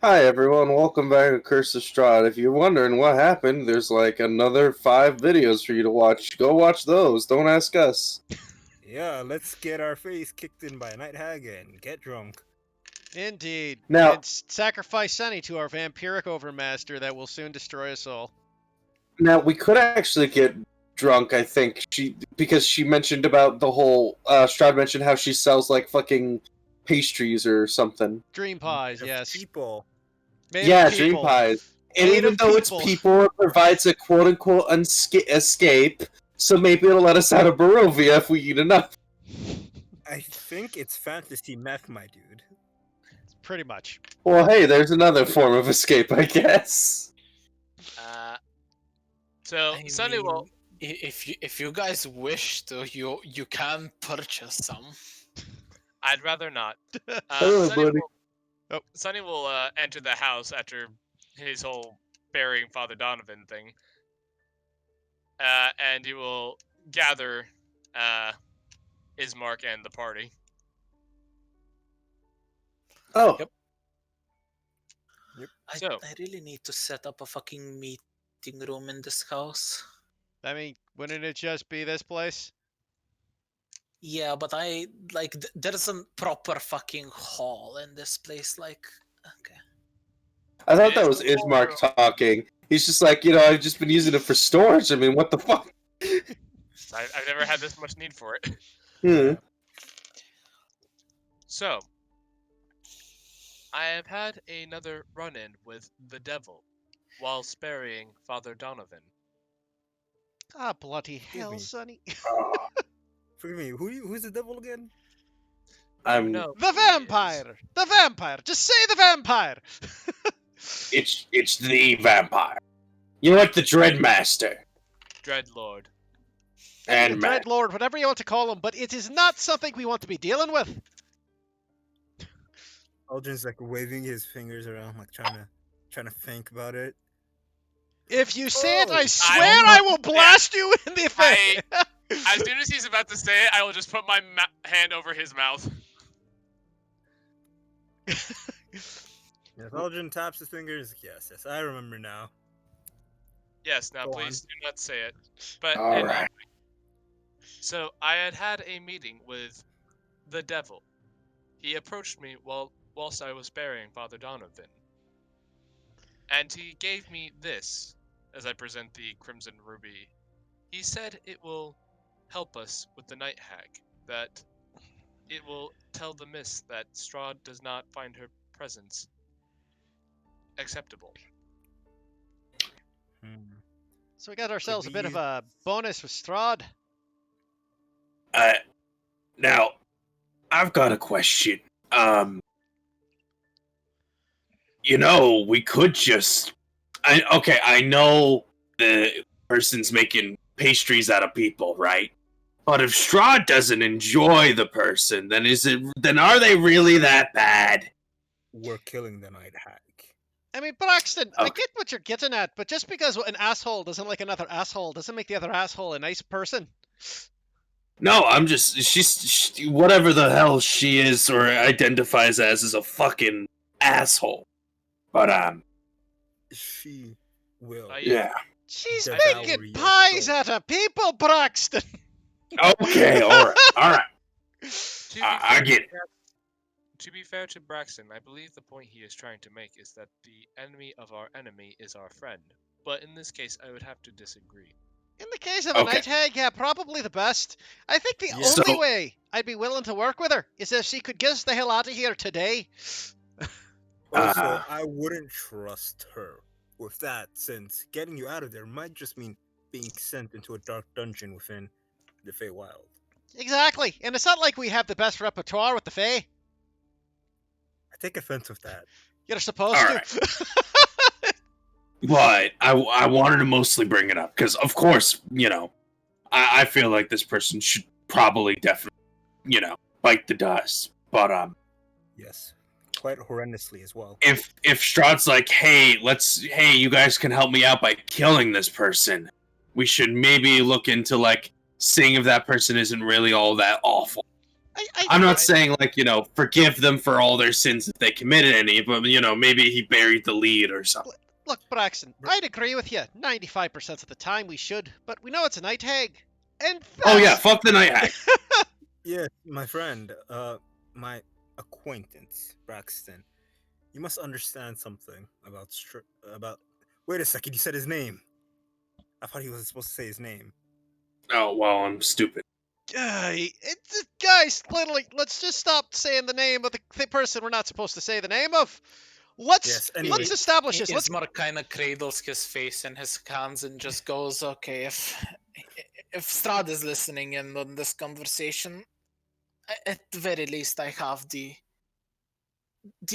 Hi everyone, welcome back to Curse of Strahd. If you're wondering what happened, there's like another 5 videos for you to watch. Go watch those, don't ask us. Yeah, let's get our face kicked in by a night hag and get drunk. Indeed. Now, And sacrifice Sunny to our vampiric overmaster that will soon destroy us all. now we could actually get drunk, I think, because she mentioned about the whole, Strahd mentioned how she sells like fucking pastries or something. Dream pies, Of yes. People. Made Yeah, of dream people. pies. And Made even of though it's people. people, it provides a quote-unquote escape, so maybe it'll let us out of Barovia if we eat enough. I think it's fantasy meth, my dude. Pretty much. Well, hey, there's another form of escape, I guess. So I Sunny mean, will. if you guys wish to, you can purchase some. I'd rather not. Hello, Sunny buddy. will. Sunny will enter the house after his whole burying Father Donovan thing, and he will gather Ismark and the party. Oh. Yep. So- I really need to set up a fucking meeting room in this house. I mean, wouldn't it just be this place? Yeah, but there's a proper fucking hall in this place. Like, okay. I thought that It's was a small Ismark room. talking. He's just like, I've just been using it for storage. I mean, what the fuck? I've never had this much need for it. Hmm. So, I have had another run-in with the devil while burying Father Donovan. Ah, bloody hell, me. Sonny. Forgive me, who's the devil again? I'm. No, The vampire! The vampire! Just say the vampire! It's the vampire. You're like the Dreadmaster Dreadlord. and man. Dreadlord, whatever you want to call him, but it is not something we want to be dealing with. Aldrin's like waving his fingers around, like trying to think about it. If you say it, I Oh, swear I will blast you in the face. As soon as he's about to say it, I will just put my hand over his mouth. Yes, Aldrin taps his fingers. Yes, I remember now. Yes, now Go please do not say it. But All anyway, right. so I had a meeting with the devil. He approached me whilst I was burying Father Donovan. And he gave me this as I present the Crimson Ruby. He said it will help us with the Night Hag, that it will tell the mist that Strahd does not find her presence acceptable. So we got ourselves a bit of a bonus with Strahd. Now, I've got a question. We could just. I know the person's making pastries out of people, right? But if Strahd doesn't enjoy the person, then are they really that bad? We're killing the night hag. I mean, Braxton, I Okay. get what you're getting at, but just because an asshole doesn't like another asshole doesn't make the other asshole a nice person. No, I'm just she whatever the hell she is or identifies as is a fucking asshole. But She will. yeah. She's Devour making your pies soul. out of people, Braxton. Okay, all right. To be I fair- get it. To be fair to Braxton, I believe the point he is trying to make is that the enemy of our enemy is our friend. But in this case, I would have to disagree. In the case of a Okay. night hag, yeah, probably the best. I think the Yeah. only So- way I'd be willing to work with her is if she could get us the hell out of here today. Also, I wouldn't trust her with that, since getting you out of there might just mean being sent into a dark dungeon within the Feywild. Exactly, and it's not like we have the best repertoire with the Fae. I take offense with that. You're supposed All to. right. But I wanted to mostly bring it up because, of course, I feel like this person should probably definitely, bite the dust. But Yes, quite horrendously as well. if Strahd's like, hey, you guys can help me out by killing this person, we should maybe look into like seeing if that person isn't really all that awful. I'm know, not saying, like, forgive them for all their sins if they committed any, but, maybe he buried the lead or something. Look, Braxton, I'd agree with you. 95% of the time we should, but we know it's a night hag. And Oh, yeah, that's... fuck the night hag. Yes, my friend, my acquaintance, Braxton. You must understand something about. Wait a second, you said his name. I thought he was supposed to say his name. Oh, well, I'm stupid. Guys, literally, let's just stop saying the name of the person we're not supposed to say the name of. Let's Anyway. establish this. Let's Ismar kind of cradles his face in his hands and just goes, "Okay, if Strahd is listening in on this conversation, at the very least, I have the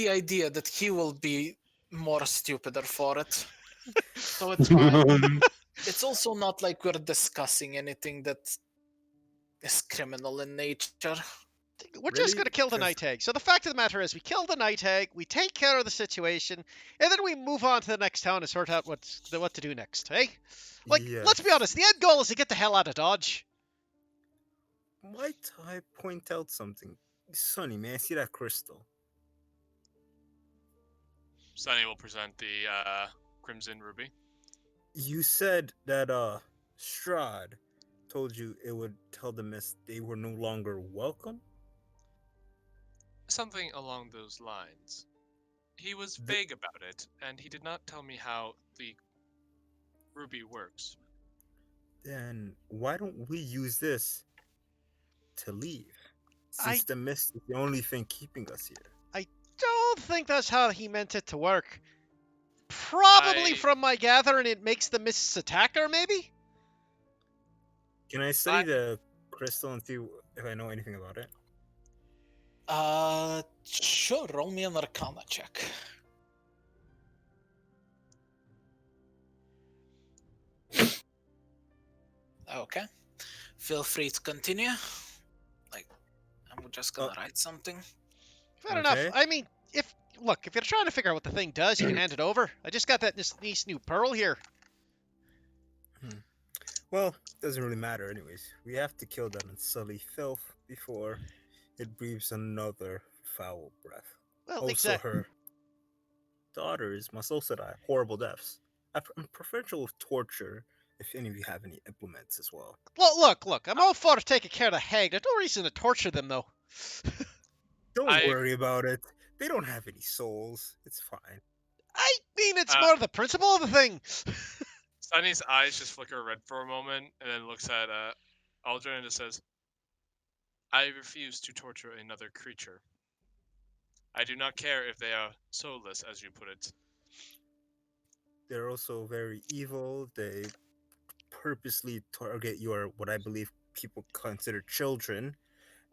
idea that he will be more stupider for it. So it's fine. It's also not like we're discussing anything that is criminal in nature. We're just going to kill the night hag. So the fact of the matter is, we kill the night hag, we take care of the situation, and then we move on to the next town and sort out what to do next. Hey, let's be honest. The end goal is to get the hell out of Dodge. Might I point out something, Sonny? May I see that crystal? Sunny will present the Crimson Ruby. You said that Strahd told you it would tell the mist they were no longer welcome? Something along those lines. He was vague about it, and he did not tell me how the ruby works. Then why don't we use this to leave? Since the mist is the only thing keeping us here. I don't think that's how he meant it to work. Probably from my gathering, it makes the mists attack her, maybe? Can I study the crystal and see if I know anything about it? Sure, roll me an Arcana check. Okay. Feel free to continue. I'm just gonna write something. Fair enough. I mean, if you're trying to figure out what the thing does, you can hand it over. I just got this nice new pearl here. Well, doesn't really matter anyways. We have to kill that unsullied filth before it breathes another foul breath. Well, also, exactly. her daughters must also die horrible deaths. I'm preferential of torture if any of you have any implements as well. Look. I'm all for taking care of the hag. There's no reason to torture them, though. Don't worry about it. They don't have any souls. It's fine. I mean, it's more the principle of the thing. Sunny's eyes just flicker red for a moment, and then looks at Aldrin and just says, "I refuse to torture another creature. I do not care if they are soulless, as you put it." They're also very evil. They purposely target what I believe people consider children.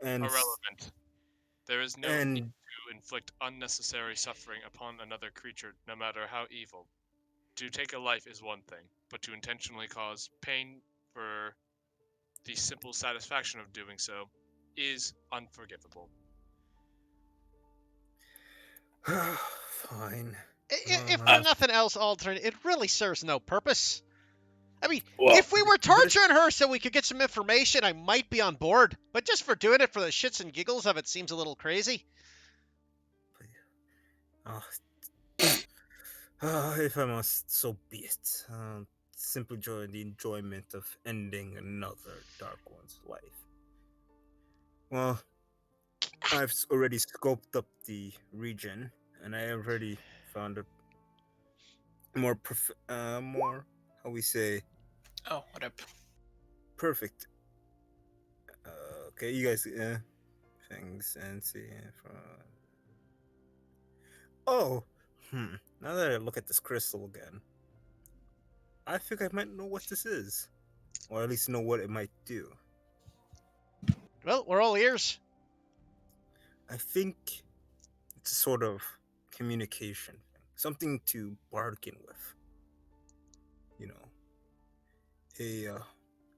And irrelevant. There is no need to inflict unnecessary suffering upon another creature, no matter how evil. To take a life is one thing, but to intentionally cause pain for the simple satisfaction of doing so is unforgivable. Fine. If for nothing else, Aldrin, it really serves no purpose. I mean, if we were torturing her so we could get some information, I might be on board. But just for doing it for the shits and giggles of it seems a little crazy. If I must, so be it. Simply enjoy the enjoyment of ending another Dark One's life. Well, I've already scoped up the region, and I already found a more, how we say? Oh, what up? Perfect. Okay, you guys, things and see. Oh, now that I look at this crystal again, I think I might know what this is, or at least know what it might do. Well, we're all ears. I think it's a sort of communication thing, something to bargain with. You know,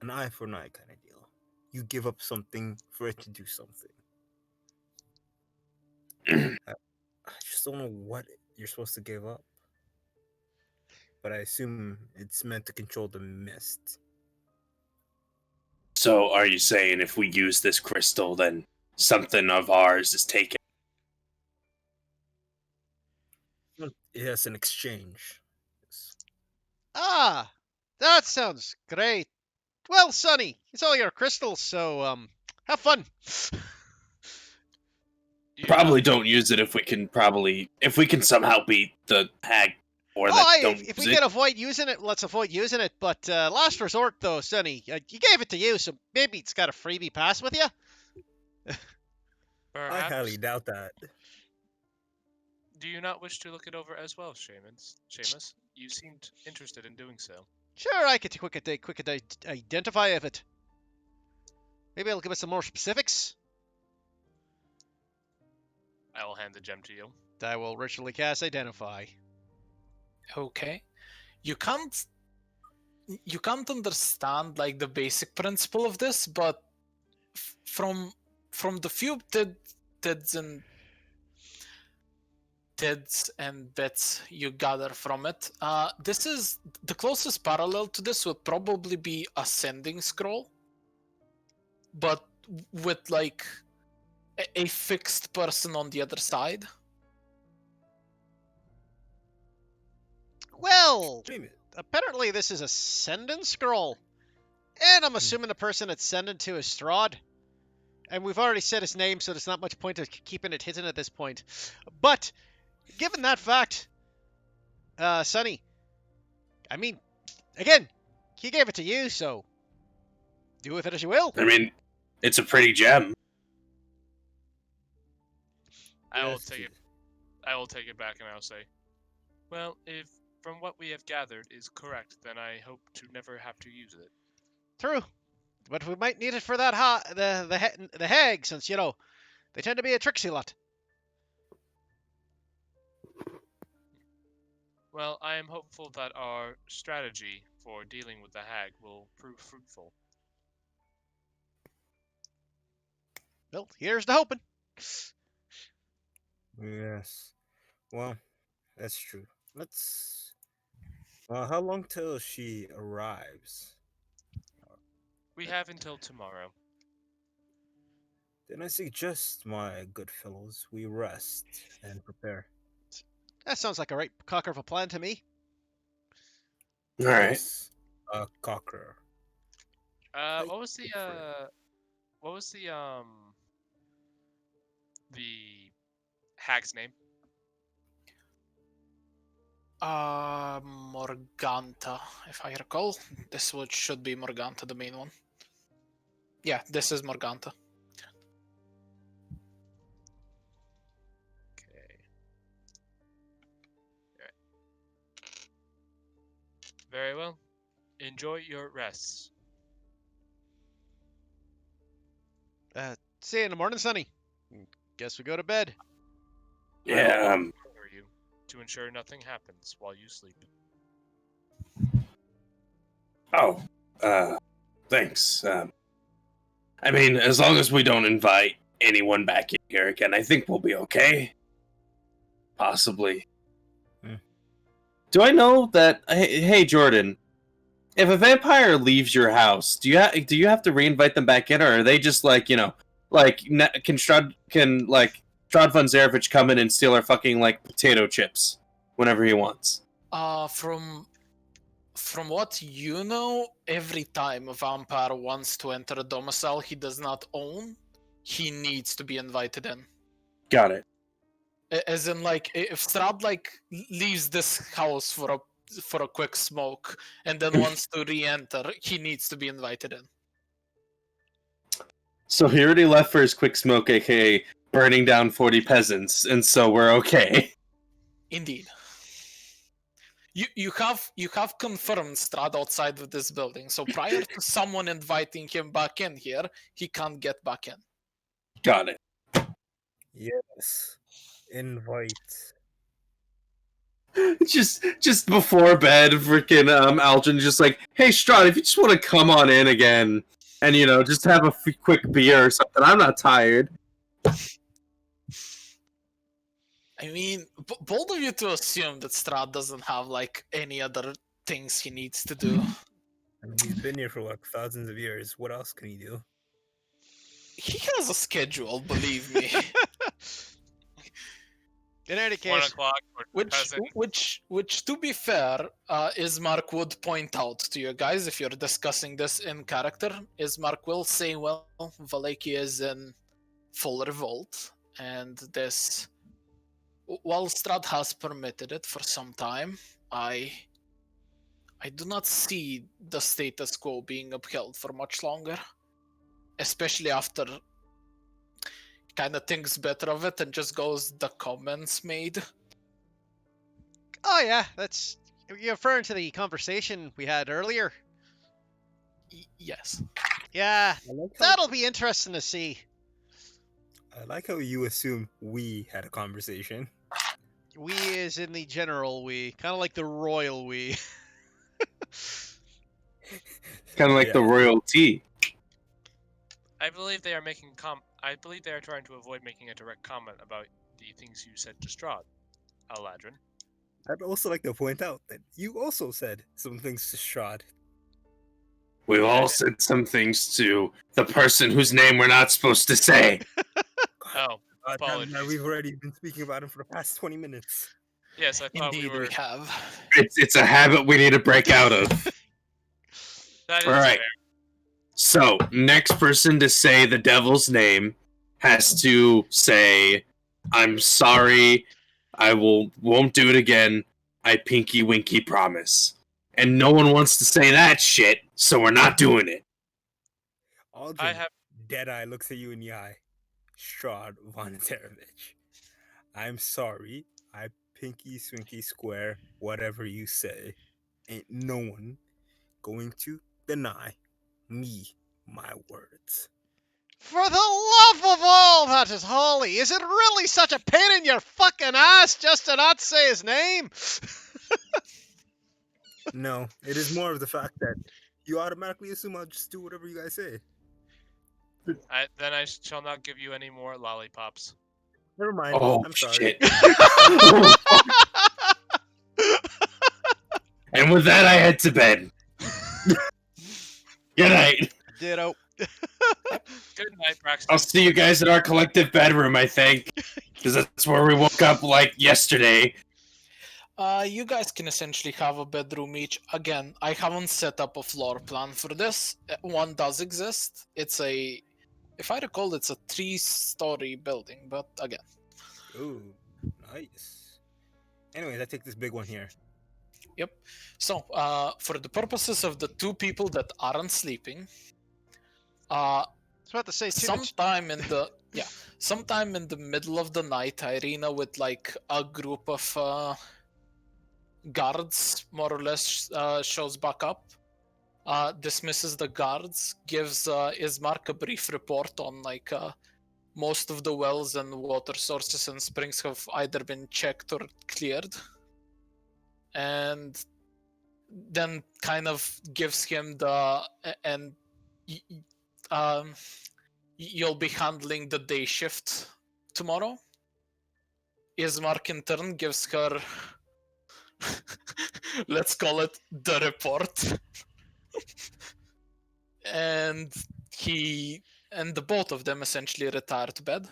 an eye for an eye kind of deal. You give up something for it to do something. I just don't know what you're supposed to give up. But I assume it's meant to control the mist. So are you saying if we use this crystal, then something of ours is taken. Yes, an exchange. Yes. Ah, that sounds great. Well, Sonny, it's all your crystals, so have fun. Probably don't use it if we can somehow beat the hag, or that don't If use we it. can avoid using it, let's avoid using it. But last resort, though, Sonny, you gave it to you, so maybe it's got a freebie pass with you. I highly Perhaps. doubt that. Do you not wish to look it over as well, Seamus? You seemed interested in doing so. Sure, I could quick identify of it. Maybe it'll give us some more specifics. I will hand the gem to you. I will ritually cast identify. Okay. You can't understand like the basic principle of this, but from the few tids and bits you gather from it, this is the closest parallel to this would probably be ascending scroll, but with like a fixed person on the other side. Well, Wait a minute. apparently this is Ascendant Scroll. And I'm assuming the person it's sending to is Strahd. And we've already said his name, so there's not much point of keeping it hidden at this point. But, given that fact, Sonny, I mean, again, he gave it to you, so do with it as you will. I mean, it's a pretty gem. I will take it back and I'll say, well, if from what we have gathered is correct, then I hope to never have to use it. True. But we might need it for that the hag, since, you know, they tend to be a tricksy lot. Well, I am hopeful that our strategy for dealing with the hag will prove fruitful. Well, here's the hoping. Yes. Well, that's true. Let's. How long till she arrives? We have until tomorrow. Then I suggest, my good fellows, we rest and prepare. That sounds like a right cocker of a plan to me. All right. Yes, Cocker. What was the hag's name? Morganta, if I recall. This should be Morganta, the main one. Yeah, this is Morganta. Okay. Alright. Very well. Enjoy your rests. See you in the morning, Sonny. Guess we go to bed. Yeah. For you to ensure nothing happens while you sleep. Oh. Thanks. I mean, as long as we don't invite anyone back in here again, I think we'll be okay. Possibly. Do I know that? Hey, Jordan. If a vampire leaves your house, do you have to reinvite them back in, or are they just like, you know, like can Strahd von Zarevich come in and steal our fucking like potato chips whenever he wants? From what you know, every time a vampire wants to enter a domicile he does not own, he needs to be invited in. Got it. As in, like, if Strahd like leaves this house for a quick smoke and then wants to re-enter, he needs to be invited in. So he already left for his quick smoke, aka burning down 40 peasants, and so we're okay. Indeed. You have confirmed Strahd outside of this building, so prior to someone inviting him back in here, he can't get back in. Got it. Yes. Invite. Just before bed, freaking Algin just like, hey Strahd, if you just want to come on in again, and you know, just have a quick beer or something. I'm not tired. I mean, bold of you to assume that Strahd doesn't have like any other things he needs to do. I mean, he's been here for like thousands of years. What else can he do? He has a schedule, believe me. In any 1 case, o'clock for peasant. Which, to be fair, Ismark would point out to you guys if you're discussing this in character. Ismark will say, well, Valaki is in full revolt, and this, while Strahd has permitted it for some time, I do not see the status quo being upheld for much longer, especially after kind of thinks better of it and just goes the comments made. oh yeah, that's you're referring to the conversation we had earlier. Yes. Yeah, I like that'll be interesting to see. I like how you assume we had a conversation. We is in the general we, kind of like the royal we. Kind of like the royalty. I believe they are making I believe they are trying to avoid making a direct comment about the things you said to Strahd, Aladrin. I'd also like to point out that you also said some things to Strahd. We've all said some things to the person whose name we're not supposed to say. Oh, apologies. Now we've already been speaking about him for the past 20 minutes. Yes, I thought Indeed, we were. we have. It's a habit we need to break out of. That is All right. fair. So, next person to say the devil's name has to say, "I'm sorry. I won't do it again. I pinky winky promise." And no one wants to say that shit, so we're not doing it. Aldrin, Deadeye looks at you in the eye. Strahd Vontarovich, I'm sorry. I pinky swinky square whatever you say. Ain't no one going to deny me my words. For the love of all that is holy, is it really such a pain in your fucking ass just to not say his name? No, it is more of the fact that you automatically assume I'll just do whatever you guys say. Then I shall not give you any more lollipops. Never mind. Oh, I'm sorry. shit. And with that, I head to bed. Good night. Ditto. Good night, Braxton. I'll see you guys at our collective bedroom, I think. Because that's where we woke up, like, yesterday. You guys can essentially have a bedroom each. Again, I haven't set up a floor plan for this. One does exist. It's a, if I recall, it's a 3-story building, but again. Ooh, nice. Anyways, I take this big one here. Yep. So, for the purposes of the 2 people that aren't sleeping, I was about to say sometime in the middle of the night, Irina with like a group of guards more or less shows back up, dismisses the guards, gives Ismark a brief report on like most of the wells and water sources and springs have either been checked or cleared, and then kind of gives him the you'll be handling the day shift tomorrow. Ismark in turn gives her let's call it the report. And the both of them essentially retire to bed.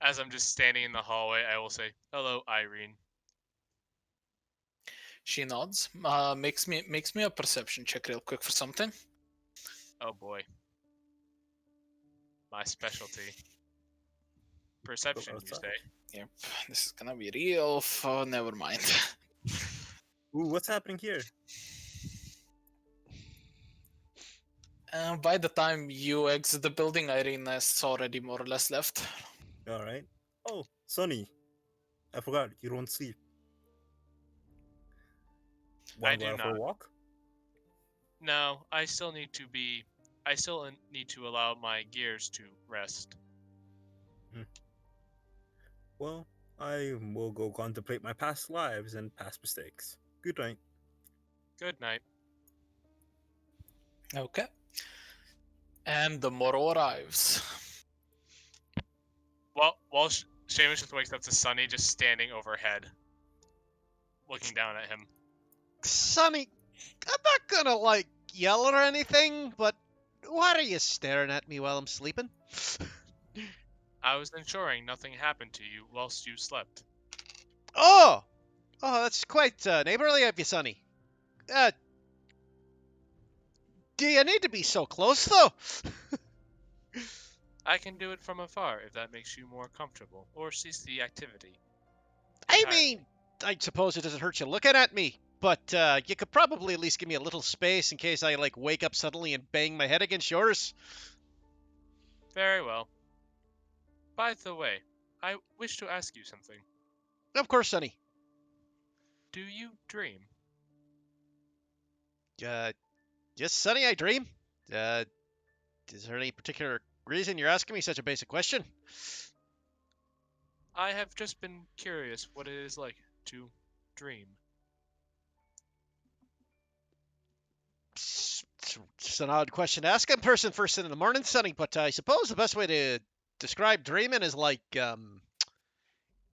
As I'm just standing in the hallway, I will say, "Hello, Irene." She nods. Makes me a perception check real quick for something. Oh boy. My specialty. Perception, you say? Yep. This is gonna be real. Oh, never mind. Ooh, what's happening here? By the time you exit the building, Irene has already more or less left. Alright. Oh, Sonny. I forgot, you don't sleep. Wanna go out for a walk? No, I still need to allow my gears to rest. Well, I will go contemplate my past lives and past mistakes. Good night. Good night. Okay. And the morrow arrives. Well, while Seamus just wakes up to Sunny just standing overhead, looking down at him. Sonny, I'm not gonna, like, yell or anything, but Why are you staring at me while I'm sleeping? I was ensuring nothing happened to you whilst you slept. Oh! Oh, that's quite neighborly of you, Sonny. Do you need to be so close, though? I can do it from afar if that makes you more comfortable, or cease the activity. I entirely. mean, I suppose it doesn't hurt you looking at me, but you could probably at least give me a little space in case I, like, wake up suddenly and bang my head against yours. Very well. By the way, I wish to ask you something. Of course, Sonny. Do you dream? Yes, Sonny, I dream. Is there any particular reason you're asking me such a basic question? I have just been curious what it is like to dream. It's an odd question to ask a person first thing in the morning, Sonny, but I suppose the best way to describe dreaming is like,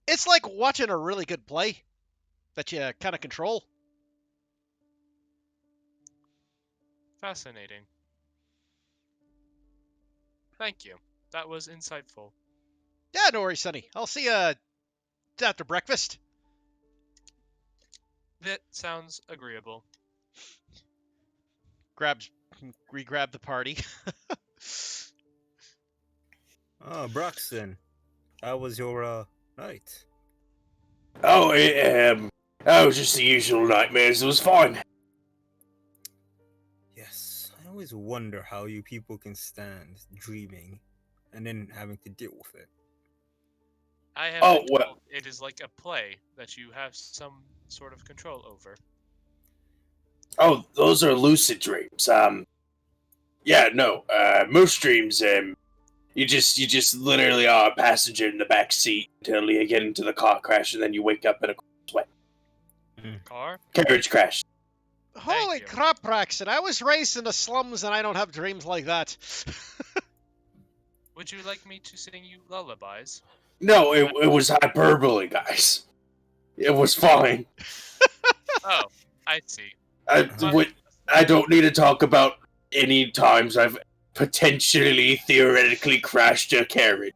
it's like watching a really good play that you kind of control. Fascinating. Thank you. That was insightful. Yeah, no worries, Sonny. I'll see you after breakfast. That sounds agreeable. Re-grab the party. Broxton, how was your night? Oh, it was just the usual nightmares. It was fine. Yes, I always wonder how you people can stand dreaming and then having to deal with it. I have Oh, been well. told it is like a play that you have some sort of control over. Oh, those are lucid dreams. Yeah, no. Most dreams, you just literally are a passenger in the back seat until you get into the car crash, and then you wake up in a sweat. Car? Carriage crash. Holy you. crap, Braxton. I was raised in the slums and I don't have dreams like that. Would you like me to sing you lullabies? No, it was hyperbole, guys. It was fine. Oh, I see. I don't need to talk about any times I've potentially theoretically crashed a carriage.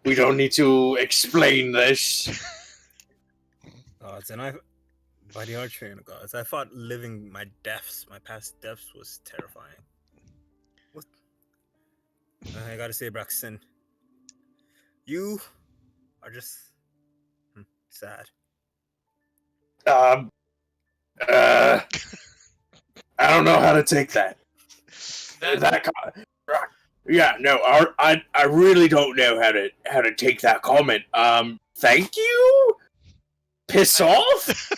We don't need to explain this. Gods, and by the archery of gods, I thought living my past deaths, was terrifying. What? I gotta say, Braxton, you are just sad. Um, I don't know how to take that. Yeah, no, I really don't know how to take that comment. Thank you. Piss off.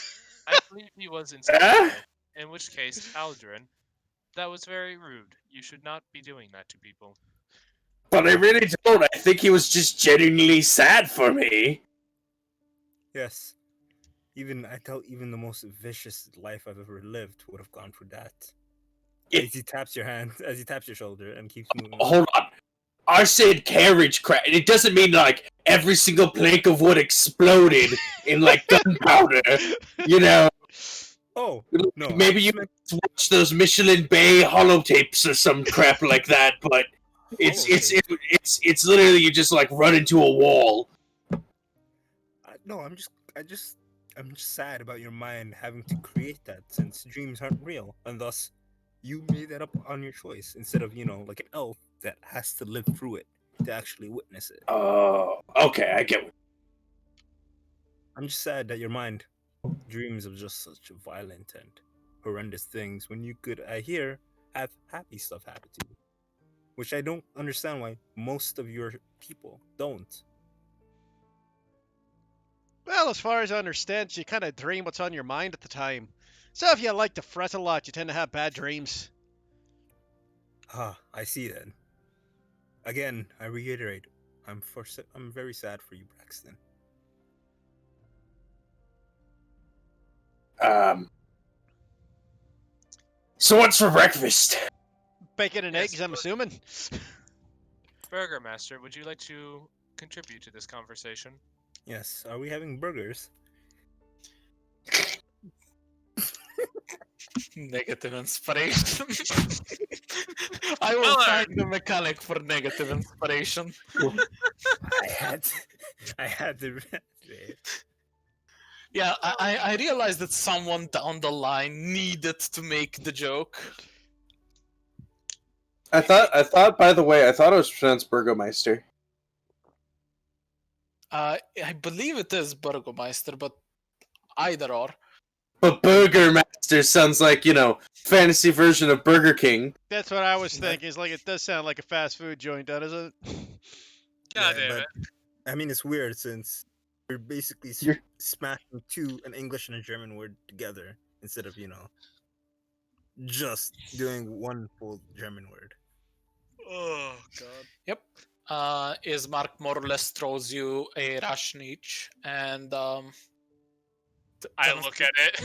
I believe he was insensitive. In which case, Aldrin, that was very rude. You should not be doing that to people. But I really don't. I think he was just genuinely sad for me. Yes. I doubt even the most vicious life I've ever lived would have gone through that. As he taps your shoulder and keeps moving. Hold on. I said carriage crash. It doesn't mean like every single plank of wood exploded in like gunpowder. You know. Oh no! Maybe you watch those Michelin Bay holotapes or some crap like that, but it's literally you just like run into a wall. No, I'm just sad about your mind having to create that, since dreams aren't real, and thus you made that up on your choice instead of like an elf that has to live through it to actually witness it. Oh, okay, I get it. I'm just sad that your mind dreams of just such violent and horrendous things when you could, I hear, have happy stuff happen to you, which I don't understand why most of your people don't. Well, as far as I understand, you kind of dream what's on your mind at the time. So if you like to fret a lot, you tend to have bad dreams. I see then. Again, I reiterate, I'm very sad for you, Braxton. So what's for breakfast? Bacon and eggs, I'm assuming. Burger Master, would you like to contribute to this conversation? Yes. Are we having burgers? Negative inspiration. I will Miller! thank the mechanic for negative inspiration. I had to. Yeah, I realized that someone down the line needed to make the joke. I thought. By the way, I thought it was pronounced Burgomeister. I believe it is Burgomeister, but either or. But Burgermaster sounds like, fantasy version of Burger King. That's what I was thinking. It's like it does sound like a fast food joint, does it? God damn it. I mean, it's weird since you're basically smashing an English and a German word together instead of just doing one full German word. Oh, God. Yep. Ismark more or less throws you a ration each, and I look at it.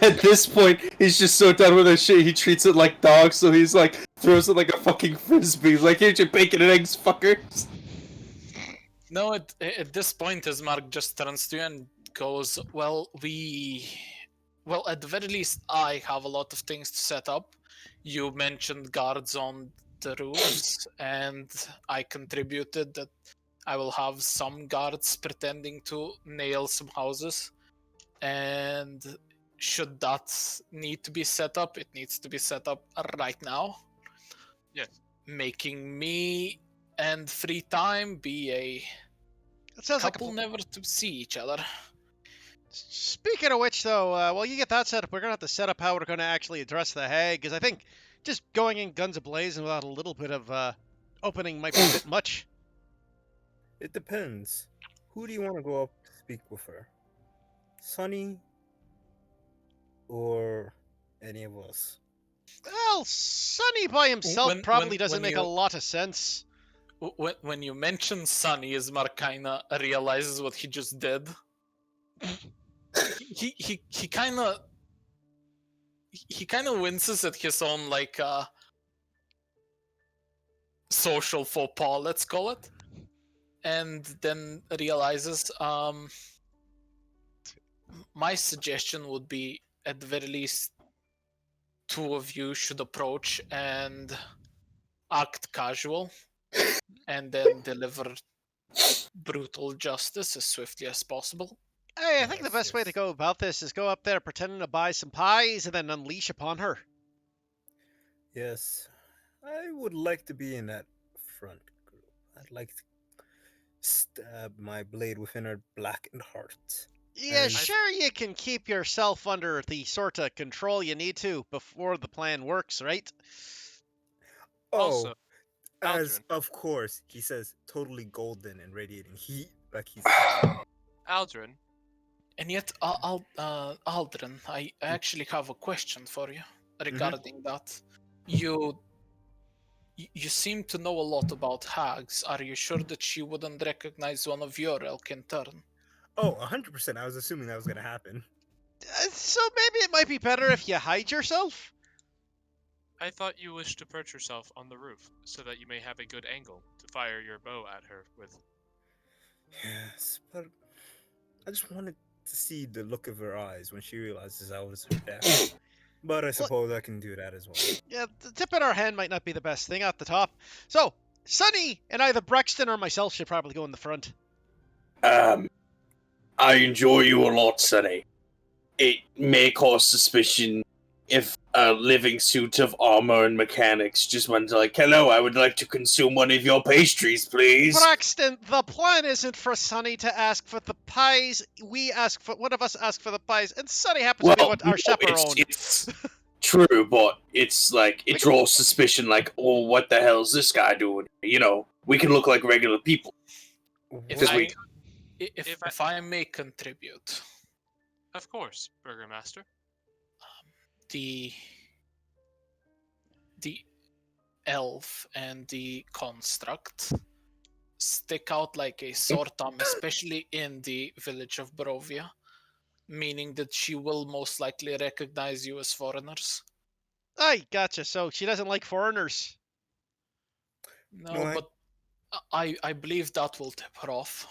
At this point, he's just so done with this shit, he treats it like dogs, so he's like, throws it like a fucking frisbee. He's like, here's your bacon and eggs, fuckers. No, at this point, Ismark just turns to you and goes, well, at the very least, I have a lot of things to set up. You mentioned guards on the roofs, and I contributed that I will have some guards pretending to nail some houses. And should that need to be set up, it needs to be set up right now. Yes. Making me and free time be a That sounds couple like never to see each other. Speaking of which, though, while you get that set up, we're gonna have to set up how we're gonna actually address the hag, because I think just going in guns ablazing without a little bit of opening might be a bit much. It depends. Who do you want to go up to speak with her? Sonny or any of us? Well, Sonny by himself probably doesn't make a lot of sense. When you mention Sonny, Ismar kinda realizes what he just did. he kinda winces at his own social faux pas, let's call it, and then realizes my suggestion would be, at the very least, two of you should approach and act casual, and then deliver brutal justice as swiftly as possible. Hey, I think the best way to go about this is go up there pretending to buy some pies and then unleash upon her. Yes, I would like to be in that front group. I'd like to stab my blade within her blackened heart. Yeah, sure, you can keep yourself under the sort of control you need to before the plan works, right? Also, as of course, he says, totally golden and radiating heat, like he's Aldrin. And yet, Aldrin, I actually have a question for you regarding that. You seem to know a lot about hags. Are you sure that she wouldn't recognize one of your elk in turn? Oh, 100%. I was assuming that was going to happen. So maybe it might be better if you hide yourself? I thought you wished to perch yourself on the roof, so that you may have a good angle to fire your bow at her with. Yes, but I just wanted to see the look of her eyes when she realizes I was her death. But I suppose I can do that as well. Yeah, the tip in our hand might not be the best thing at the top. So, Sonny and either Brexton or myself should probably go in the front. I enjoy you a lot, Sonny. It may cause suspicion if a living suit of armor and mechanics just went like, hello, I would like to consume one of your pastries, please. Braxton, the plan isn't for Sonny to ask for the pies. One of us ask for the pies, and Sonny happens to be our chaperone. It's true, but it's like, it draws suspicion, like, oh, what the hell is this guy doing? We can look like regular people. If I may contribute. Of course, Burgermaster. The elf and the construct stick out like a sore thumb, especially in the village of Barovia, meaning that she will most likely recognize you as foreigners. Aye, gotcha. So she doesn't like foreigners. No, but I believe that will tip her off.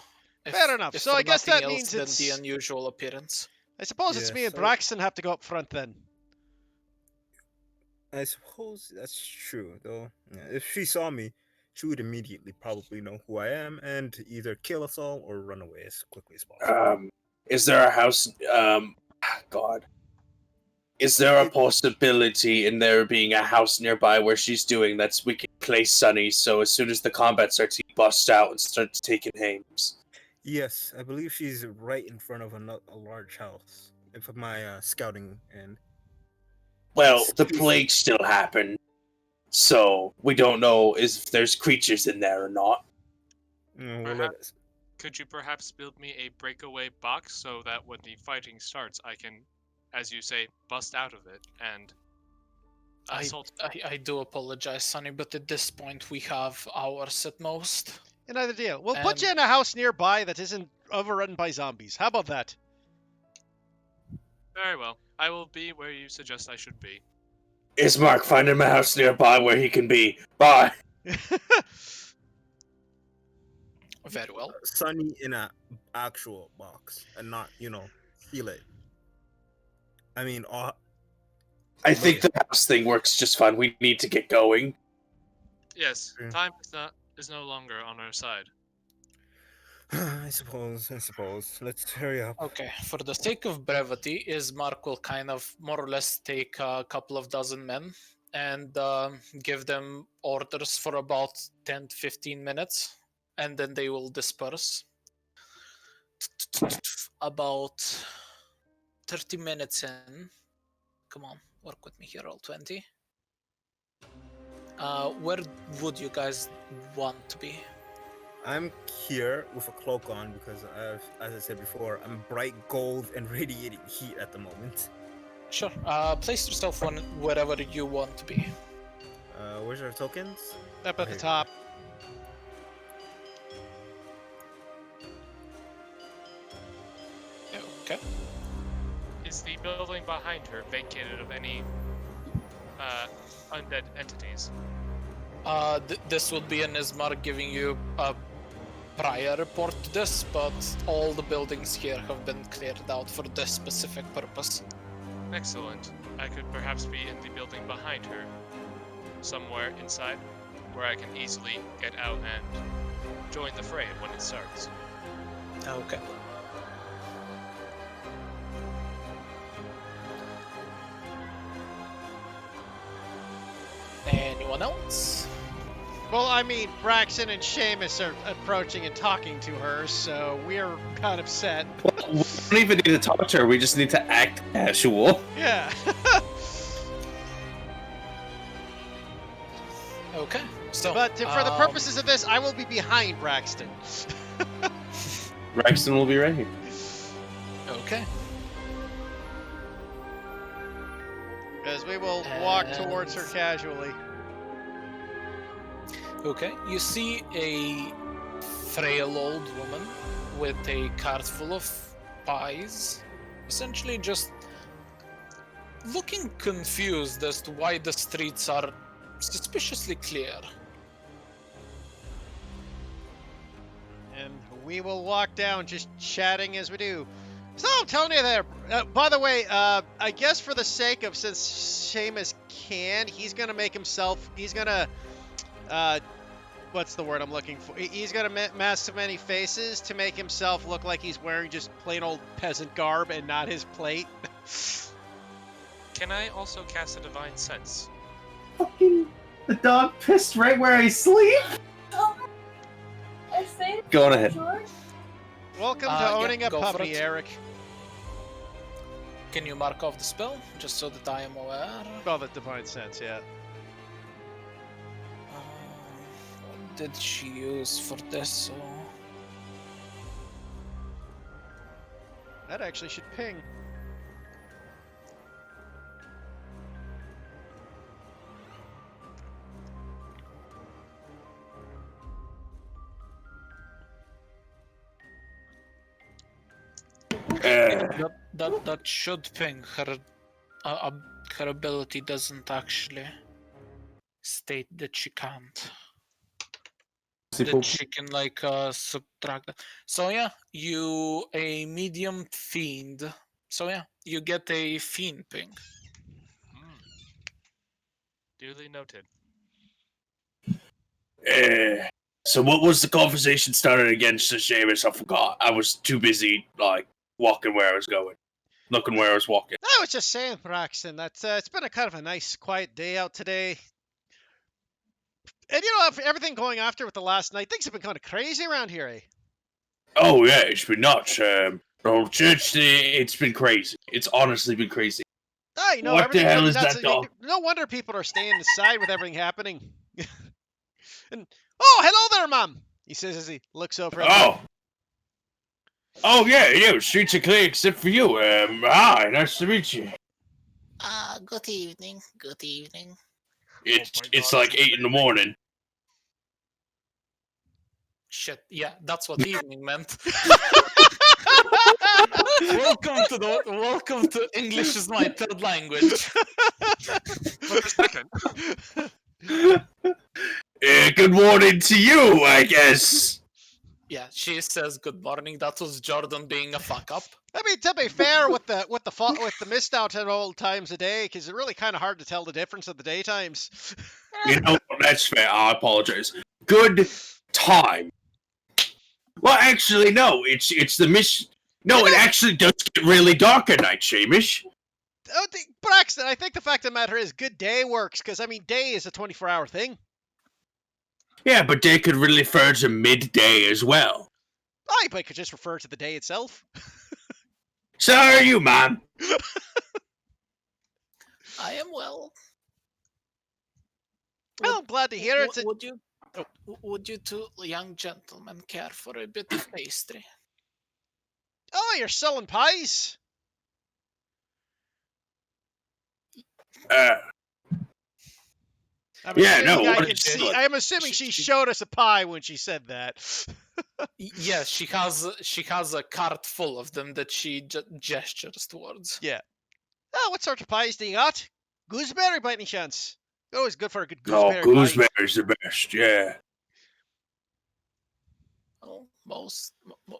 Fair enough. So I guess that means it's the unusual appearance. I suppose it's Yeah, me and so- Braxton have to go up front then. I suppose that's true, though. Yeah, if she saw me, she would immediately probably know who I am and either kill us all or run away as quickly as possible. Is there a house? God. Is there a possibility in there being a house nearby where she's doing that we can place Sunny so as soon as the combat starts, he busts out and starts taking aims? Yes, I believe she's right in front of a large house. If my scouting and Well, the plague still happened, so we don't know if there's creatures in there or not. Could you perhaps build me a breakaway box so that when the fighting starts, I can, as you say, bust out of it and assault? I do apologize, Sonny, but at this point we have hours at most. Another deal. We'll put you in a house nearby that isn't overrun by zombies. How about that? Very well. I will be where you suggest I should be. Ismark, find him a house nearby where he can be. Bye. Very well. Sunny in a actual box and not, seal it. I mean, I think the house thing works just fine. We need to get going. Yes, time is no longer on our side. I suppose. Let's hurry up. Okay, for the sake of brevity, Ismark will kind of more or less take a couple of dozen men and give them orders for about 10 to 15 minutes, and then they will disperse. About 30 minutes in. Come on, work with me here, all 20. Where would you guys want to be? I'm here with a cloak on because, as I said before, I'm bright gold and radiating heat at the moment. Sure. Place yourself wherever you want to be. Where's our tokens? Up at the top. Okay. Is the building behind her vacated of any undead entities? This would be an Ismark giving you a prior report to this, but all the buildings here have been cleared out for this specific purpose. Excellent. I could perhaps be in the building behind her, somewhere inside, where I can easily get out and join the fray when it starts. Okay. Anyone else? Well, I mean, Braxton and Seamus are approaching and talking to her, so we're kind of set. We don't even need to talk to her, we just need to act casual. Yeah. Okay. So, but for the purposes of this, I will be behind Braxton. Braxton will be ready. Okay. Because we will walk towards her casually. Okay, you see a frail old woman with a cart full of pies, essentially just looking confused as to why the streets are suspiciously clear. And we will walk down just chatting as we do. So, Tony there, by the way, I guess for the sake of, since Seamus can, he's going to make himself, he's going to, what's the word I'm looking for? He's going to mask many faces to make himself look like he's wearing just plain old peasant garb and not his plate. Can I also cast a Divine Sense? Fucking the dog pissed right where I sleep. Go on ahead. Welcome to owning a go for puppy, it. Eric. Can you mark off the spell, just so that I am aware? Oh, the Divine Sense, yeah. What did she use for this? That actually should ping. That should ping. Her ability doesn't actually state that she can't. That she can subtract that. So yeah, you, a medium fiend, So yeah, you get a fiend ping. Duly noted. So what was the conversation started against Seamus? I forgot. I was too busy, like, walking where I was going. Looking where I was walking. I was just saying, Braxton, that it's been a kind of a nice, quiet day out today. And everything going after with the last night, things have been kind of crazy around here, eh? Oh yeah, it's been nuts. Church, it's been crazy. It's honestly been crazy. What the hell is that dog? No wonder people are staying inside with everything happening. And hello there, Mom. He says as he looks over. Oh yeah, streets are clear except for you. Hi, nice to meet you. Good evening. Good evening. It's like 8 in the morning. Shit, yeah, that's what evening meant. Welcome to English is my third language. For a second. Good morning to you, I guess. Yeah, she says good morning. That was Jordan being a fuck up. I mean, to be fair, with the mist out at all times a day, because it's really kind of hard to tell the difference of the daytimes. That's fair. I apologize. Good time. Well, actually, no. It's the mist. No, it actually does get really dark at night, Seamus. Braxton, I think the fact of the matter is good day works, because, I mean, day is a 24-hour thing. Yeah, but day could really refer to midday as well. But it could just refer to the day itself. So are you, man? I am well. Well, I'm glad to hear it. Would you two young gentlemen care for a bit of pastry? Oh, you're selling pies? I'm assuming she showed us a pie when she said that. Yes, she has a cart full of them that she gestures towards. Yeah. Oh, what sort of pies do you got? Gooseberry by any chance? Always good for a good gooseberry pie. Oh, gooseberry's the best, yeah. Well,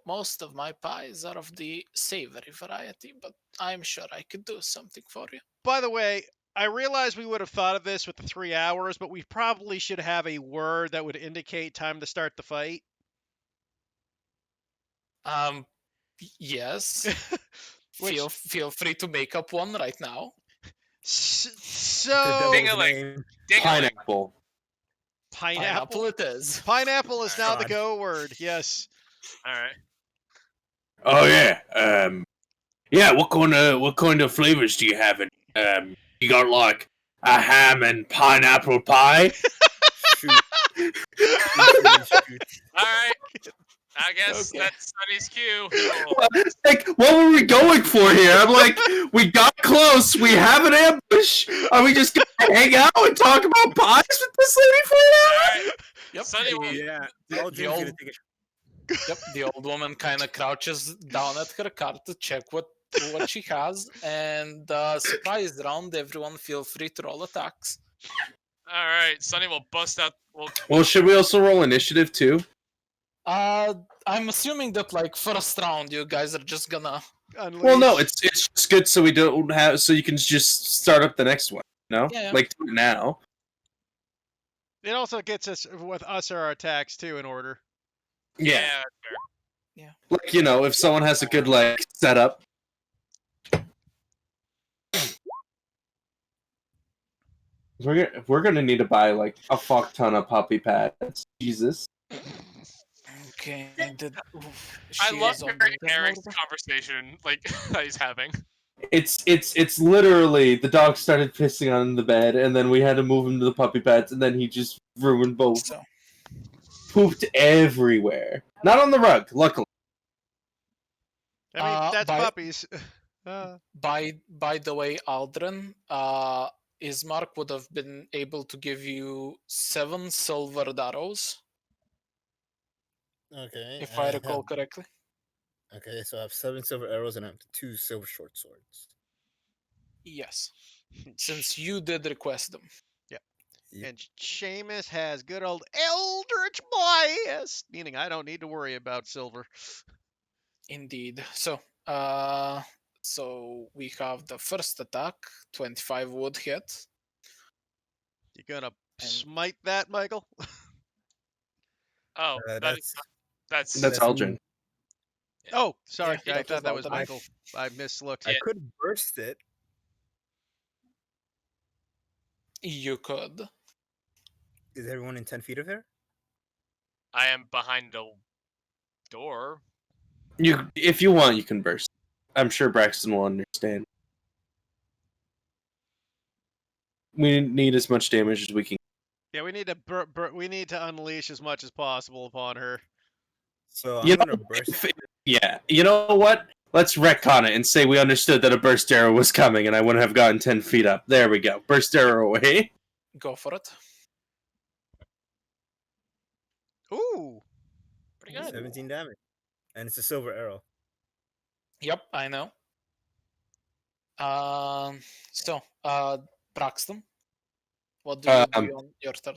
most of my pies are of the savory variety, but I'm sure I could do something for you. By the way, I realize we would have thought of this with the 3 hours, but we probably should have a word that would indicate time to start the fight. Yes. Feel free to make up one right now. So Ding-a-ling. Pineapple. Pineapple it is. Pineapple is now the go word. Yes. All right. Oh yeah. Yeah. What kind of flavors do you have? You got like a ham and pineapple pie. Shoot. All right. I guess that's Sunny's cue. Like, what were we going for here? I'm like, we got close. We have an ambush. Are we just gonna hang out and talk about pies with this lady for an hour? Right. Yep. Sunny will... Yeah. The old woman kind of crouches down at her cart to check what she has, and surprise round. Everyone, feel free to roll attacks. All right. Sunny will bust out. Well, should we also roll initiative too? I'm assuming that like first round, you guys are just gonna. Unleash. Well, no, it's just good so we don't have so you can just start up the next one. No, Yeah. like do it now. It also gets us with our attacks too in order. Yeah. Fair. Yeah. Like if someone has a good like setup. We're gonna need to buy like a fuck ton of puppy pads. Jesus. Okay. I love Eric's conversation that he's having. It's literally the dog started pissing on the bed, and then we had to move him to the puppy pads, and then he just ruined both. So. Pooped everywhere. Not on the rug, luckily. I mean, that's puppies. By the way, Aldrin, Ismark would have been able to give you 7 silver arrows. Okay. If I recall correctly. Okay, so I have 7 silver arrows and I have 2 silver short swords. Yes. Since you did request them. Yep. And Seamus has good old Eldritch Blast, meaning I don't need to worry about silver. Indeed. So, So we have the first attack, 25 would hit. You gonna smite that, Michael? Oh, that's That's Aldrin. Oh, sorry. Yeah, I that thought that was was Aldrin. Michael. I mislooked. I could burst it. You could. Is everyone in 10 feet of her? I am behind the door. If you want, you can burst. I'm sure Braxton will understand. We need as much damage as we can. Yeah, we need to we need to unleash as much as possible upon her. So You I'm gonna know, burst. Yeah, you know what? Let's retcon it and say we understood that a burst arrow was coming, and I wouldn't have gotten 10 feet up. There we go. Burst arrow away. Go for it. Ooh. Pretty good. 17 damage. And it's a silver arrow. Yep, I know. Braxton, what do you do on your turn?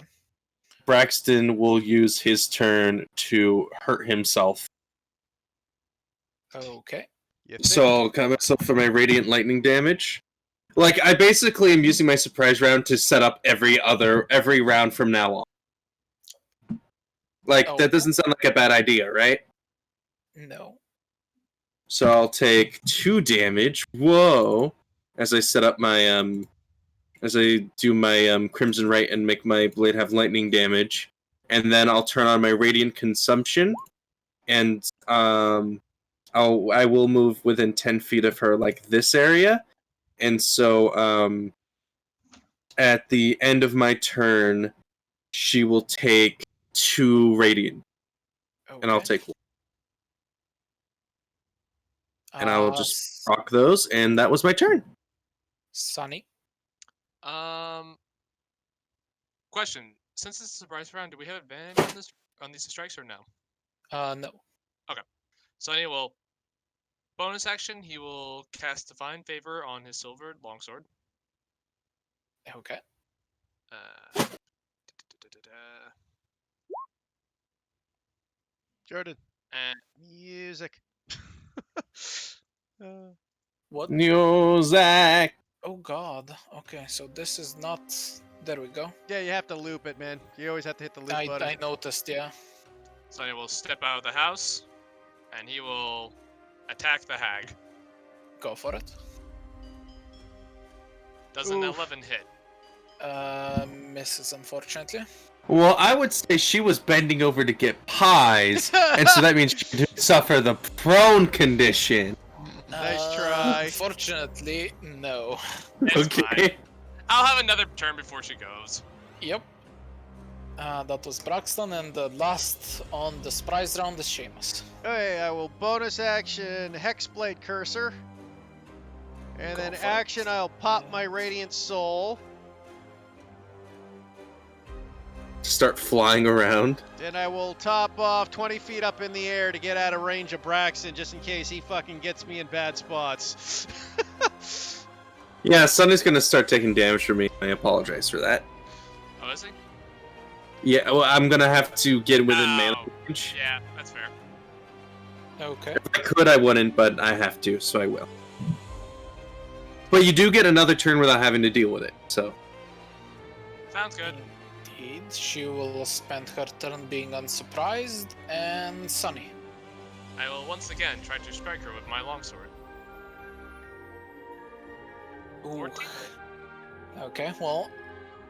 Braxton will use his turn to hurt himself. Okay. So I'll cover myself for my radiant lightning damage. Like, I basically am using my surprise round to set up every round from now on. Like, that doesn't sound like a bad idea, right? No. So I'll take 2 damage. Whoa! As I set up my as I do my Crimson Right and make my blade have lightning damage, and then I'll turn on my radiant consumption, and I will move within 10 feet of her, like this area, and so at the end of my turn, she will take 2 radiant, and I'll take 1. And I will just rock those, and that was my turn. Sunny. Question: since it's a surprise round, do we have advantage on these strikes or no? No. Okay. Sonny will bonus action. He will cast Divine Favor on his silver longsword. Okay. Jordan. And Music. What? Music. Oh God. Okay, so this is not. There we go. Yeah, you have to loop it, man. You always have to hit the loop button. I noticed. Yeah. Sonny will step out of the house, and he will attack the hag. Go for it. Does an 11 hit? Misses, unfortunately. Well, I would say she was bending over to get pies, and so that means she did suffer the prone condition. Nice try. Unfortunately, no. It's Okay. fine. I'll have another turn before she goes. Yep. That was Braxton, and the last on the surprise round is Seamus. Okay, I will bonus action Hexblade Cursor. And Go then for action, it. I'll pop my Radiant Soul. Start flying around. Then I will top off 20 feet up in the air to get out of range of Braxton, just in case he fucking gets me in bad spots. Yeah, Sonny's gonna start taking damage from me. I apologize for that. Oh, is he? Yeah, well, I'm gonna have to get within Oh, melee range. Yeah, that's fair. Okay. If I could, I wouldn't, but I have to, so I will. But you do get another turn without having to deal with it, so. Sounds good. Indeed, she will spend her turn being unsurprised, and Sunny. I will once again try to strike her with my longsword. Ooh. 14. Okay, well,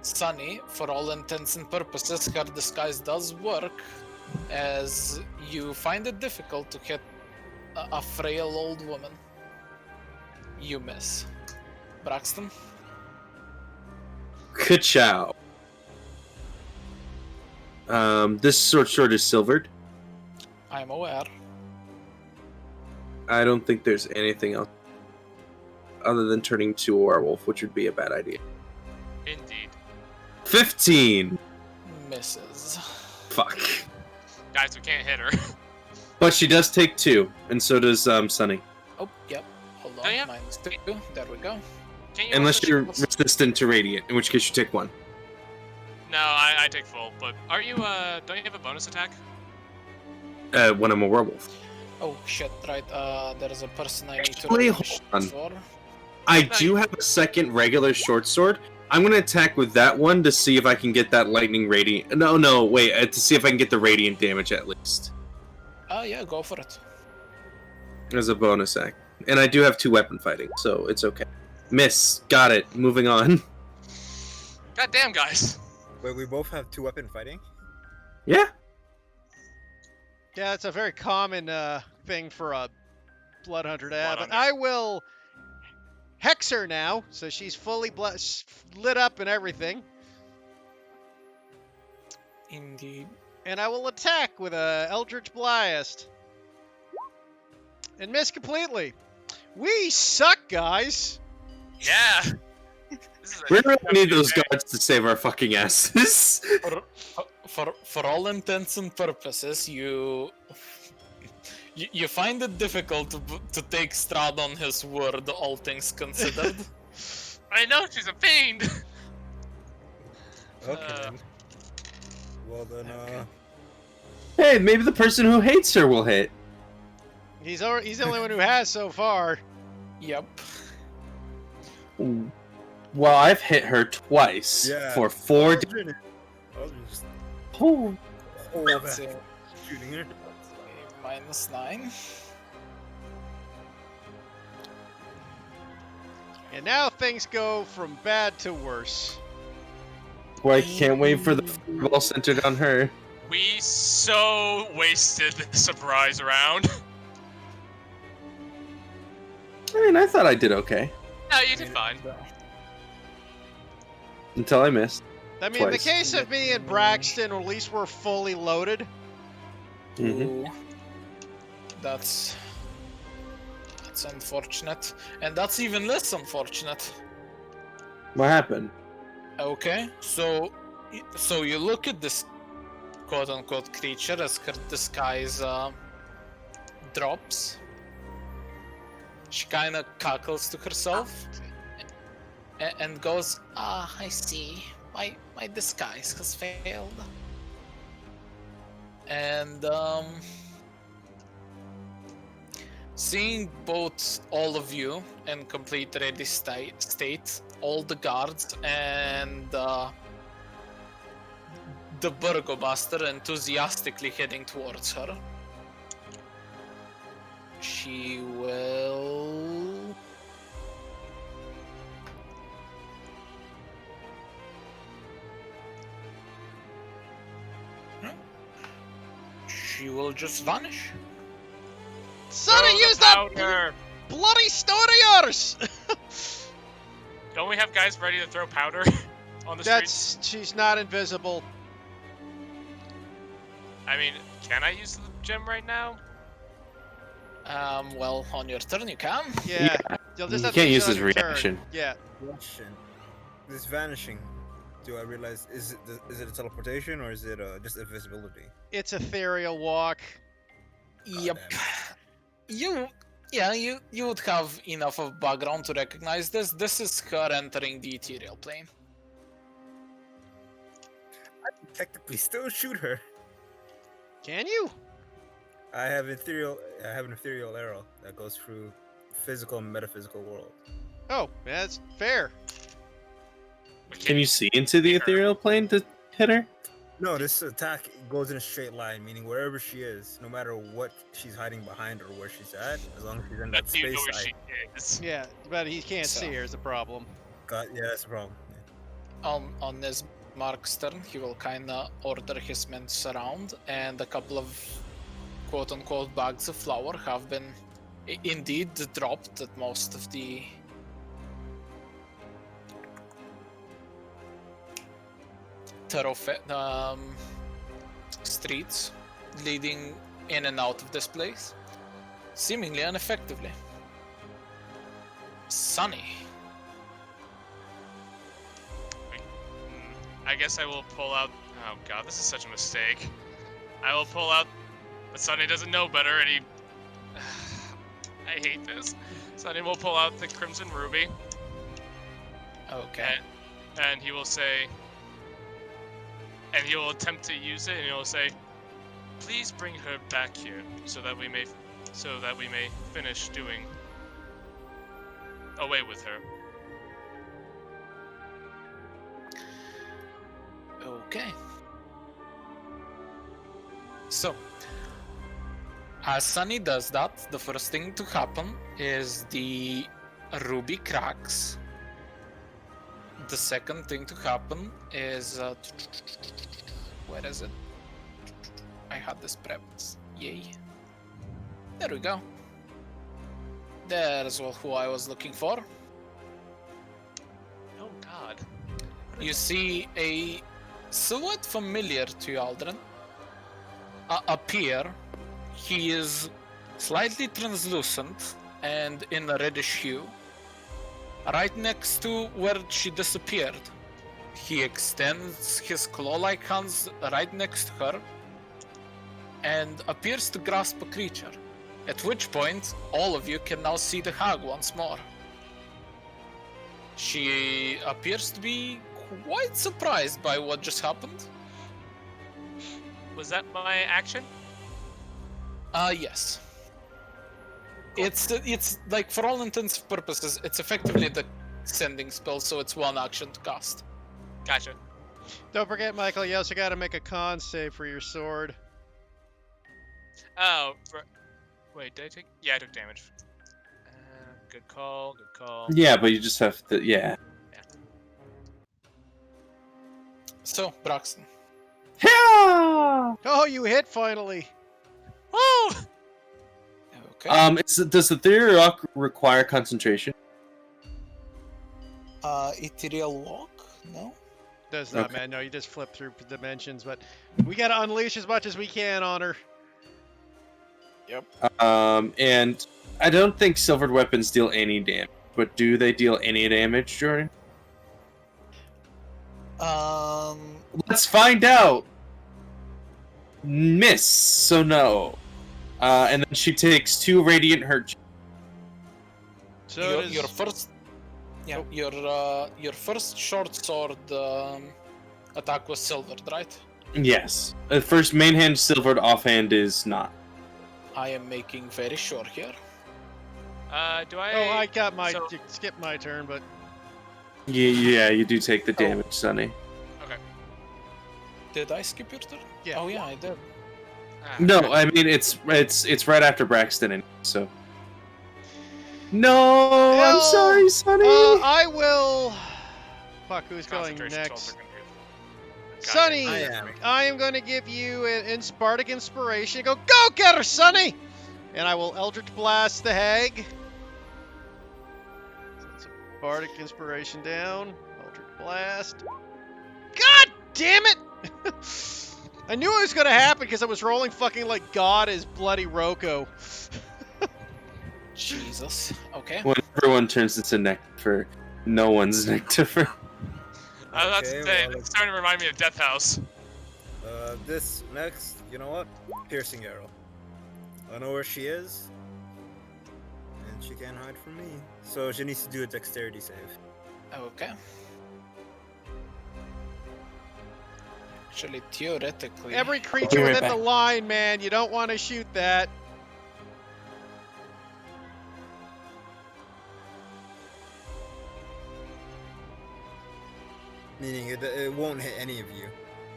Sunny, for all intents and purposes, her disguise does work, as you find it difficult to hit a frail old woman. You miss. Braxton? Ka-chow. This short sword is silvered. I'm aware. I don't think there's anything else other than turning to a werewolf, which would be a bad idea. Indeed. 15! Misses. Fuck. Guys, we can't hit her. But she does take 2, and so does Sunny. Oh, yep. Hold on. Oh, yeah. -2. There we go. Can you Unless also you're shoot- resistant to radiant, in which case you take 1. No, I take full, but are you, don't you have a bonus attack? When I'm a werewolf. Oh shit! Right. There's a person I need to Actually, roll hold initiative on. for. I do have a second regular short sword. I'm gonna attack with that one to see if I can get that lightning radiant. No, wait. To see if I can get the radiant damage at least Yeah, go for it. as a bonus act. And I do have 2 weapon fighting, so it's okay. Miss, got it. Moving on. God damn, guys. Wait, we both have 2 weapon fighting? Yeah. Yeah, it's a very common thing for a blood hunter to have. Blood And I will hex her now, so she's fully lit up and everything. Indeed. And I will attack with a Eldritch Blast. And miss completely. We suck, guys. Yeah. We really need those guards to save our fucking asses. For all intents and purposes, you find it difficult to take Strahd on his word, all things considered. I know, she's a fiend. Okay. Well then, Hey, maybe the person who hates her will hit. He's the only one who has so far. Yep. Well, I've hit her twice for 4 damage. Oh, That's it. Shooting her. -9. And now things go from bad to worse. boy, I can't wait for the ball centered on her. We so wasted the surprise round. I mean, I thought I did okay No, you did fine. until I missed. I mean, in the Twice. case of me and Braxton, at least we're fully loaded. Mhm. Ooh. That's unfortunate, and that's even less unfortunate. What happened? Okay, so you look at this quote-unquote creature as her disguise drops. She kind of cackles to herself and goes, I see. My disguise has failed. And seeing both all of you in complete ready state, all the guards and the Burgomaster enthusiastically heading towards her, she will... She will just vanish. Sonny, Throw the use that powder. bloody stone of yours! Don't we have guys ready to throw powder on the streets? She's not invisible. I mean, can I use the gem right now? Well, on your turn you can. Yeah. You'll just You have to can't use use it on his your turn. reaction. Yeah. Question. This vanishing, do I realize, is it a teleportation or is it just invisibility? It's ethereal walk. Yep. damn. You would have enough of background to recognize this. This is her entering the ethereal plane. I can technically still shoot her. Can you? I have an ethereal arrow that goes through physical and metaphysical world. Oh, that's fair. Can you see into the ethereal plane to hit her? No, this attack goes in a straight line, meaning wherever she is, no matter what she's hiding behind or where she's at, as long as she's in that Do you know space, where she is? Yeah, but he can't So- see her is the problem. yeah, that's the problem. On his Mark's turn, he will kinda order his men to surround, and a couple of quote-unquote bags of flour have been indeed dropped at most of the thoroughfare streets leading in and out of this place, seemingly ineffectively. Sunny. I guess I will pull out. Oh god, this is such a mistake. I will pull out, but Sunny doesn't know better, and he. I hate this. Sunny will pull out the Crimson Ruby, Okay. and he will say, and he will attempt to use it, and he will say, "Please bring her back here, so that we may so that we may finish doing away with her. Okay. So, as Sunny does that, the first thing to happen is the ruby cracks. The second thing to happen is where is it? I had this prepped. Yay. There we go. There's who I was looking for. Oh God. You see a silhouette familiar to you, Aldrin, appear. He is slightly translucent and in a reddish hue. Right next to where she disappeared, he extends his claw-like hands right next to her and appears to grasp a creature. At which point, all of you can now see the hag once more. She appears to be quite surprised by what just happened. Was that my action? Yes. It's like, for all intents and purposes, it's effectively the sending spell, so it's one action to cast. Gotcha. Don't forget, Michael, you also got to make a con save for your sword. Oh, wait, did I take? Yeah, I took damage. Good call, good call. Yeah, but you just have to. Yeah. So, Braxton. Yeah. Oh, you hit finally. Woo! Okay. Does the theory rock require concentration? Ethereal walk? No? Does not, Okay. man. No, you just flip through dimensions, but we got to unleash as much as we can on her. And I don't think silvered weapons deal any damage, but do they deal any damage, Jordan? Let's find out. Miss, so no. And then she takes 2 radiant hurt. So your first, your first short sword attack was silvered, right? Yes. The first main hand silvered, offhand is not. I am making very sure here. Do I? Oh, I got my so- skip my turn, but Yeah, you do take the damage, Sonny. Okay. Did I skip your turn? Yeah. Oh yeah, I did. No, I mean it's right after Braxton, and so. No, I'm Well, sorry, Sonny. I will. Fuck, who's going Concentration next? spells are gonna be- Sonny, I am. I am going to give you an Spartic inspiration. Go get her, Sonny! And I will Eldritch Blast the hag. So it's a Bardic inspiration down. Eldritch Blast. God damn it! I knew it was going to happen because I was rolling fucking like God is bloody Roko. Jesus. Okay. When everyone turns into Nectar, no one's Nectar. That's Okay, insane. well, It's starting to remind me of Death House. This next, you know what? Piercing arrow. I know where she is, and she can't hide from me. So she needs to do a dexterity save. Okay. Actually, theoretically. Every creature Be right within the back. line, man. You don't want to shoot that. Meaning it won't hit any of you.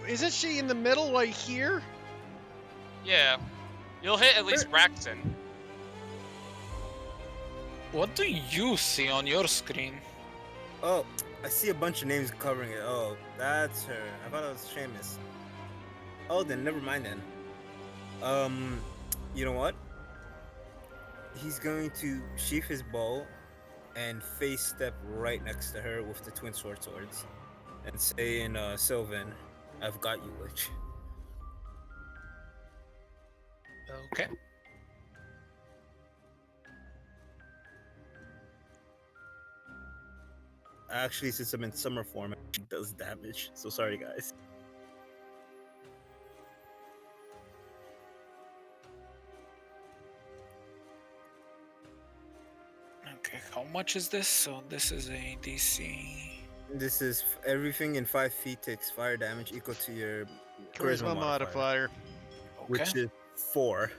Isn't she in the middle right here? Yeah. You'll hit at least Braxton. What do you see on your screen? Oh, I see a bunch of names covering it. Oh, that's her. I thought it was Seamus. Oh, then never mind then. You know what? He's going to sheath his bow and face step right next to her with the twin sword swords and say in Sylvan, "I've got you, witch." Okay. Actually, since I'm in summer form, it does damage. So sorry, guys. Okay, how much is this? So this is a DC. This is everything in 5 feet takes fire damage equal to your Charisma modifier. Okay. which is 4.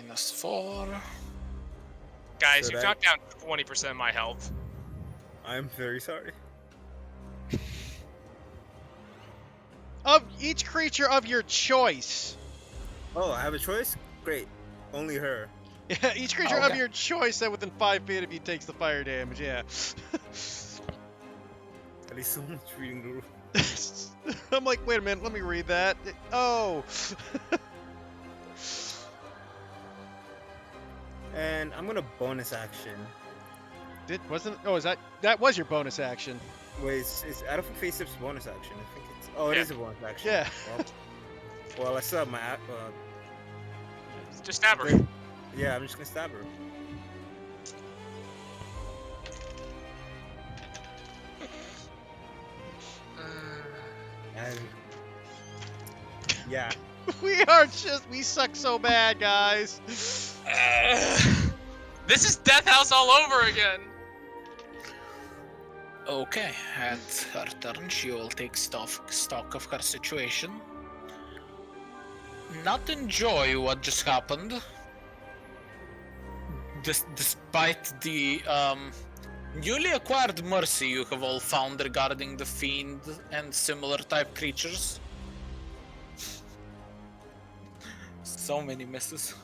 -4. Guys, So you've knocked down 20% of my health. I'm very sorry. Of each creature of your choice. Oh, I have a choice? Great. Only her. Yeah, each creature of Okay. your choice that within 5 feet of you takes the fire damage, yeah. At least someone's reading the rule. I'm like, wait a minute, let me read that. Oh. And I'm gonna bonus action. Is that was your bonus action? Wait, I don't think face up's bonus action. I think it's. Oh, it Yeah. is a bonus action. Yeah. Well, I still have my. Just stab her. Great. Yeah, I'm just gonna stab her. And yeah, We suck so bad, guys. This is Death House all over again. Okay, at her turn, she will take stock of her situation. Not enjoy what just happened. Despite the newly acquired mercy you have all found regarding the fiend and similar type creatures. So many misses.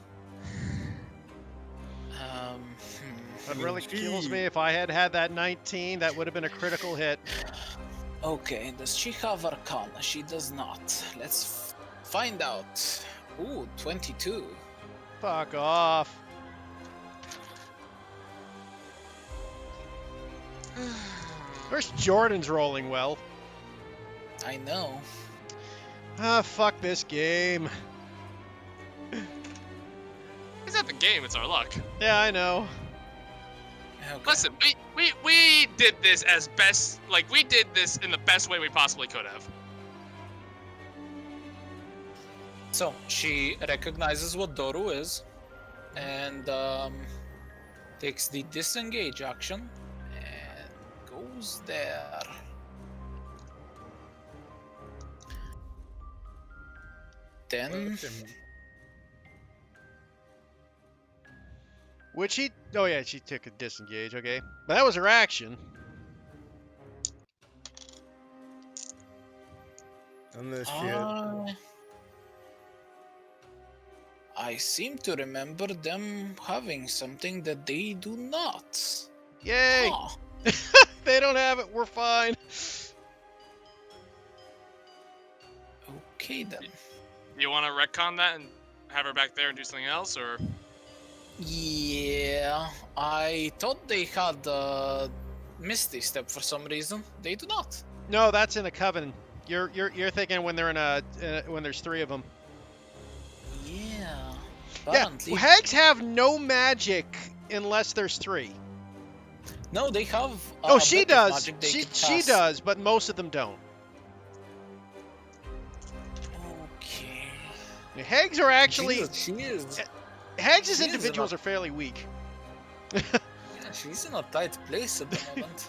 What really kills me, if I had had that 19, that would have been a critical hit. Okay, does she have Arcana? She does not. Let's find out. Ooh, 22. Fuck off. Where's Jordan's rolling well? I know. Ah, fuck this game. It's not the game, it's our luck. Yeah, I know. Okay. Listen, we did this as best, like, we did this in the best way we possibly could have. So, she recognizes what Doru is, and takes the disengage action, and goes there. Then, Would she? Oh yeah, she took a disengage. Okay, but that was her action. unless she had. I seem to remember them having something that they do not. Yay! Huh. They don't have it. We're fine. Okay then. You want to retcon that and have her back there and do something else, or? Yeah, I thought they had Misty Step for some reason. They do not. No, that's in a coven. You're thinking when they're in when there's 3 of them. Yeah. Yeah, Apparently. hags have no magic unless there's 3. No, they have. Oh, she bit of does. magic they She can cast. does, but most of them don't. Okay. The hags are actually Jesus, she is. hags as she is individuals are fairly weak. Yeah, she's in a tight place at the moment.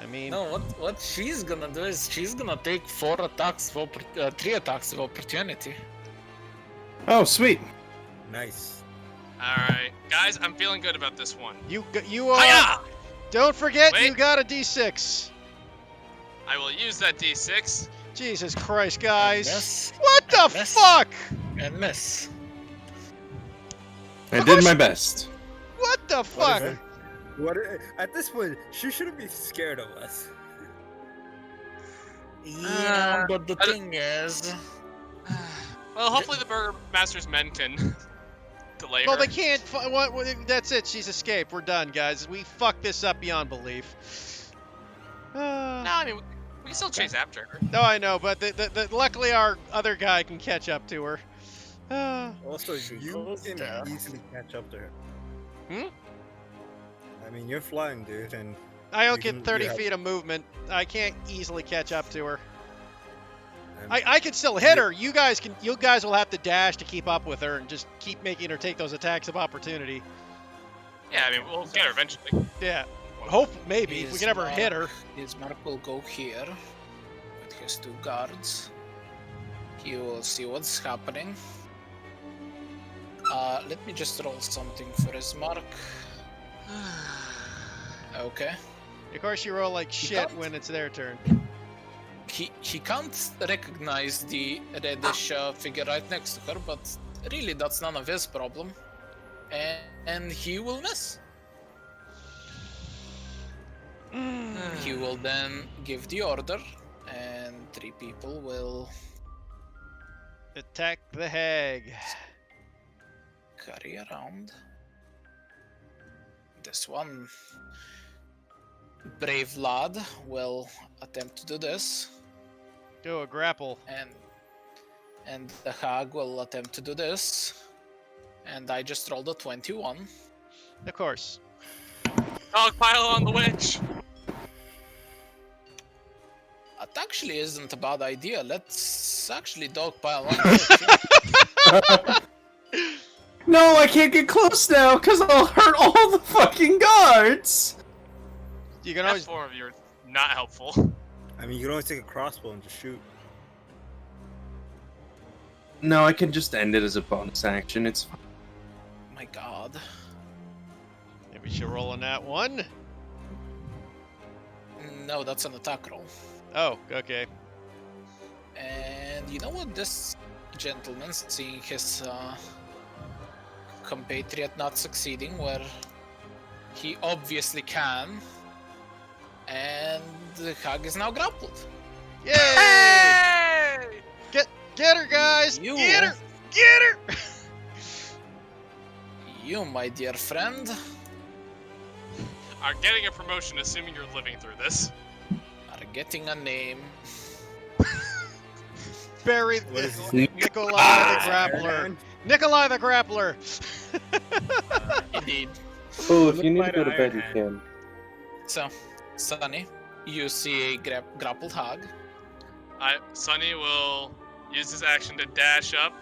I mean, No, what she's gonna do is she's gonna take 3 attacks of opportunity. Oh, sweet. Nice. Alright. Guys, I'm feeling good about this one. you Hiya! don't forget Wait. you got a D6. I will use that D6. Jesus Christ, guys! Miss. What the Miss. fuck? And miss. I did my best. What the What fuck? is it? At this point, she shouldn't be scared of us. Yeah, but the thing is, Well, hopefully the Burger Master's men can delay Well, her. they can't. That's it. She's escaped. We're done, guys. We fucked this up beyond belief. No, I mean, we can still chase after her. No, I know, but luckily our other guy can catch up to her. Also, you goes can there. easily catch up to her. Hmm? I mean, you're flying, dude, and I don't You get can- 30 you have- feet of movement. I can't easily catch up to her. and I can still hit her. You guys will have to dash to keep up with her and just keep making her take those attacks of opportunity. Yeah, I mean, we'll get her eventually. Yeah. Hope maybe if we his can ever hit her. mark- His mark will go here with his 2 guards. He will see what's happening. Let me just roll something for his mark. Okay. Of course, you roll like He shit can't. when it's their turn. He can't recognize the reddish figure right next to her, but really that's none of his problem. And he will miss. He will then give the order, and 3 people will Attack the hag. carry around. This one brave lad will attempt to do this, Do a grapple. and the hag will attempt to do this, and I just rolled a 21. Of course. Dogpile on the witch! That actually isn't a bad idea. Let's actually dogpile on the witch. No, I can't get close now because I'll hurt all the fucking guards. You can always. F4 of you are not helpful. I mean, you can always take a crossbow and just shoot. No, I can just end it as a bonus action. It's fine. My god. Maybe we should roll on that one. No, that's an attack roll. Oh, okay. And you know what? This gentleman, seeing his compatriot not succeeding where he obviously can, and the hag is now grappled. Yay! Hey! Get her, guys! You- Get her! Get her! You, my dear friend, Are getting a promotion assuming you're living through this. are getting a name. Bury What is his name? Nikolai the Grappler. Nikolai the Grappler! Indeed. Oh, if you need Look to go to by bed, the you Iron can. So, Sunny, you see a grappled hag. Sunny will use his action to dash up.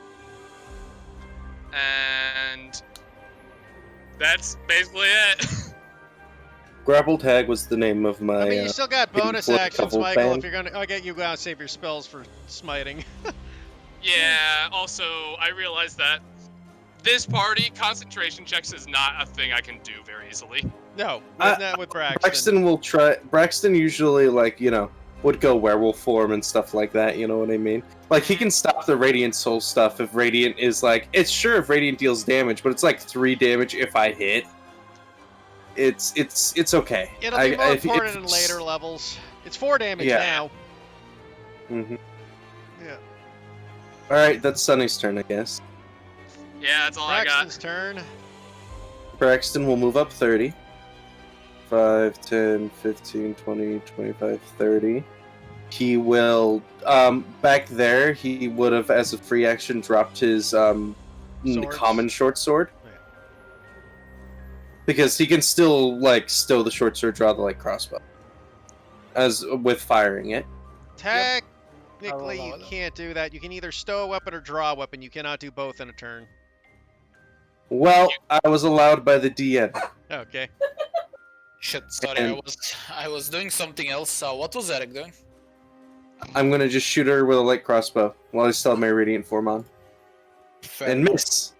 And that's basically it. Grapple Tag was the name of my. I mean, you still got bonus for the actions, couple Michael, band. if you're gonna. I'll get you go out and save your spells for smiting. Yeah, also, I realized that this party, concentration checks is not a thing I can do very easily. No, not with Braxton. Braxton will try. Braxton usually, would go werewolf form and stuff like that. You know what I mean? Like, he can stop the Radiant Soul stuff if Radiant is it's sure if Radiant deals damage, but it's 3 damage if I hit. It's okay. It'll be more if important in later levels. It's 4 damage Yeah. now. Mm-hmm. Yeah. All right, that's Sunny's turn, I guess. Yeah, that's all Braxton's turn. Braxton will move up 30. 5, 10, 15, 20, 25, 30. He will, back there, he would have, as a free action, dropped his Swords? common short sword. Yeah. Because he can still, stow the short sword, draw the crossbow. As with firing it. Technically, I'll you allow it. can't do that. You can either stow a weapon or draw a weapon. You cannot do both in a turn. Well, I was allowed by the DM. Okay. Shit, sorry, And- I was doing something else. What was Eric doing? I'm gonna just shoot her with a light crossbow while I still have my radiant form on. Fair And enough. miss.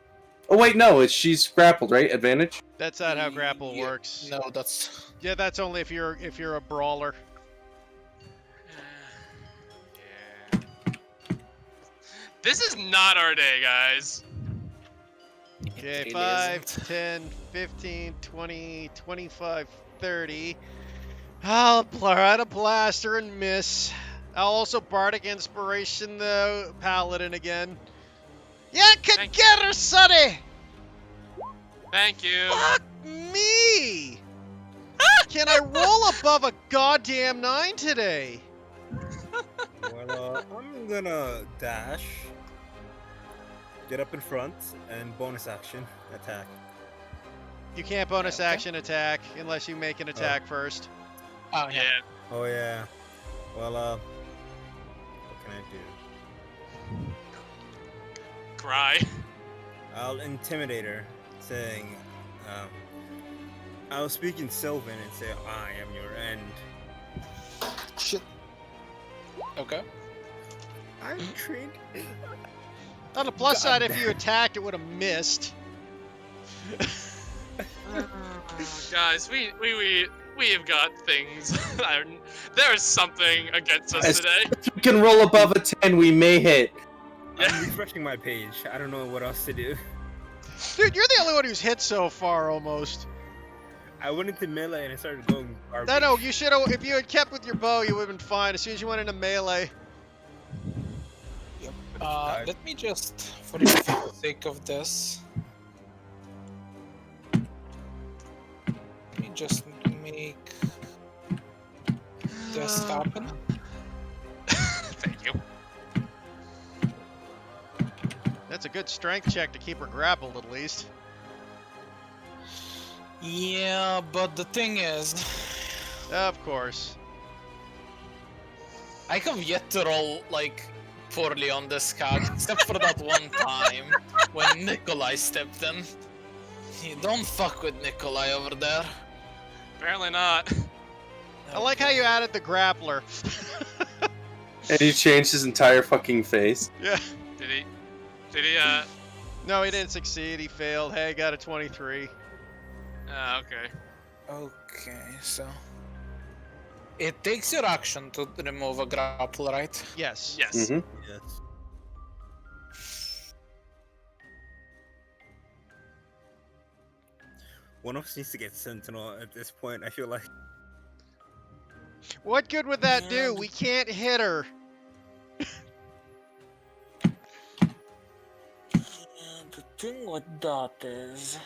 Oh wait, no, she's grappled, right? Advantage? That's not how grapple Yeah, works. No, that's Yeah, that's only if you're a brawler. Yeah. This is not our day, guys. it Okay, really 5, isn't. 10, 15, 20, 25, 30. I'll try to blaster and miss. I'll also Bardic Inspiration the Paladin again. Yeah, can Thank get her, Sonny! Thank you. Fuck me! Can I roll above a goddamn 9 today? Well, I'm gonna dash, get up in front, and bonus action attack. You can't bonus Yeah, okay. action attack unless you make an attack first. Oh yeah. Yeah. Oh yeah. Well, what can I do? Cry. I'll intimidate her, saying, I'll speak in Sylvan and say, I am your end. Shit. Okay. I'm trained. On the plus side, if God you attacked, it would have missed. Guys, we have got things. There's something against us today. If we can roll above a 10, we may hit. I'm refreshing my page. I don't know what else to do. Dude, you're the only one who's hit so far, almost. I went into melee and I started going garbage. No, you should have. If you had kept with your bow, you would have been fine. As soon as you went into melee. Let me just, for the sake of this, let me just make this happen. Thank you. That's a good strength check to keep her grappled, at least. Yeah, but the thing is, Of course. I have yet to roll, like, poorly on this card, except for that one time when Nikolai stepped in. You don't fuck with Nikolai over there. Apparently not. I like how you added the grappler. And he changed his entire fucking face. Yeah. Did he? No, he didn't succeed. He failed. Hey, got a 23. Okay. Okay, so it takes your action to remove a grapple, right? Yes. Yes. Mm-hmm. Yes. One of us needs to get Sentinel at this point, I feel like. What good would that do? Yeah. We can't hit her. The thing with that is,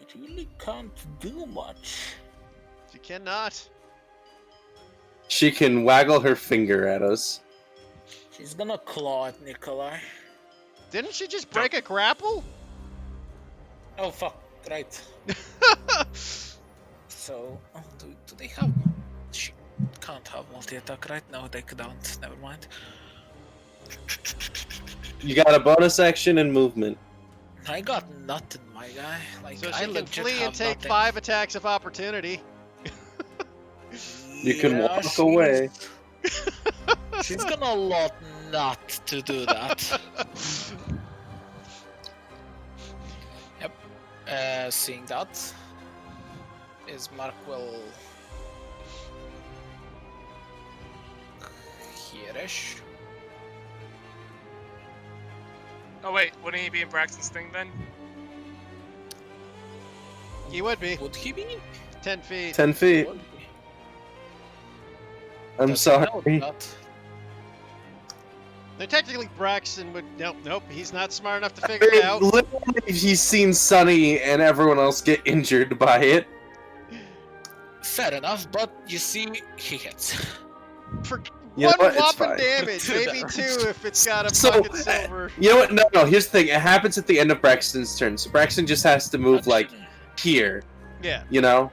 she really can't do much. You cannot. She can waggle her finger at us. She's gonna claw at Nikolai. Didn't she just break a grapple? Oh fuck, right. So, do they have... She can't have multi-attack right now, they don't, never mind. You got a bonus action and movement. I got nothing, my guy. Like, So I she can legit flee and have take nothing. 5 attacks of opportunity. You can walk she's- away. She's gonna lot not to do that. Yep. Seeing that, is Mark will here-ish. Oh wait, wouldn't he be in Braxton's thing then? He would be. Would he be? 10 feet. 10 feet. Would be. I'm Does he know sorry. that? Now, technically, Braxton would. Nope, he's not smart enough to figure it out. Literally, he's seen Sunny and everyone else get injured by it. Fair enough, but you see, he hits. For You know one what? It's whopping fine. damage, Two maybe damage. 2 if it's got a So, fucking silver. You know what? No, here's the thing. It happens at the end of Braxton's turn. So Braxton just has to move, like, here, Yeah. you know?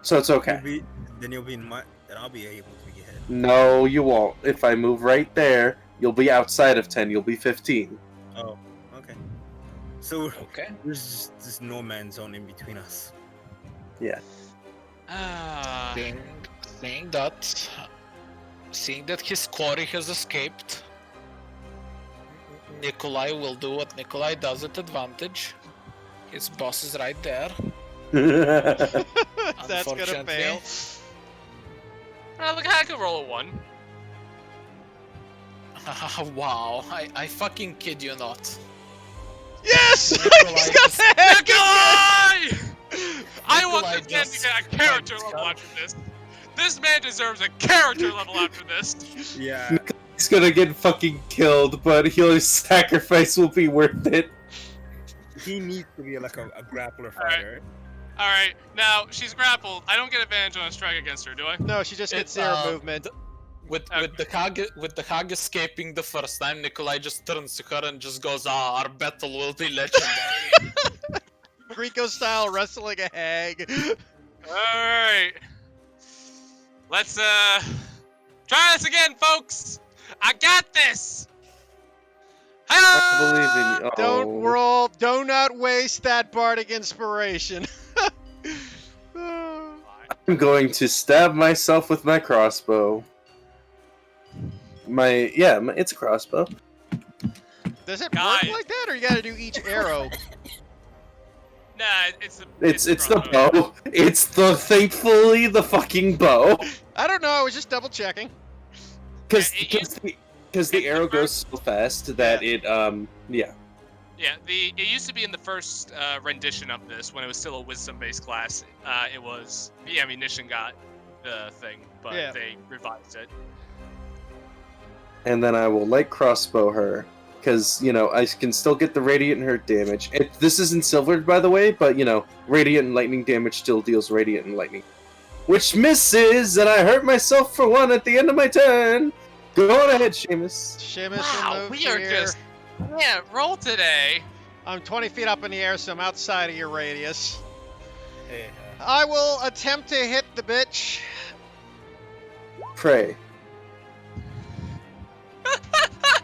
So it's okay. Then you'll be in my. Then I'll be able to get hit. No, you won't. If I move right there, you'll be outside of 10. You'll be 15. Oh, okay. So Okay. there's just this no man's zone in between us. Yeah. Ah. Seeing that his quarry has escaped, Nikolai will do what Nikolai does at advantage. His boss is right there. That's gonna Unfortunately. fail. Look, I could roll a 1. Wow, I fucking kid you not. Yes! Nikolai He's got just- the heck! Nikolai! I want Nikolai this man to just get a character comes level up. after this. This man deserves a character level after this. Yeah. He's gonna get fucking killed, but his sacrifice will be worth it. He needs to be like a grappler fighter. Alright, now she's grappled. I don't get advantage on a strike against her, do I? No, she just gets It, zero uh, movement. With the Hag escaping the first time, Nikolai just turns to her and just goes, "Ah, our battle will be legendary." Rico style wrestling a hag. Alright. Let's, try this again, folks! I got this! I believe in you. Don't roll. Do not waste that bardic inspiration. I'm going to stab myself with my crossbow. It's a crossbow. Does it Guys. work like that, or you gotta do each arrow? Nah, it's the the bow. It's thankfully the fucking bow. I don't know. I was just double checking. Because it's the arrow goes so fast that it yeah. Yeah, it used to be in the first rendition of this when it was still a wisdom-based class. It was the ammunition got the thing, but they revised it. And then I will light crossbow her, because I can still get the radiant and hurt damage. This isn't silvered, by the way, but radiant and lightning damage still deals radiant and lightning, which misses, and I hurt myself for 1 at the end of my turn. Go on ahead, Seamus. Seamus Wow, will move we are here. just roll today. I'm 20 feet up in the air, so I'm outside of your radius. Hey, I will attempt to hit the bitch. Pray.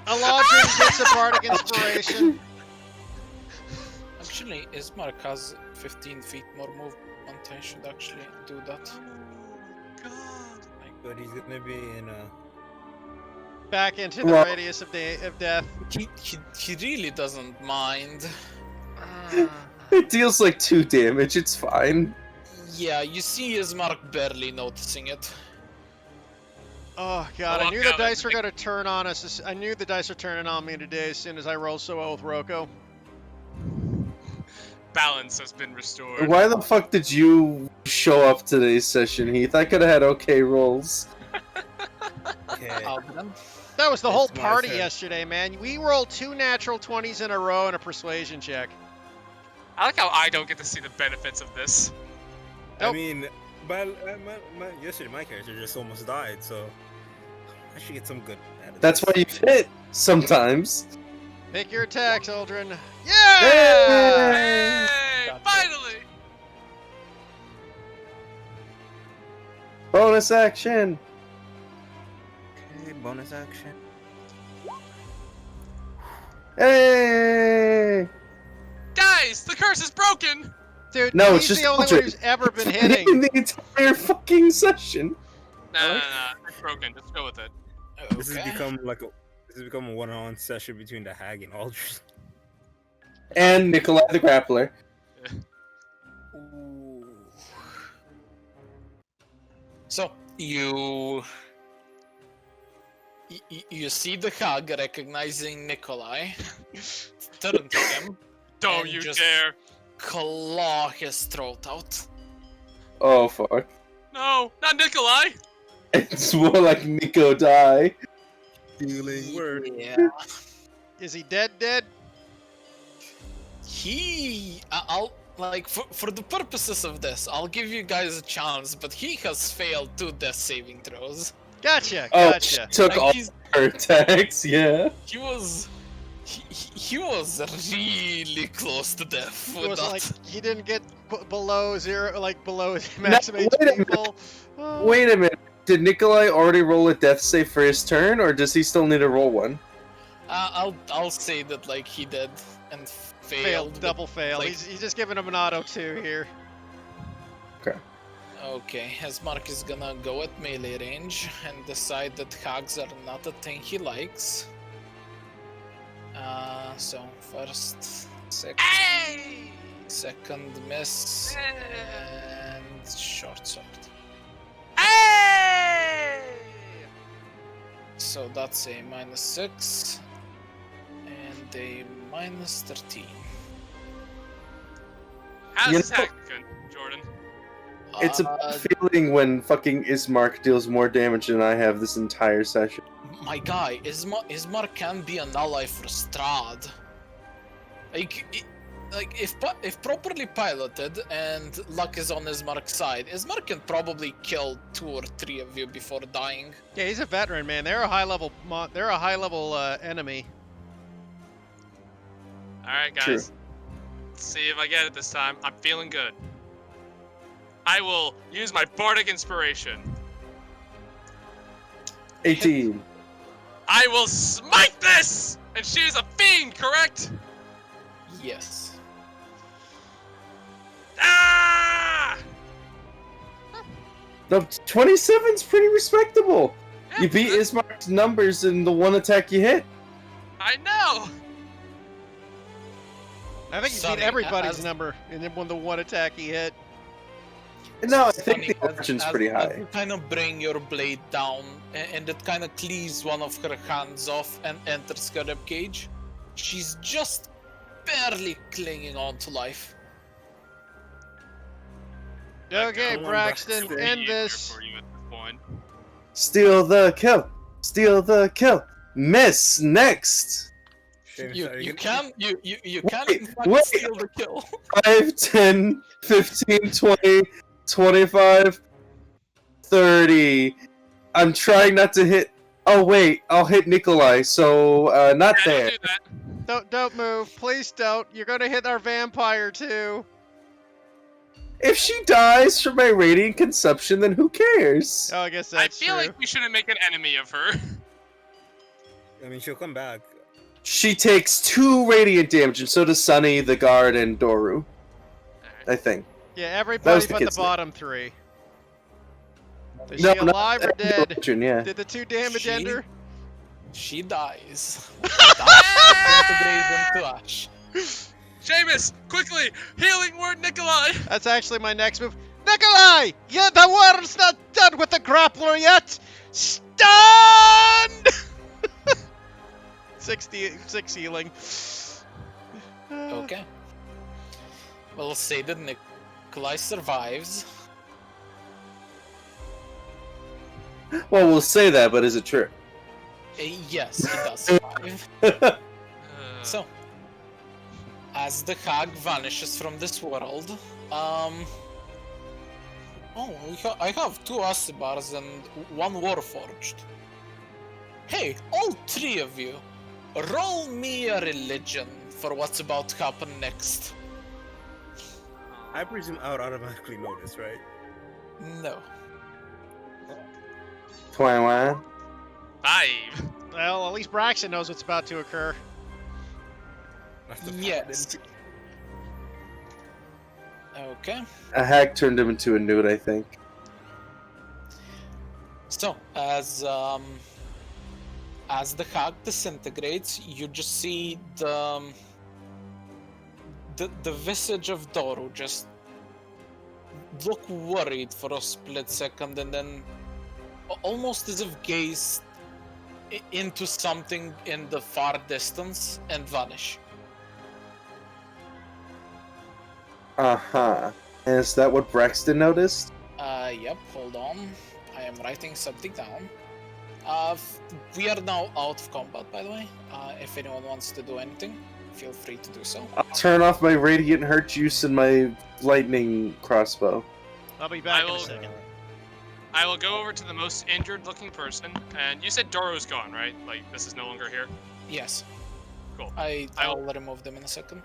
Eladrin gets a bardic inspiration. Actually, Ismark has 15 feet more movement. I should actually do that. God. but he's gonna be in a. Back into the radius of death. He really doesn't mind. It deals like 2 damage, it's fine. Yeah, you see Ismark barely noticing it. Oh god, Oh, I knew God. the dice were gonna turn on us. I knew the dice were turning on me today as soon as I rolled so well with Roko. Balance has been restored. Why the fuck did you show up today's session, Heath? I could have had okay rolls. Okay. That was the whole It's my party turn. yesterday, man. We rolled 2 natural 20s in a row and a persuasion check. I like how I don't get to see the benefits of this. Nope. I mean, but yesterday my character just almost died, so I should get some good. Out of That's this. why you hit sometimes. Make your attacks, Aldrin. Yeah! Hey! Gotcha. Finally! Bonus action. Okay, bonus action. Hey! Guys, the curse is broken! Dude, No, it's he's just the only Aldrin. one who's ever been hitting. In the entire fucking session. Nah, it's broken. Just go with it. This has become a one-on-one session between the hag and Aldrin. And Nikolai the Grappler. Ooh. So you see the hag recognizing Nikolai, turn to him, Don't And you just- dare! claw his throat out. Oh fuck. No, not Nikolai! It's more like Nico die. Healing word. Yeah. Is he dead? I'll like for the purposes of this, I'll give you guys a chance, but he has failed 2 death saving throws. Gotcha, Oh, gotcha. she took Like, all he's- her attacks, yeah. He was really close to death It with was that. like he didn't get below 0, like below his maximum wait a HP minute. full. Oh. Wait a minute. Did Nikolai already roll a death save for his turn, or does he still need to roll one? I'll say that like he did and failed. but- Double fail. like- He's just giving him an auto 2 here. Okay, Mark is gonna go at melee range and decide that hags are not a thing he likes. So first, Hey! second miss, and short sword. Hey! So that's a -6 and a -13. How's You this know- hack going, Jordan? It's a bad feeling when fucking Ismark deals more damage than I have this entire session. My guy, Ismar can be an ally for Strahd. If properly piloted and luck is on Ismark's side, Ismark can probably kill 2 or 3 of you before dying. Yeah, he's a veteran, man. They're a high level. They're a high level enemy. All right, guys. True. Let's see if I get it this time. I'm feeling good. I will use my bardic inspiration. 18. I will smite this! And she is a fiend, correct? Yes. Ah! No, 27's pretty respectable. Yeah, You beat that's- Ismark's numbers in the one attack you hit. I know! I think he's beat everybody's number in the one attack he hit. No, I think the fortune's pretty high. You kind of bring your blade down, and it kind of cleaves one of her hands off and enters her ribcage. She's just barely clinging on to life. Okay, Braxton, end this. Steal the kill. Steal the kill. Miss next. You can in fact wait. steal the kill. 5, 10, 15, 20, 25, 30. I'm trying not to hit. Oh wait, I'll hit Nikolai. So not there. Don't move, please don't. You're gonna hit our vampire too. If she dies from my radiant consumption, then who cares? Oh, I guess that's I feel true. like we shouldn't make an enemy of her. I mean, she'll come back. She takes 2 radiant damage, and so does Sunny, the guard, and Doru. I think. Yeah, everybody the but the kid's bottom 3. Is No, she alive or dead? Yeah. Did the 2 damage end her? She dies. Disintegrates into ash. Seamus, quickly! Healing word, Nikolai! That's actually my next move. Nikolai! Yeah, the world's not done with the grappler yet! Stunned! 6 healing. Okay. We'll say that Nikolai survives. Well, we'll say that, but is it true? Yes, he does survive. So, as the hag vanishes from this world, I have 2 Acibars and 1 Warforged. Hey, all 3 of you, roll me a religion for what's about to happen next. I presume I would automatically notice, right? No. 21. 5. Well, at least Braxton knows what's about to occur. That's the Yes. Okay. A hag turned him into a nude, I think. So, as the hag disintegrates, you just see the visage of Doru just look worried for a split second, and then almost as if gaze into something in the far distance and vanish. Uh-huh. And is that what Braxton noticed? Yep, hold on. I am writing something down. We are now out of combat, by the way. If anyone wants to do anything, feel free to do so. I'll turn off my radiant hurt juice and my lightning crossbow. I'll be back in a second. I will go over to the most injured looking person, and you said Doro's gone, right? Like, this is no longer here? Yes. Cool. I'll remove them in a second.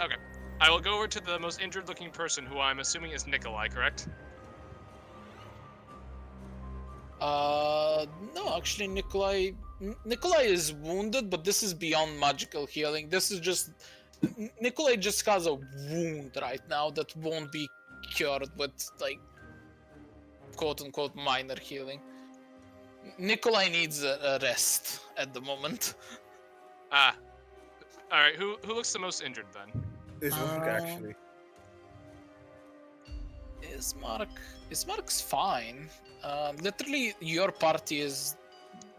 Okay. I will go over to the most injured looking person, who I'm assuming is Nikolai, correct? No, actually Nikolai is wounded, but this is beyond magical healing. This is just... Nikolai just has a wound right now that won't be cured with, like, quote-unquote minor healing. Nikolai needs a rest at the moment. Alright, who looks the most injured then? Ismark, actually. Ismark's fine. Literally, your party is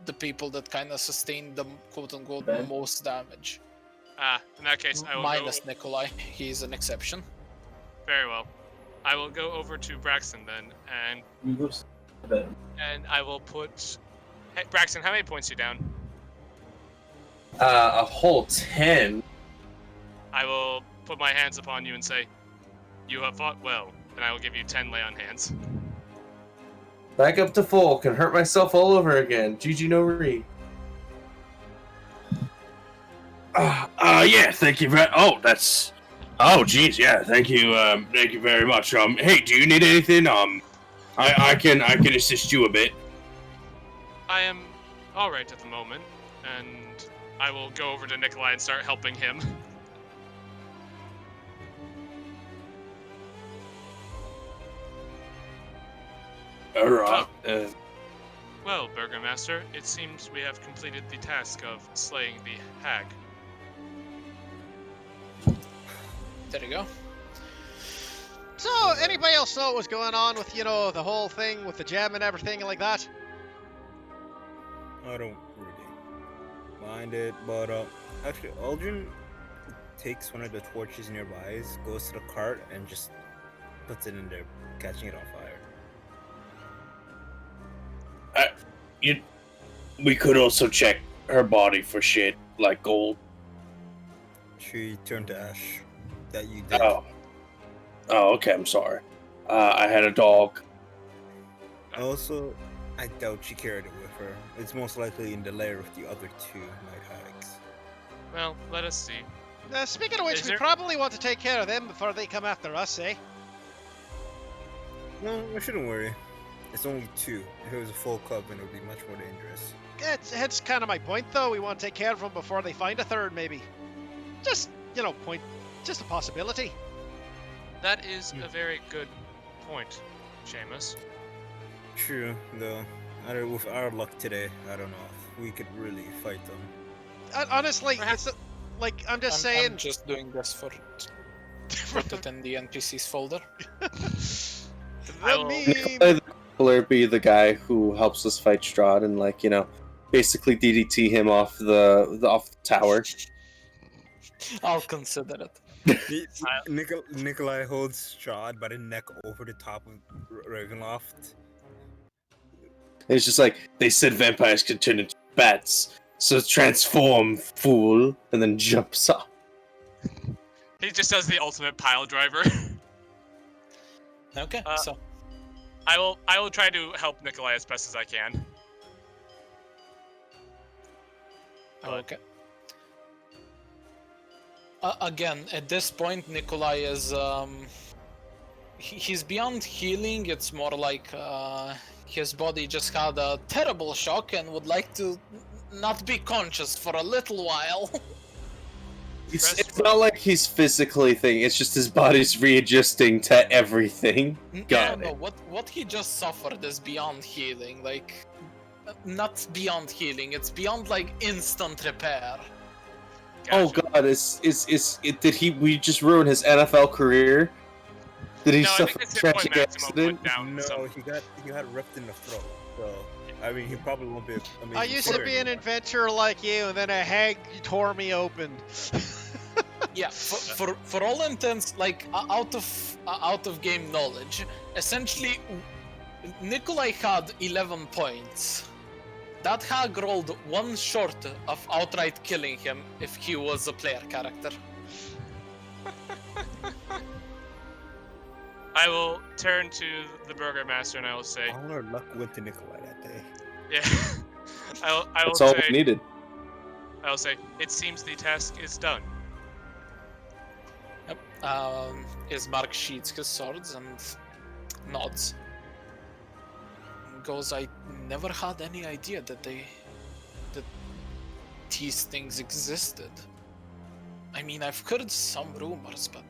the people that kind of sustain the quote-unquote most damage. In that case, I will Minus Nikolai, he's an exception. Very well. I will go over to Braxton then, and I will put... Hey, Braxton, how many points are you down? A whole 10. I will put my hands upon you and say, you have fought well, and I will give you 10 lay on hands. Back up to full. Can hurt myself all over again. GG no re. Yeah, thank you very... Oh, that's... Oh, geez, yeah, thank you very much. Hey, do you need anything? I can assist you a bit. I am alright at the moment, and I will go over to Nikolai and start helping him. Alright. Well, Burgermaster, it seems we have completed the task of slaying the hag. There you go. So, anybody else know what was going on with, the whole thing with the gem and everything like that? I don't really mind it, but actually, Aldrin takes one of the torches nearby, goes to the cart, and just puts it in there, catching it on fire. We could also check her body for shit like gold. She turned to ash. That you did. Oh, okay. I'm sorry. I had a dog. Also, I doubt she carried it with her. It's most likely in the lair of the other two night hags. Well, let us see. Speaking of which, Is we there- probably want to take care of them before they come after us, eh? No, I shouldn't worry. It's only two. If it was a full club, then it would be much more dangerous. It's kind of my point, though. We want to take care of them before they find a third, maybe. Just, just a possibility. That is a very good point, Seamus. True, though. With our luck today, I don't know if we could really fight them. Honestly, Perhaps- it's I'm just I'm saying. just doing this for put it in the NPCs folder. I will- Nikolai the Cruller be the guy who helps us fight Strahd and basically DDT him off the tower. I'll consider it. Nikolai holds Strahd by the neck over the top of Ravenloft. It's just like they said vampires could turn into bats, so transform, fool, and then jumps up. He just does the ultimate pile driver. Okay, so I will try to help Nikolai as best as I can. okay. Again, at this point, Nikolai is he's beyond healing. It's more like his body just had a terrible shock and would like to not be conscious for a little while. It's not like he's physically thinking, it's just his body's readjusting to everything. Got it. No, what he just suffered is beyond healing. Like, not beyond healing. It's beyond like instant repair. Oh Gotcha. god, did we just ruin his NFL career? Did he No, I suffer think a his hit point tragic maximum accident? went down. No, So he got ripped in the throat. So I mean, he probably won't be. Amazing I used to fighter be an anymore. adventurer like you, and then a hag tore me open. Yeah, for all intents, like out of game knowledge, essentially, Nikolai had 11 points. That hag rolled one short of outright killing him if he was a player character. I will turn to the Burger Master and I will say, All our luck went to Nikolai that day. yeah. I will That's all say, we needed. I will say, it seems the task is done. Yep. Ismark sheaths his swords and nods. Goes, I never had any idea that these things existed. I mean, I've heard some rumors, but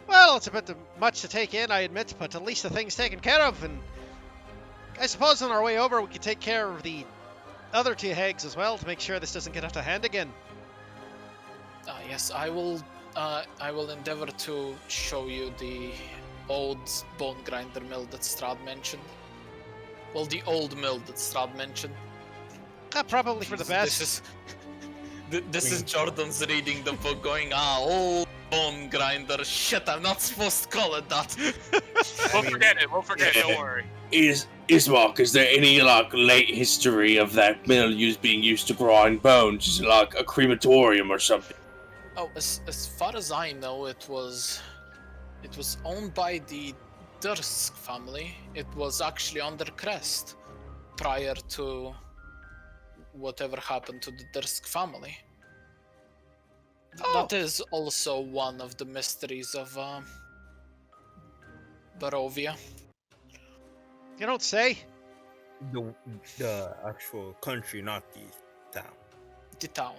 Well, it's a bit much to take in, I admit, but at least the thing's taken care of, and I suppose on our way over we could take care of the other two hags as well to make sure this doesn't get out of hand again. yes, I will endeavor to show you the old bone grinder mill that Strahd mentioned. Well, the old mill that Strahd mentioned. Probably for the best. This is Jordan's reading the book going, old bone grinder. Shit, I'm not supposed to call it that. We'll forget it. We'll forget it. Don't worry. Ismark, is there any late history of that mill being used to grind bones? Is it like a crematorium or something? Oh, as far as I know, it was owned by the Dursk family. It was actually under Crest prior to whatever happened to the Dursk family. Oh. That is also one of the mysteries of Barovia. You don't say. The actual country, not the town. The town.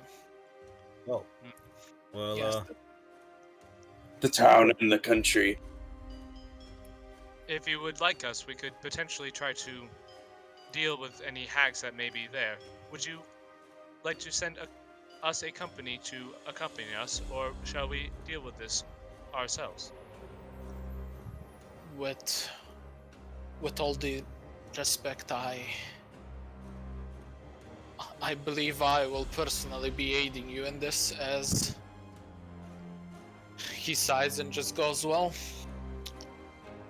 Oh. Well, Yes. The town and the country. If you would like us, we could potentially try to deal with any hags that may be there. Would you like to send us a company to accompany us, or shall we deal with this ourselves? With all the respect, I believe I will personally be aiding you in this, as he sighs and just goes, well,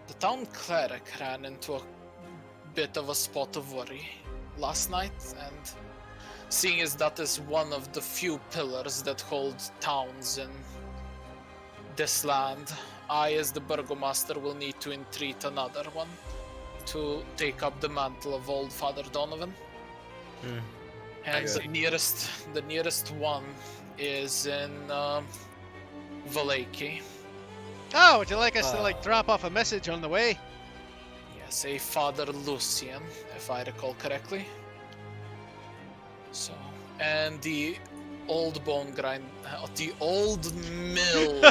the town cleric ran into a bit of a spot of worry last night, and seeing as that is one of the few pillars that hold towns in this land, I, as the burgomaster, will need to entreat another one to take up the mantle of old Father Donovan. And the nearest one is in Valaki. Oh, would you like us to drop off a message on the way? Yes, a Father Lucian, if I recall correctly. So, and the old bone grind, the old mill.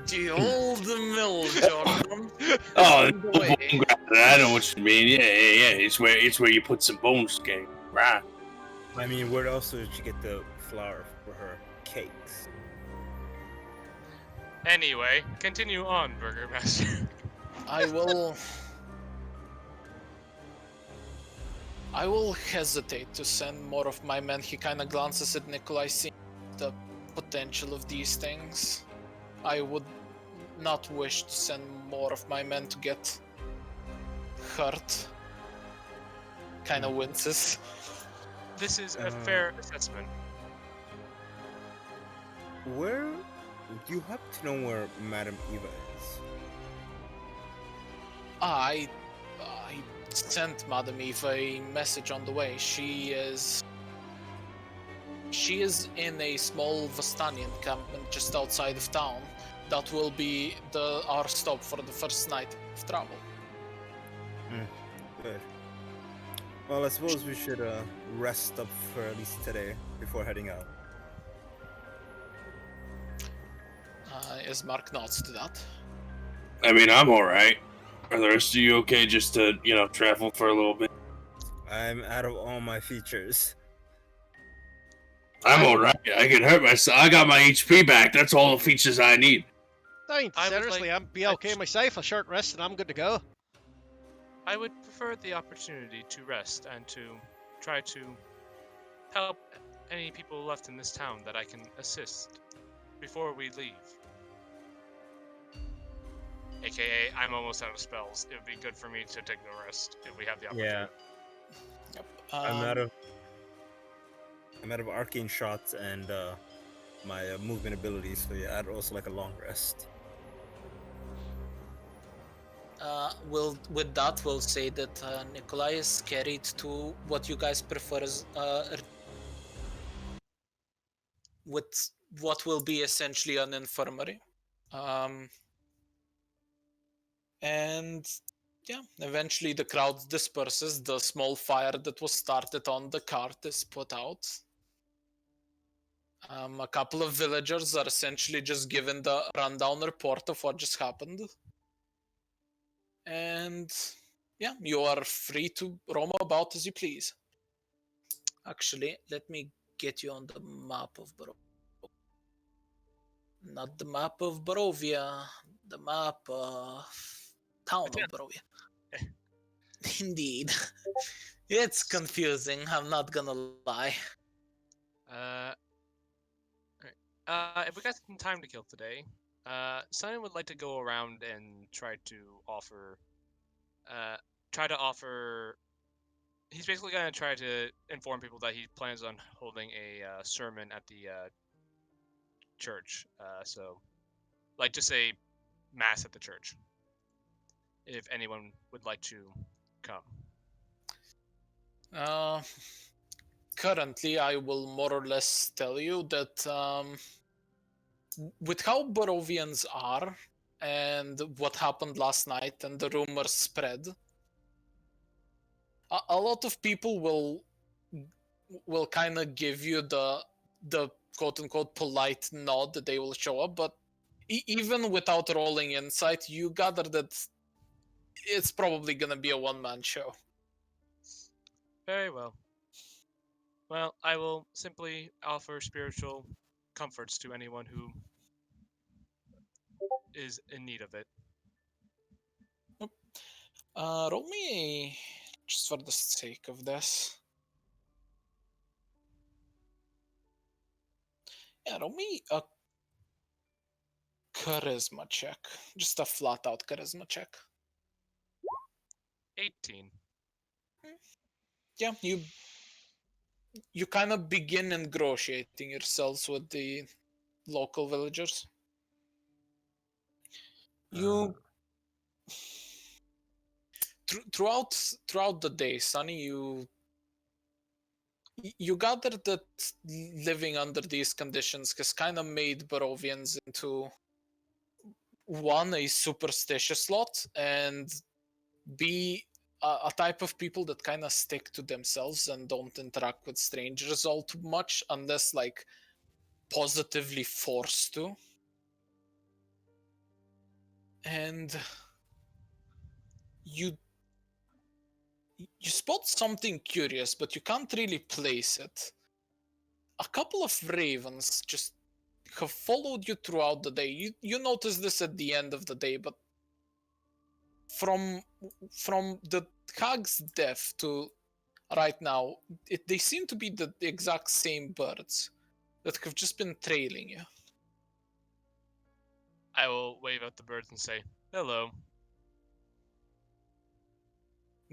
The old mill, Jordan. Oh, the bone grinder. I know what you mean. Yeah. It's where you put some bones, gang. Right. I mean, where else did she get the flour for her cakes? Anyway, continue on, Burgermaster. I will hesitate to send more of my men. He kind of glances at Nikolai, seeing the potential of these things. I would not wish to send more of my men to get hurt. Kind of winces. This is a fair assessment. Where do you happen to know where Madame Eva is? I sent Madame Eva a message on the way. She is in a small Vastanian encampment just outside of town. That will be our stop for the first night of travel. Good. Well, I suppose we should rest up for at least today before heading out. Is Mark nods to that? I mean, I'm alright. Are the rest of you okay just to, travel for a little bit? I'm out of all my features. I'm alright. I can hurt myself. I got my HP back. That's all the features I need. I mean, seriously, I'm be okay myself. A short rest and I'm good to go. I would prefer the opportunity to rest and to try to help any people left in this town that I can assist before we leave. AKA, I'm almost out of spells. It would be good for me to take the rest if we have the opportunity. Yeah. Yep. I'm out of arcane shots and my movement abilities, so yeah, I'd also like a long rest. With that, we'll say that Nikolai is carried to what you guys prefer as with what will be essentially an infirmary. And yeah, eventually the crowd disperses. The small fire that was started on the cart is put out. A couple of villagers are essentially just given the rundown report of what just happened. And yeah, you are free to roam about as you please. Actually, let me get you on the map of Barovia. Not the map of Barovia, the map of town of Barovia. Indeed. It's confusing, I'm not gonna lie. If we got some time to kill today, Simon would like to go around and try to offer. He's basically gonna try to inform people that he plans on holding a sermon at the church. So, like, just a mass at the church. If anyone would like to come. Currently, I will more or less tell you that with how Barovians are and what happened last night and the rumors spread, a lot of people will kind of give you the quote-unquote polite nod that they will show up, but even without rolling insight, you gather that it's probably gonna be a one-man show. Very well. Well, I will simply offer spiritual comforts to anyone who is in need of it. Roll me just for the sake of this. Yeah, roll me a charisma check. Just a flat out charisma check. 18. Yeah, you kind of begin negotiating yourselves with the local villagers. You throughout the day, Sonny, you gather that living under these conditions has kind of made Barovians into one, a superstitious lot, and b, a type of people that kind of stick to themselves and don't interact with strangers all too much unless like positively forced to. And you spot something curious, but you can't really place it. A couple of ravens just have followed you throughout the day. You notice this at the end of the day, but from the hag's death to right now, they seem to be the exact same birds that have just been trailing you. I will wave at the birds and say, hello.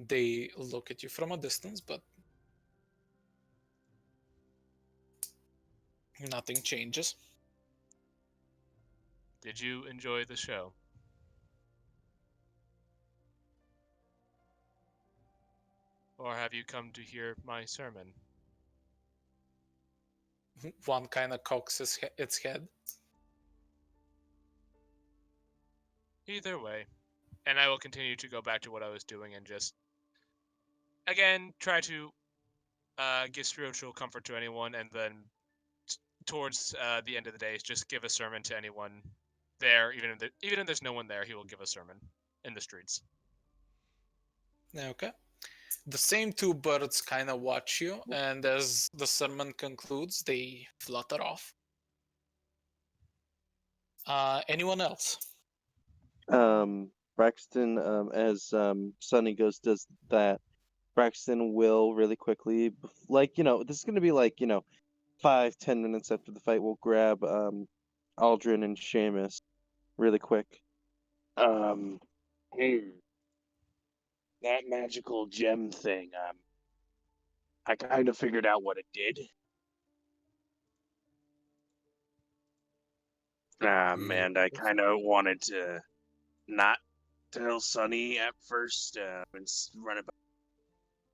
They look at you from a distance, but nothing changes. Did you enjoy the show? Or have you come to hear my sermon? One kind of cocks its head. Either way. And I will continue to go back to what I was doing and just, again, try to give spiritual comfort to anyone, and then towards the end of the day, just give a sermon to anyone there. Even if there's no one there, he will give a sermon in the streets. Okay. The same two birds kind of watch you, and as the sermon concludes, they flutter off. Anyone else? Braxton, as Sonny goes does that, Braxton will really quickly, this is gonna be 5-10 minutes after the fight. We'll grab Aldrin and Seamus really quick. Hey, that magical gem thing, I kind of figured out what it did. And I kind of wanted to not tell Sonny at first, and run about,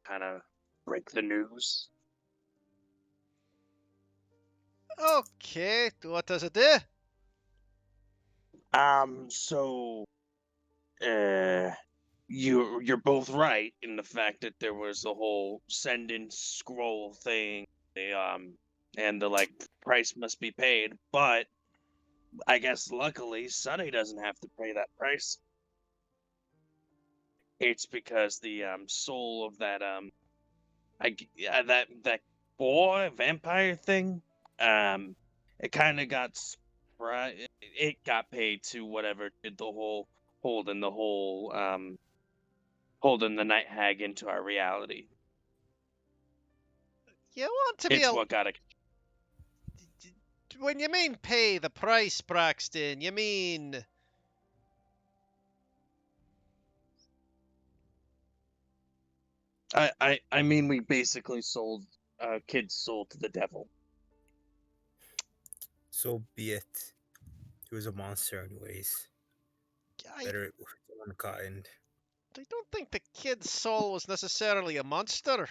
kind of break the news. Okay, what does it do? So, you're both right in the fact that there was a whole send in scroll thing, and the price must be paid, but I guess luckily Sonny doesn't have to pay that price. It's because the soul of that that boy vampire thing, it kind of got it got paid to whatever did the whole holding the night hag into our reality. You want to be It's what got it. When you mean pay the price, Braxton, you mean... I mean, we basically sold kid's soul to the devil. So be it. He was a monster, anyways. Better it with his own kind. I don't think the kid's soul was necessarily a monster.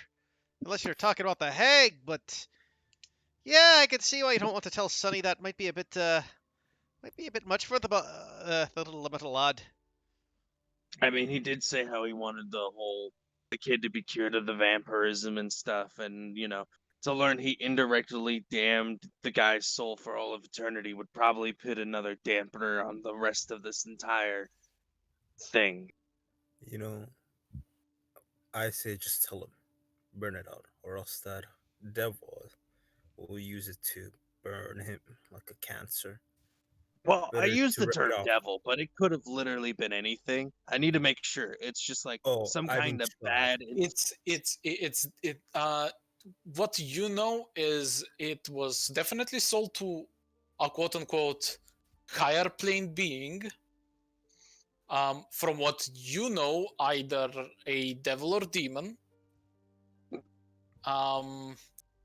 Unless you're talking about the hag, but... Yeah, I can see why you don't want to tell Sonny. That might be a bit much for the little lad. I mean, he did say how he wanted the kid to be cured of the vampirism and stuff, and to learn he indirectly damned the guy's soul for all of eternity would probably put another dampener on the rest of this entire thing. I say just tell him. Burn it out, or else that devil will use it to burn him like a cancer. Well, I Better used to the rip it term off. devil, but it could have literally been anything. I need to make sure. It's just like Oh, some I kind haven't of tried. bad. What you know is it was definitely sold to a quote unquote higher plane being. From what you know, either a devil or demon.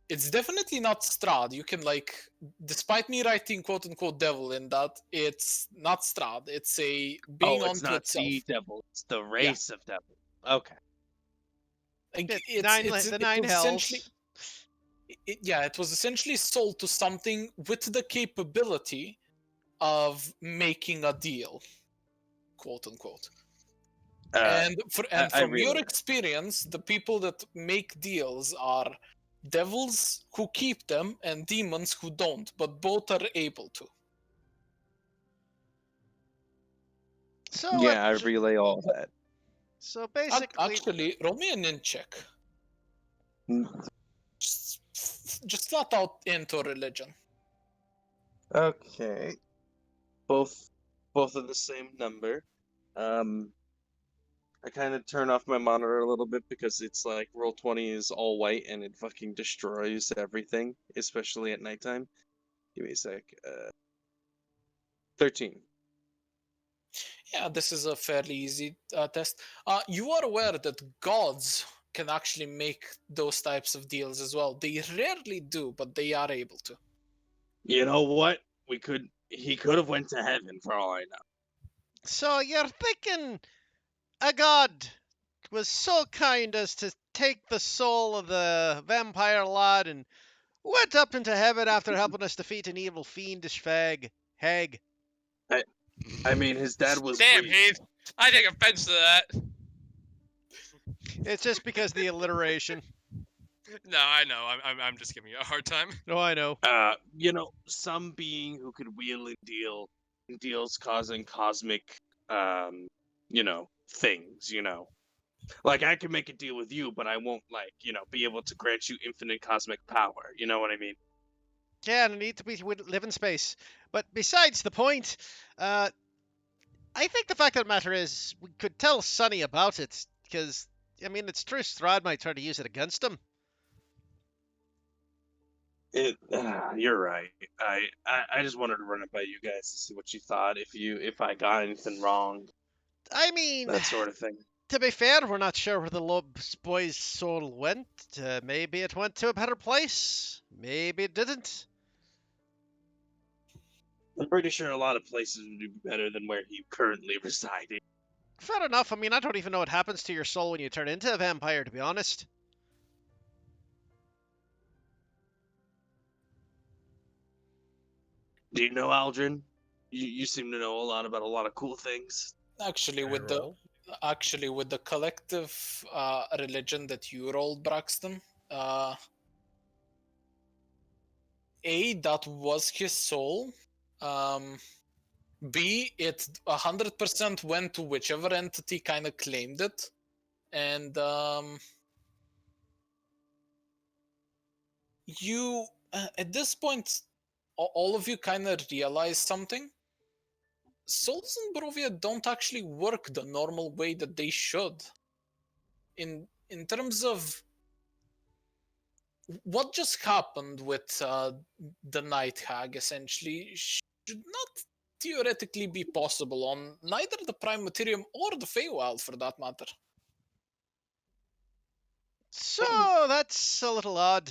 It's definitely not Strahd. You can despite me writing quote unquote devil in that, it's not Strahd. It's a being Oh, it's unto not itself. the devil. It's the race of devil. Okay. The nine hells. It was essentially sold to something with the capability of making a deal, quote unquote. And from really your experience, the people that make deals are devils who keep them and demons who don't, but both are able to. So Yeah, I relay all that. So basically, Actually, roll me an int check. Mm. Just flat out into religion. Okay. Both of the same number. I kind of turn off my monitor a little bit because it's like Roll20 is all white and it fucking destroys everything, especially at nighttime. Give me a sec. 13. Yeah, this is a fairly easy test. You are aware that gods can actually make those types of deals as well. They rarely do, but they are able to. You know what? He could have went to heaven for all I know. So you're thinking a god was so kind as to take the soul of the vampire lad and went up into heaven after helping us defeat an evil fiendish hag. I mean, his dad was. Damn, priest. Heath. I take offense to that. It's just because of the alliteration. No, I know. I'm just giving you a hard time. No, I know. Some being who could wheel and deals causing cosmic, things. Like I can make a deal with you, but I won't be able to grant you infinite cosmic power. You know what I mean? Yeah, and I need to live in space. But besides the point, I think the fact of the matter is we could tell Sonny about it because I mean it's true Strahd might try to use it against him. You're right. I just wanted to run it by you guys to see what you thought. If I got anything wrong, I mean, that sort of thing. to be fair, we're not sure where the Lob's boy's soul went. Maybe it went to a better place. Maybe it didn't. I'm pretty sure a lot of places would be better than where he currently resided. Fair enough. I mean, I don't even know what happens to your soul when you turn into a vampire, to be honest. Do you know Aldrin? You seem to know a lot about a lot of cool things. Actually, with the collective religion that you rolled, Braxton, that was his soul. B, it 100% went to whichever entity kind of claimed it, and you at this point, all of you kind of realize something. Souls in Barovia don't actually work the normal way that they should. In terms of what just happened with the Night Hag, essentially, should not theoretically be possible on neither the Prime Materium or the Feywild, for that matter. So that's a little odd.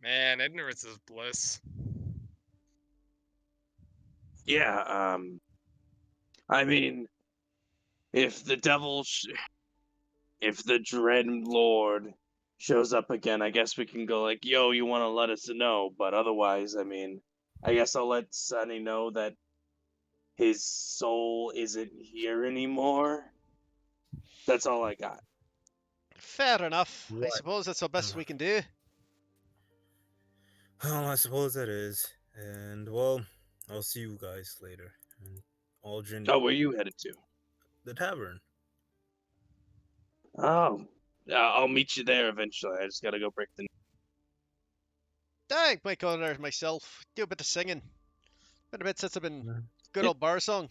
Man, ignorance is bliss. Yeah, I mean, if the if the Dread Lord shows up again, I guess we can go like, yo, you want to let us know, but otherwise, I mean, I guess I'll let Sonny know that his soul isn't here anymore. That's all I got. Fair enough. I Right. suppose that's the best we can do. Well, I suppose that is. And, well, I'll see you guys later. And Aldrin, Oh, where you headed to? the tavern. Oh, I'll meet you there eventually. I just gotta go break the. I might go there myself. Do a bit of singing. Been a bit since I've been Yeah. good old bar song.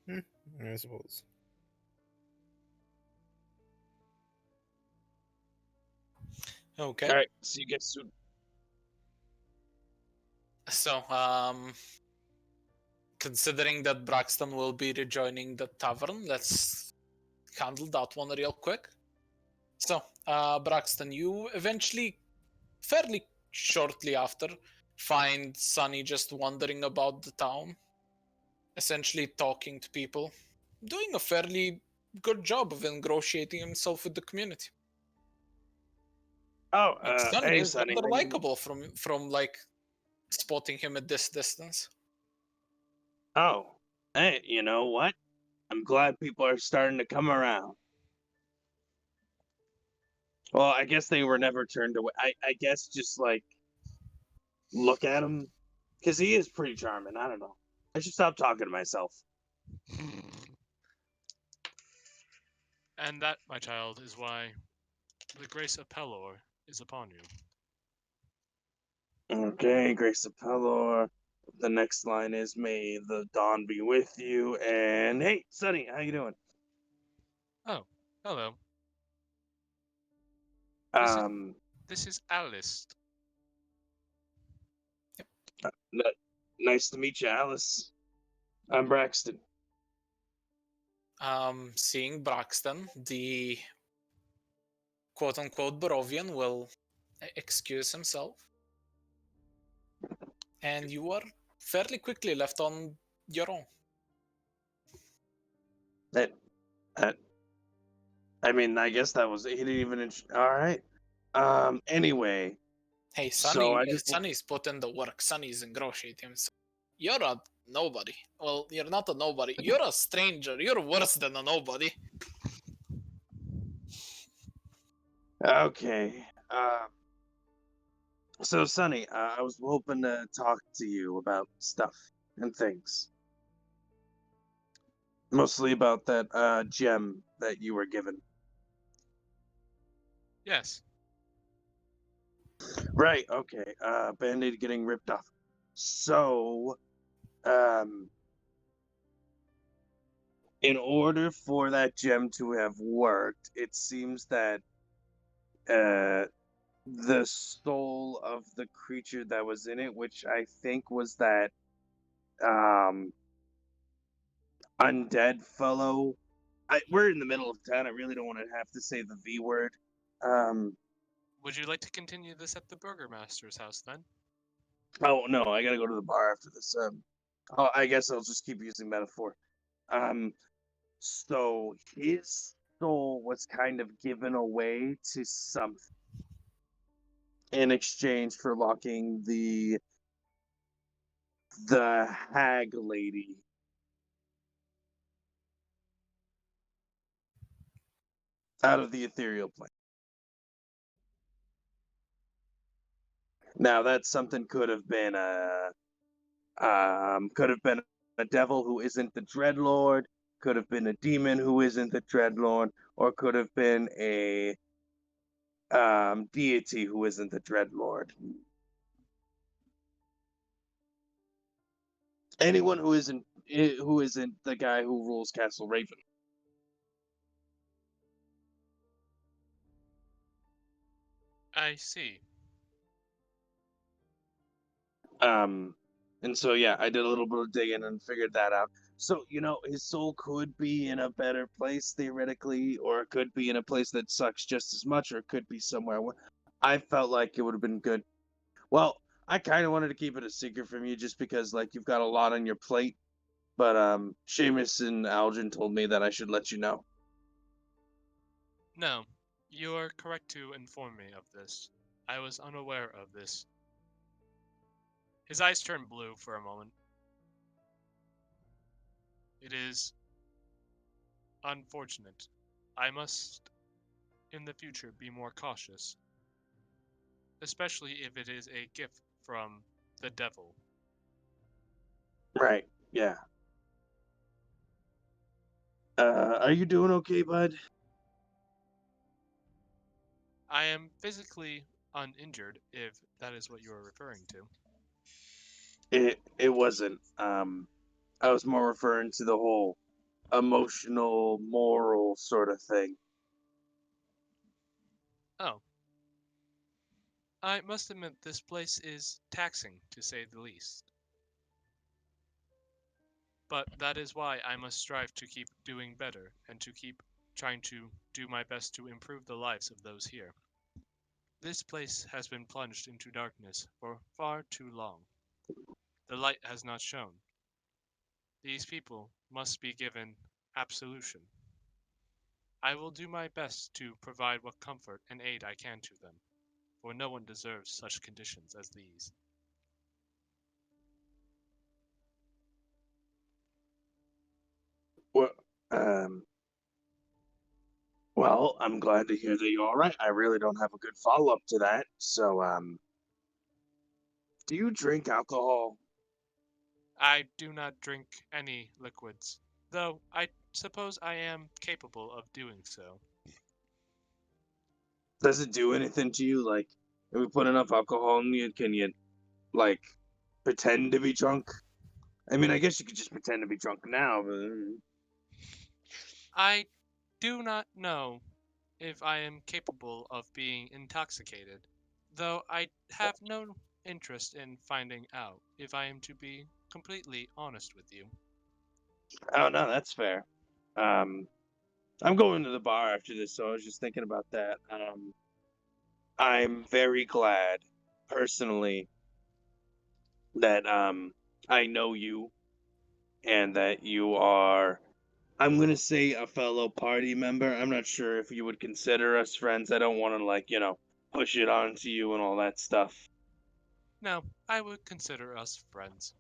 I suppose. Okay. All right. See you guys soon. So, considering that Braxton will be rejoining the tavern, let's handle that one real quick. So, Braxton, you eventually, fairly shortly after, find Sunny just wandering about the town, essentially talking to people, doing a fairly good job of ingratiating himself with the community. Oh, Like, Sunny hey, is Sonny. rather likable from like spotting him at this distance. Oh, hey, you know what? I'm glad people are starting to come around. Well, I guess they were never turned away. I guess just like look at him, because he is pretty charming. I don't know. I should stop talking to myself. And that, my child, is why the grace of Pelor is upon you. Okay, Grace of Pelor. The next line is "May the dawn be with you." And hey, Sonny, how you doing? Oh, hello. Um, This is Alice. n- nice to meet you, Alice. I'm Braxton. Seeing Braxton, the quote-unquote Barovian will excuse himself, and you are fairly quickly left on your own. That, that. I mean, I guess that was. He didn't even. All right. Anyway, Hey, so Sunny, I just. Sunny's put in the work. Sunny's ingratiating himself. You're a nobody. Well, you're not a nobody. You're a stranger. You're worse than a nobody. Okay. So Sonny, I was hoping to talk to you about stuff and things. Mostly about that gem that you were given. Yes. Right, okay. Band-Aid getting ripped off. So, in order for that gem to have worked, it seems that the soul of the creature that was in it, which I think was that um undead fellow. We're in the middle of town. I really don't want to have to say the V word. Um, Would you like to continue this at the Burgermaster's house then? oh no, I gotta go to the bar after this. Oh, I guess I'll just keep using metaphor. So his soul was kind of given away to something in exchange for locking the hag lady out of the ethereal plane. Now that something could have been a devil who isn't the Dreadlord, could have been a demon who isn't the Dreadlord, or could have been a deity who isn't the Dreadlord. Anyone who isn't the guy who rules Castle Raven. I see. And so yeah, I did a little bit of digging and figured that out. So, his soul could be in a better place theoretically, or it could be in a place that sucks just as much, or it could be somewhere where I felt like it would have been good. Well, I kind of wanted to keep it a secret from you just because like you've got a lot on your plate, but Seamus and Algin told me that I should let you know. No, you are correct to inform me of this. I was unaware of this. His eyes turned blue for a moment. It is unfortunate. I must, in the future, be more cautious. Especially if it is a gift from the devil. Right. Yeah. Are you doing okay, bud? I am physically uninjured, if that is what you are referring to. It wasn't. I was more referring to the whole emotional, moral sort of thing. Oh. I must admit this place is taxing, to say the least. But that is why I must strive to keep doing better, and to keep trying to do my best to improve the lives of those here. This place has been plunged into darkness for far too long. The light has not shone. These people must be given absolution. I will do my best to provide what comfort and aid I can to them, for no one deserves such conditions as these. Well, um, well, I'm glad to hear that you're all right. I really don't have a good follow up to that. So, do you drink alcohol? I do not drink any liquids, though I suppose I am capable of doing so. Does it do anything to you? Like, if we put enough alcohol in you, can you, like, pretend to be drunk? I mean, I guess you could just pretend to be drunk now, but I do not know if I am capable of being intoxicated, though I have no interest in finding out, if I am to be completely honest with you. oh no, that's fair. Um, I'm going to the bar after this, so I was just thinking about that. I'm very glad, personally, that I know you and that you are. I'm gonna say a fellow party member. I'm not sure if you would consider us friends. I don't want to push it onto you and all that stuff. No, I would consider us friends.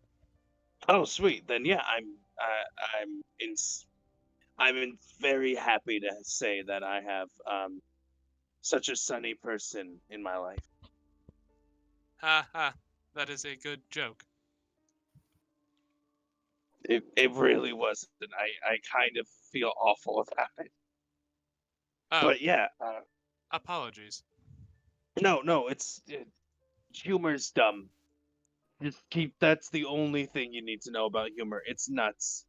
Oh, sweet. Then yeah, I'm in very happy to say that I have such a sunny person in my life. Ha ha, that is a good joke. It really wasn't. I kind of feel awful about it. Oh, But yeah, apologies. no, humor's dumb. Just keep. That's the only thing you need to know about humor. It's nuts.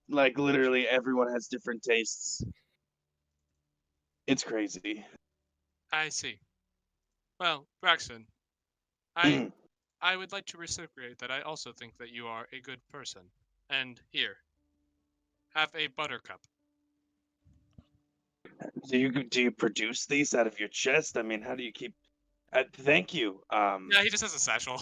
Like literally, everyone has different tastes. It's crazy. I see. Well, Braxton, I Mm. I would like to reciprocate that I also think that you are a good person. And here, have a buttercup. Do you produce these out of your chest? I mean, how do you keep? Thank you. Yeah, he just has a satchel.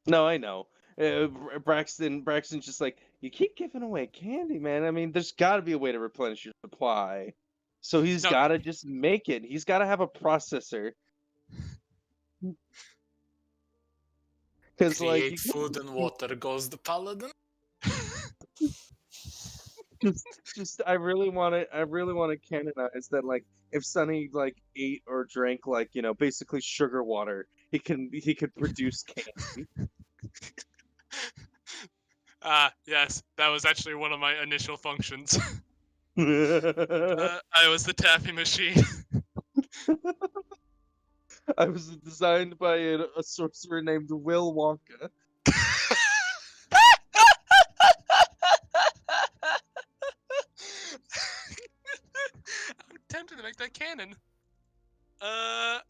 No, I know. Braxton's just like, you keep giving away candy, man. I mean, there's got to be a way to replenish your supply. So he's No, got to just make it. He's got to have a processor. Because like, Create food and water goes the paladin. just I really want to canonize that. Like, if Sonny like ate or drank like basically sugar water, he could produce candy. Yes, that was actually one of my initial functions. I was the taffy machine. I was designed by a sorcerer named Will Wonka. I'm tempted to make that canon. Nah,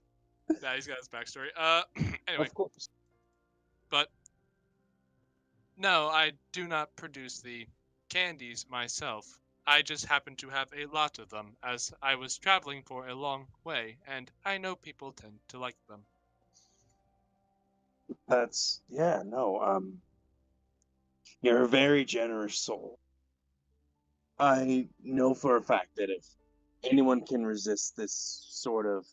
he's got his backstory. Anyway, Of course. but no, I do not produce the candies myself. I just happen to have a lot of them, as I was traveling for a long way, and I know people tend to like them. That's yeah, no, you're a very generous soul. I know for a fact that if anyone can resist this sort of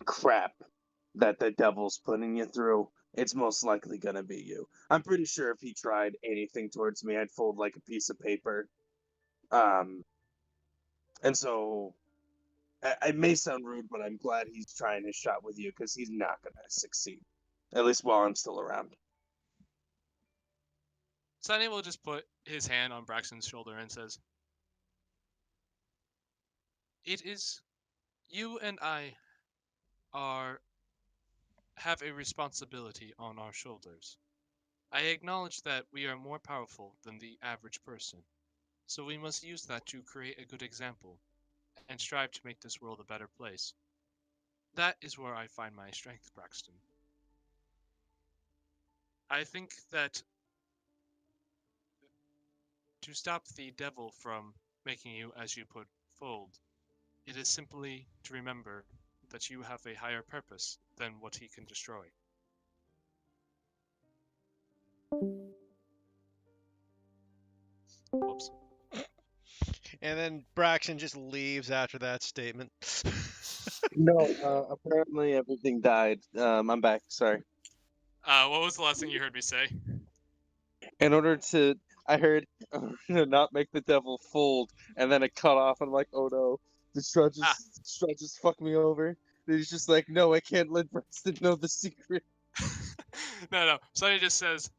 crap that the devil's putting you through, it's most likely gonna be you. I'm pretty sure if he tried anything towards me, I'd fold like a piece of paper. Um, and so it may sound rude, but I'm glad he's trying his shot with you because he's not gonna succeed, at least while I'm still around. Sunny will just put his hand on Braxton's shoulder and says, "It is You and I have a responsibility on our shoulders. I acknowledge that we are more powerful than the average person, so we must use that to create a good example and strive to make this world a better place. That is where I find my strength, Braxton. I think that to stop the devil from making you, as you put, fold, it is simply to remember that you have a higher purpose than what he can destroy. Whoops. And then Braxton just leaves after that statement. No, apparently everything died. I'm back. Sorry. What was the last thing you heard me say? In order to, I heard, to not make the devil fold, and then it cut off. I'm like, oh no, did Ah. Strahd just fuck me over? And he's just like, no, I can't let Preston know the secret. No. Sonny just says,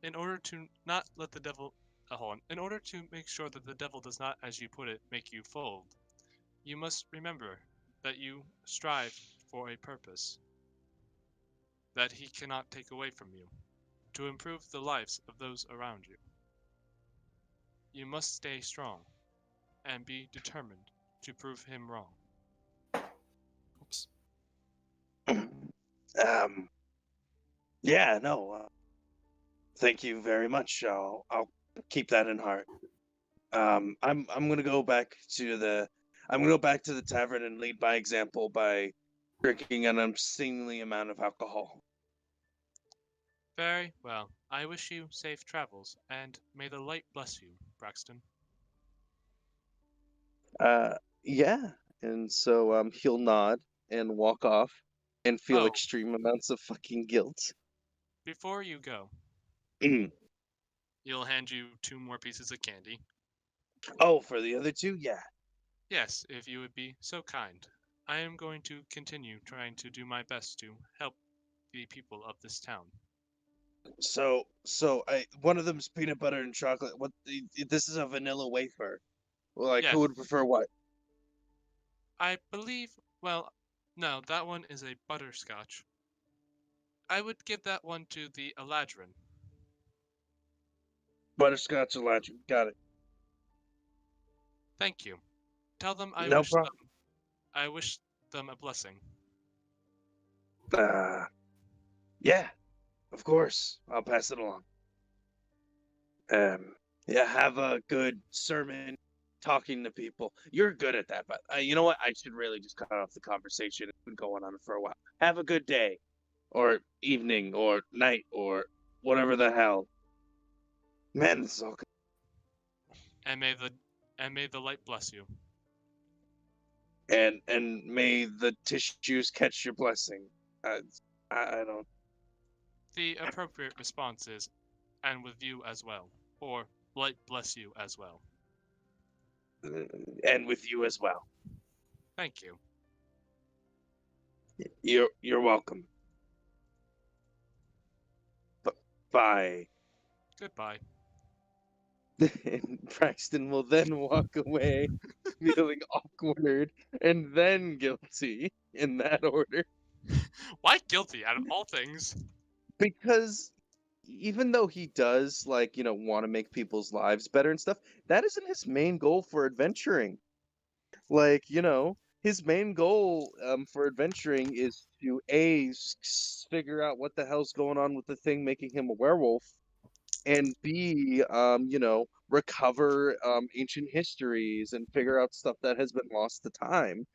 in order to not let the devil. Hold on. In order to make sure that the devil does not, as you put it, make you fold, you must remember that you strive for a purpose that he cannot take away from you, to improve the lives of those around you. You must stay strong and be determined to prove him wrong. Oops. Yeah, no. Thank you very much. I'll keep that in heart. I'm gonna go back to the tavern and lead by example by drinking an obscenely amount of alcohol. Very well. I wish you safe travels, and may the light bless you, Braxton. Yeah. And so he'll nod and walk off and feel Oh, extreme amounts of fucking guilt. before you go, he'll hand you 2 more pieces of candy. Oh, for the other two? Yeah. Yes, if you would be so kind. I am going to continue trying to do my best to help the people of this town. So I one of them's peanut butter and chocolate. This is a vanilla wafer. Like who Yes, would prefer what? I believe, well, no, that one is a butterscotch. I would give that one to the Eladrin. Butterscotch electric. Got it. Thank you. Tell them No problem. I wish them a blessing. Yeah, of course. I'll pass it along. Yeah, have a good sermon talking to people. You're good at that, but you know what? I should really just cut off the conversation. It's been going on for a while. Have a good day, or evening, or night, or whatever the hell. Man, this is all good. And may the light bless you. And may the tissues catch your blessing. I don't. The appropriate response is, and with you as well, or light bless you as well. And with you as well. Thank you. You're welcome. Bye. Goodbye. And Braxton will then walk away feeling awkward and then guilty in that order. Why guilty out of all things? Because even though he does want to make people's lives better and stuff, that isn't his main goal for adventuring. His main goal for adventuring is to figure out what the hell's going on with the thing making him a werewolf, and B, recover ancient histories and figure out stuff that has been lost to time.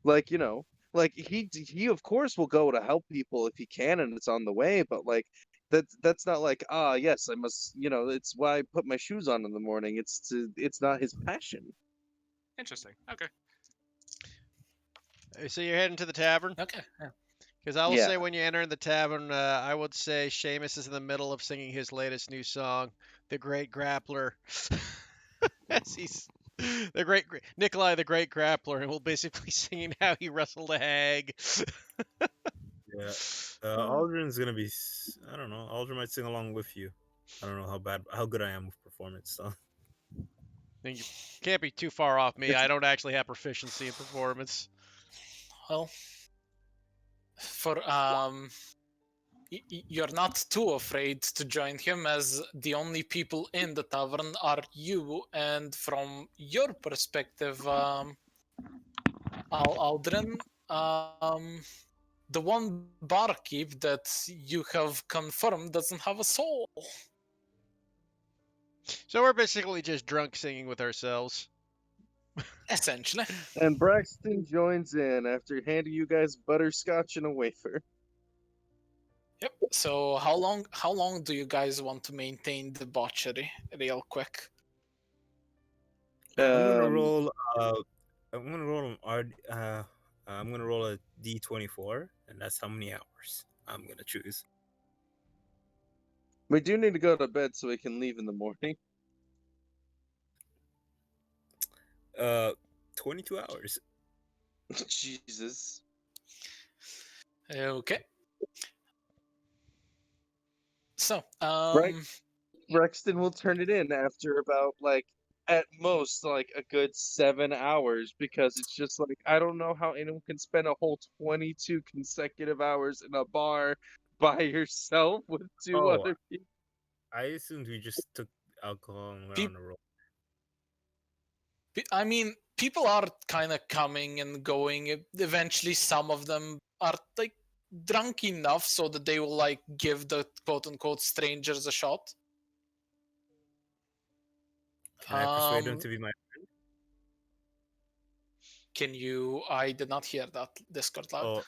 Like, he of course will go to help people if he can and it's on the way, but that's not like, yes, I must, it's why I put my shoes on in the morning. It's not his passion. Interesting. Okay. So you're heading to the tavern? Okay. Yeah. Because I will Yeah. say when you enter the tavern, I would say Seamus is in the middle of singing his latest new song, "The Great Grappler." As he's Nikolai, the Great Grappler, and we'll basically singing how he wrestled a hag. Yeah. Aldrin's gonna be. I don't know. Aldrin might sing along with you. I don't know how good I am with performance. So. You can't be too far off me. I don't actually have proficiency in performance. Well, for you're not too afraid to join him, as the only people in the tavern are you, and from your perspective, Aldrin, the one barkeep that you have confirmed doesn't have a soul. So we're basically just drunk singing with ourselves. Essentially. And Braxton joins in after handing you guys butterscotch and a wafer. Yep. So how long do you guys want to maintain debauchery? Real quick. I'm gonna Um, roll. I'm gonna roll an I'm gonna roll a d24, and that's how many hours I'm gonna choose. We do need to go to bed so we can leave in the morning. 22 hours. Jesus. Okay. So, Right. Brexton will turn it in after about, like, at most, like, a good 7 hours, because it's just like, I don't know how anyone can spend a whole 22 consecutive hours in a bar by yourself with two Oh, other people. I assumed we just took alcohol and went Peop- on a roll. I mean, people are kind of coming and going. Eventually, some of them are like drunk enough so that they will like give the quote unquote strangers a shot. Can I persuade them to be my? Can you? I did not hear that. Discord loud. Oh,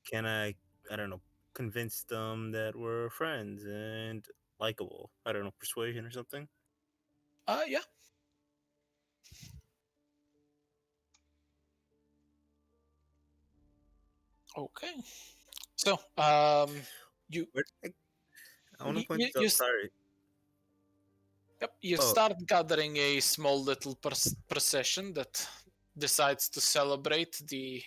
can I don't know, convince them that we're friends and likable? I don't know, persuasion or something. Yeah. Okay. So, you I want to point you, this out. Sorry. yep, you Oh. start gathering a small little procession that decides to celebrate the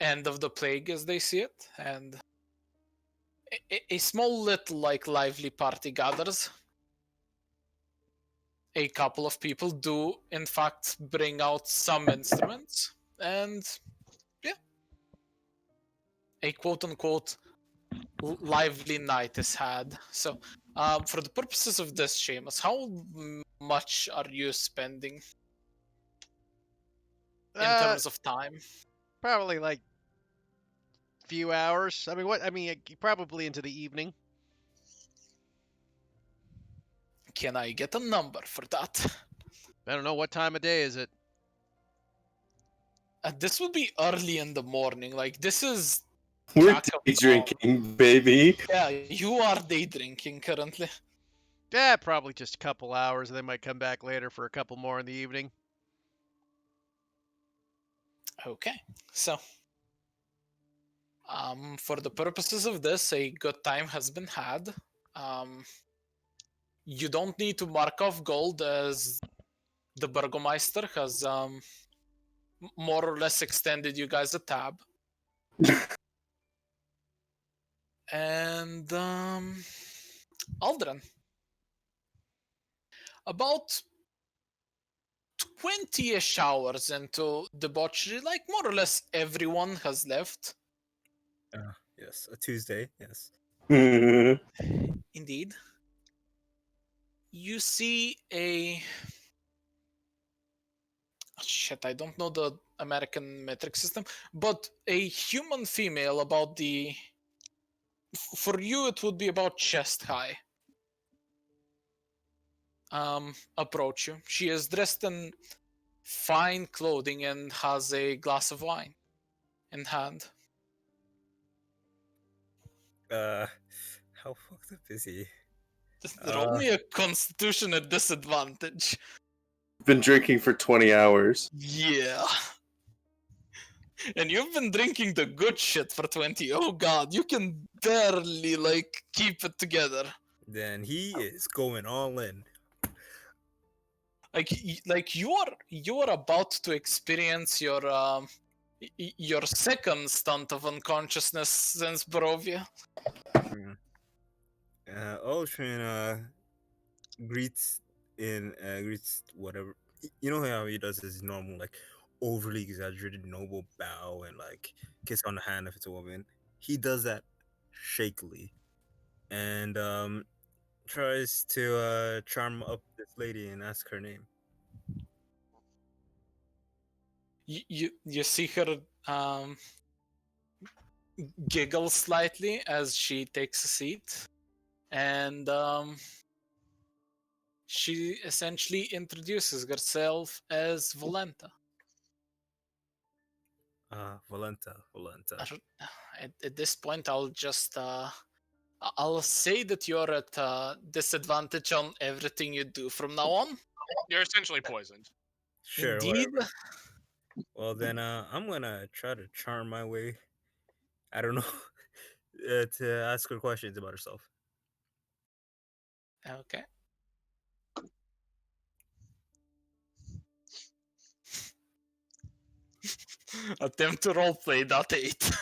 end of the plague as they see it, and a small little like lively party gathers. A couple of people do in fact bring out some instruments, and yeah, a quote unquote lively night is had. So for the purposes of this, Seamus, how much are you spending in terms of time? Probably like few hours. I mean, what? I mean, probably into the evening. Can I get a number for that? I don't know, what time of day is it? This would be early in the morning. Like, this is We're crack of day dawn. drinking, baby. Yeah, you are day drinking currently. Yeah, probably just a couple hours. They might come back later for a couple more in the evening. Okay, so for the purposes of this, a good time has been had. You don't need to mark off gold, as the Burgomeister has more or less extended you guys a tab. And Aldrin, about 20-ish hours into debauchery, like more or less everyone has left. Yes, a Tuesday. Yes. Indeed. You see a... Shit, I don't know the American metric system, but a human female about the... For you, it would be about chest high. Approach you. She is dressed in fine clothing and has a glass of wine in hand. How fucked up is he? Roll me a constitution at disadvantage. Been drinking for 20 hours. Yeah. And you've been drinking the good shit for 20. Oh god, you can barely like keep it together. Then he is going all in. Like you are about to experience your second stunt of unconsciousness since Barovia. Ultron greets and greets whatever. You know how he does his normal, like, overly exaggerated noble bow and like kiss on the hand if it's a woman. He does that shakily, and tries to charm up this lady and ask her name. You see her giggle slightly as she takes a seat, and she essentially introduces herself as Volenta. Volenta. At this point, I'll say that you're at disadvantage on everything you do from now on. You're essentially poisoned. Sure, Indeed. whatever. Well then, I'm gonna try to charm my way. I don't know, to ask her questions about herself. Okay. Attempt to roleplay .8.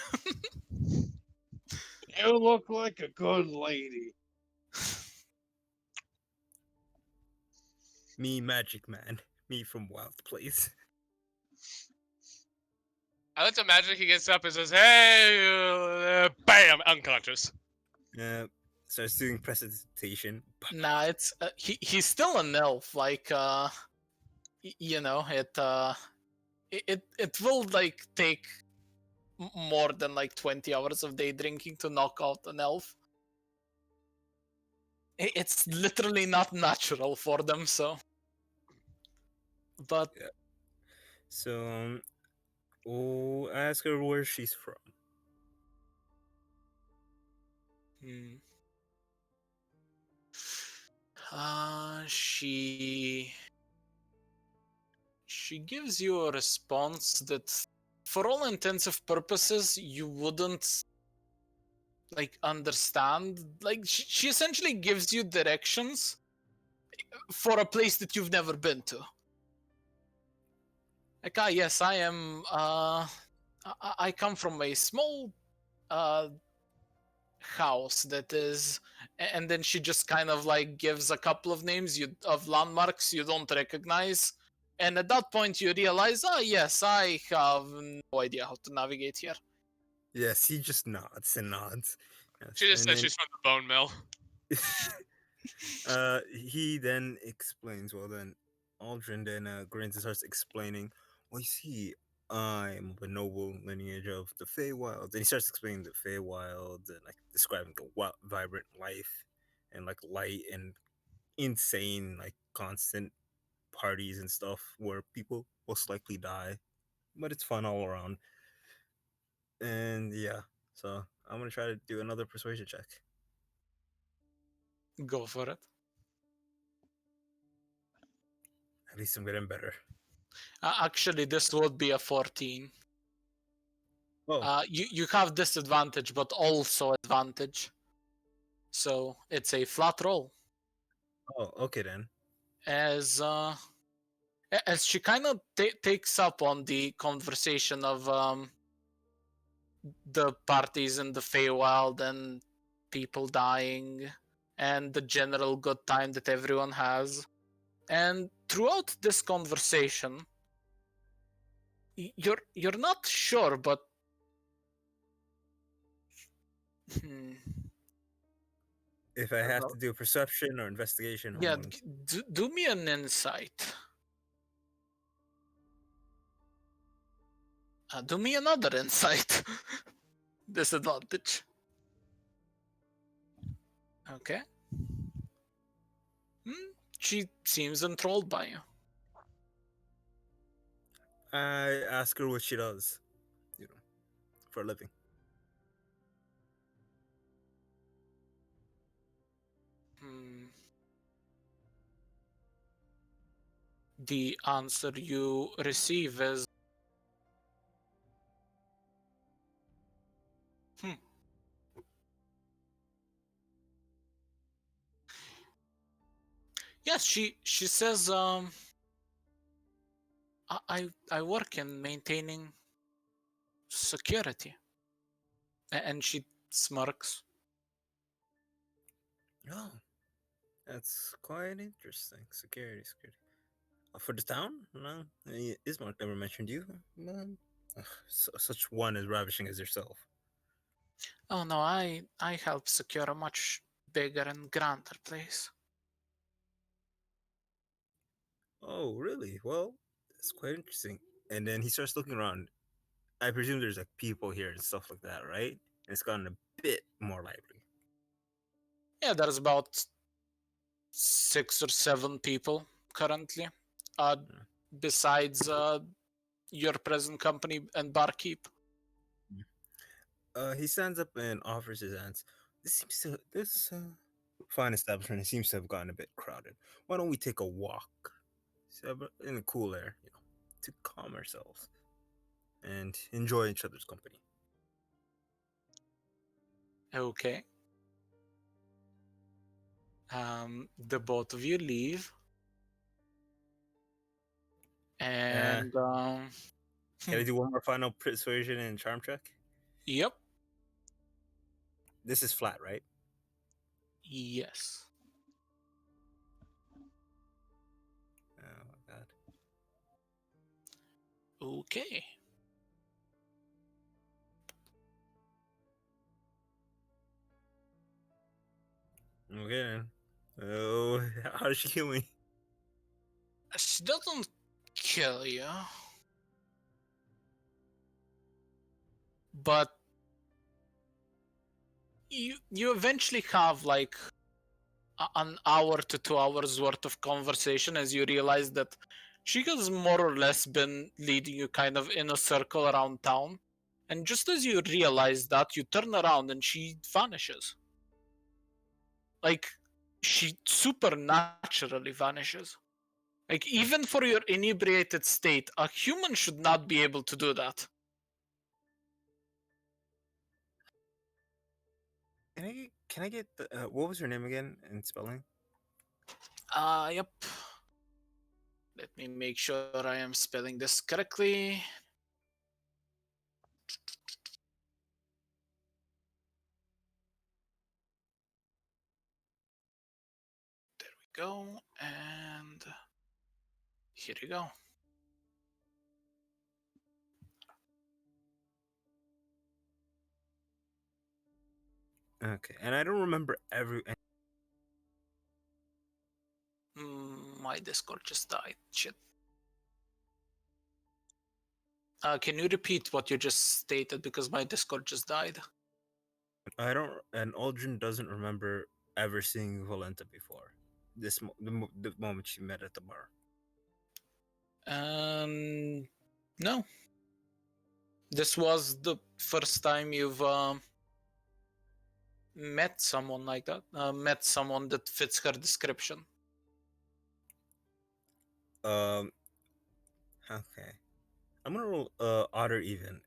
You look like a good lady. Me, Magic Man. Me from Wild Place. I like to imagine he gets up and says, "Hey, bam, unconscious." Starts doing presentation. Nah, it's he's still an elf. Like you know, it will like take more than like 20 hours of day drinking to knock out an elf. It's literally not natural for them, so. But Yeah. So, we'll ask her where she's from. She gives you a response that, for all intensive purposes, you wouldn't like understand. Like she essentially gives you directions for a place that you've never been to. Like, yes, I am. I come from a small house that is, and then she just kind of like gives a couple of names of landmarks you don't recognize, and at that point you realize, yes, I have no idea how to navigate here. Yes, he just nods and nods. Yes. She just says she's from the bone mill. He then explains. Well, then Aldrin then grins and starts explaining. Well, you see, I'm of a noble lineage of the Feywild, and he starts explaining the Feywild and like describing the vibrant life and like light and insane like constant parties and stuff where people most likely die, but it's fun all around. And yeah, so I'm gonna try to do another persuasion check. Go for it. At least I'm getting better. Actually, this would be a 14. Oh. You have disadvantage, but also advantage. So it's a flat roll. Oh, okay then. As she kind of takes up on the conversation of the parties in the Feywild and people dying and the general good time that everyone has. And throughout this conversation, you're not sure, but If I have to do perception or investigation, yeah, do me an insight. Do me another insight. Disadvantage. Okay. She seems enthralled by you. I ask her what she does, for a living. The answer you receive is yes, she says I work in maintaining security. And she smirks. Oh, That's quite interesting. Security. For the town? No, Ismark never mentioned you. Man. Ugh, such one as ravishing as yourself. Oh no, I help secure a much bigger and grander place. Oh, really? Well, that's quite interesting. And then he starts looking around. I presume there's like people here and stuff like that, right? And it's gotten a bit more lively. Yeah, there's about 6 or 7 people currently. Uh, Yeah. besides your present company and barkeep. He stands up and offers his hands. This fine establishment seems to have gotten a bit crowded. Why don't we take a walk, in the cool air, to calm ourselves and enjoy each other's company? Okay. The both of you leave, Uh, and can I do one more final persuasion and charm check? yep, This is flat, right? yes. Oh my god. Okay. Okay then. Oh, how did she kill me? She doesn't kill you, but you eventually have like an hour to 2 hours worth of conversation as you realize that she has more or less been leading you kind of in a circle around town. And just as you realize that, you turn around and she vanishes. Like, she supernaturally vanishes. Like, even for your inebriated state, a human should not be able to do that. Can I get the what was her name again in spelling? Yep. Let me make sure I am spelling this correctly. There we go. And here you go. Okay, and I don't remember every. My Discord just died. Shit. Can you repeat what you just stated because my Discord just died? I don't. And Aldrin doesn't remember ever seeing Valenta before. The moment she met at the bar. No. This was the first time you've met someone like that. Met someone that fits her description. Um. Okay. I'm gonna roll odd or even.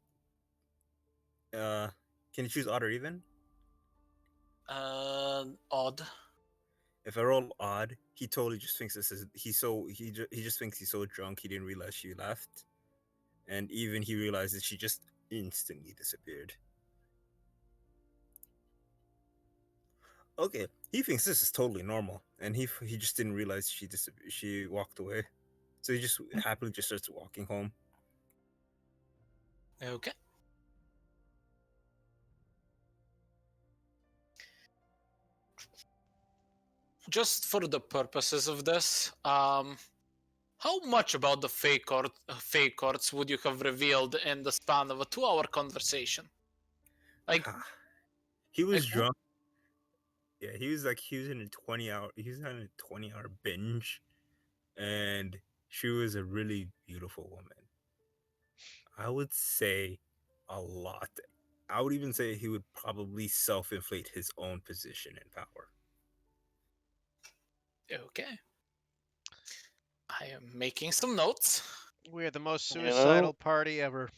Can you choose odd or even? Odd. If I roll odd, he totally just thinks this is he just thinks he's so drunk he didn't realize she left, and even he realizes she just instantly disappeared. Okay, he thinks this is totally normal, and he just didn't realize she walked away, so he just happily just starts walking home. Okay. Just for the purposes of this, how much about the fake courts would you have revealed in the span of a 2-hour conversation? Like, He was like drunk. Yeah, he was on a 20-hour binge, and she was a really beautiful woman. I would say a lot. I would even say he would probably self-inflate his own position and power. okay. I am making some notes. We're the most You know? suicidal party ever.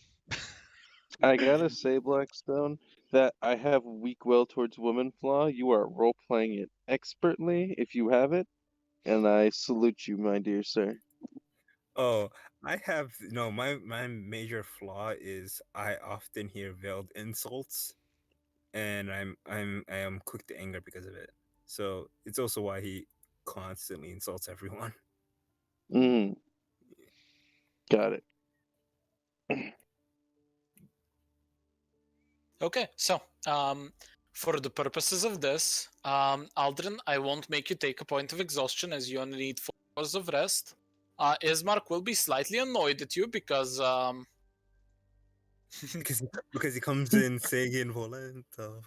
I gotta say, Blackstone, that I have weak will towards women flaw. You are role playing it expertly if you have it, and I salute you, my dear sir. Oh, I have no. My major flaw is I often hear veiled insults, and I am quick to anger because of it. So it's also why constantly insults everyone. Mm. Got it. Okay, so for the purposes of this, Aldrin, I won't make you take a point of exhaustion as you only need 4 hours of rest. Ismark will be slightly annoyed at you because because he comes in saying Volenta.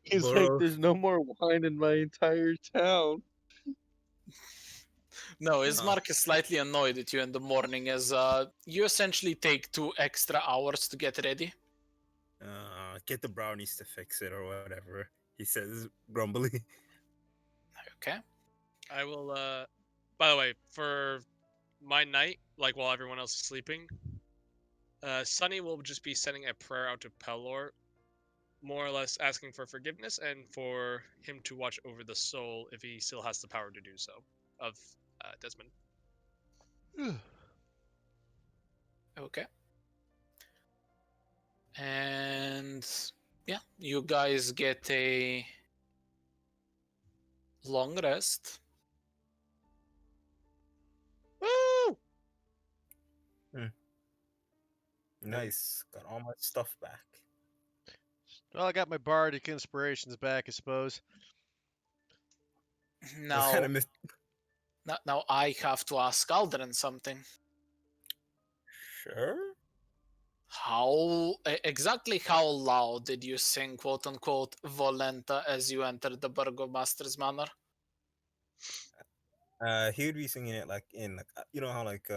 He's like, Boros. there's no more wine in my entire town. no, Ismark is slightly annoyed at you in the morning as you essentially take 2 extra hours to get ready. Get the brownies to fix it or whatever, he says grumbly. Okay. I will. By the way, for my night, like while everyone else is sleeping, Sunny will just be sending a prayer out to Pelor, more or less asking for forgiveness and for him to watch over the soul if he still has the power to do so of Desmond. Okay. And yeah, you guys get a long rest. Woo! Nice. Got all my stuff back. Well, I got my bardic inspirations back, I suppose. Now, Kind of now I have to ask Aldrin something. Sure. Exactly how loud did you sing "quote unquote" Volenta as you entered the Burgomaster's manor? He would be singing it like in like you know how like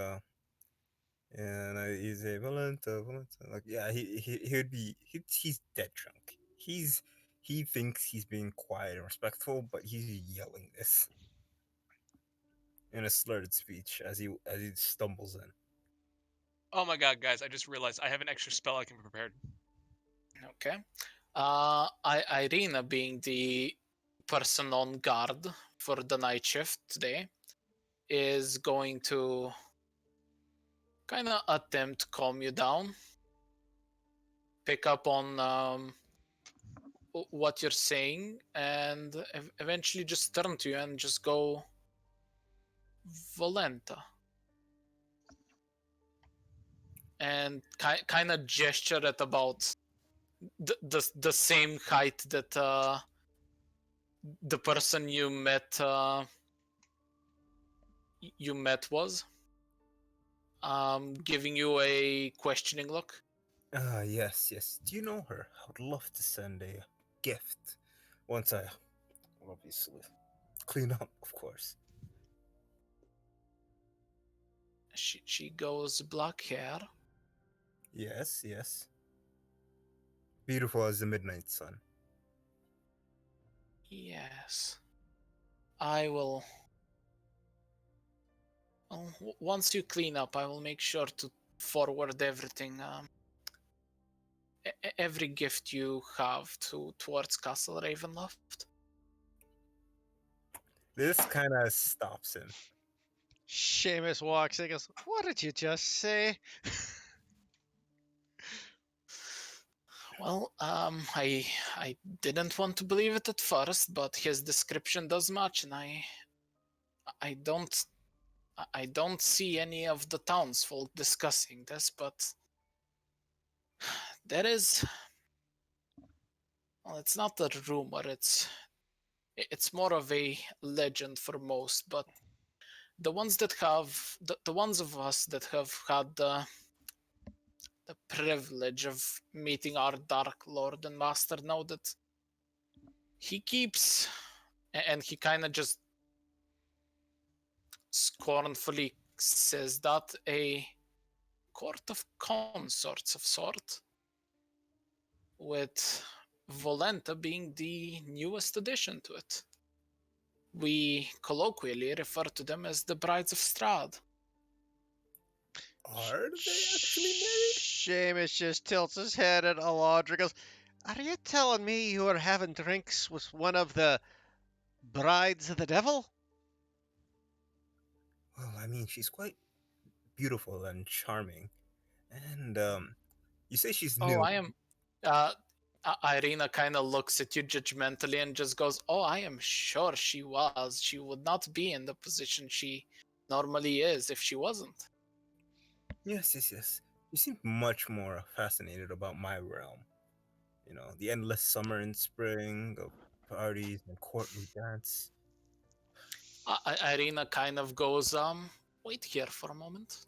and he's a Volenta, Volenta. Like yeah, he would be he's dead drunk. He thinks he's being quiet and respectful, but he's yelling this in a slurred speech as he stumbles in. Oh my god, guys! I just realized I have an extra spell I can be prepared. Okay. Irina, being the person on guard for the night shift today, is going to kind of attempt to calm you down, pick up on what you're saying, and eventually just turn to you and just go Volenta. And kind of gesture at about the same height that the person you met was, giving you a questioning look. Yes. Do you know her? I would love to send a gift once I obviously clean up, of course. She goes black hair. Yes. Beautiful as the midnight sun. Yes. I will. Well, once you clean up, I will make sure to forward everything. Every gift you have towards Castle Ravenloft. This kind of stops him. Seamus walks in and goes, "What did you just say?" Well, I didn't want to believe it at first, but his description does match, and I don't see any of the townsfolk discussing this, but there is. Well, it's not a rumor. It's more of a legend for most, but the ones that have the ones of us that have had the privilege of meeting our Dark Lord and Master know that he keeps, and he kind of just scornfully says that, a court of consorts of sort, with Volenta being the newest addition to it. We colloquially refer to them as the Brides of Strahd. Are they actually married? Seamus just tilts his head at Alondra and goes, "Are you telling me you were having drinks with one of the brides of the devil?" Well, I mean, she's quite beautiful and charming. And, you say she's new. Oh, I am. Uh, Irina kind of looks at you judgmentally and just goes, "Oh, I am sure she was. She would not be in the position she normally is if she wasn't." Yes. You seem much more fascinated about my realm. You know, the endless summer and spring of parties and courtly dance. Irina kind of goes, "Wait here for a moment,"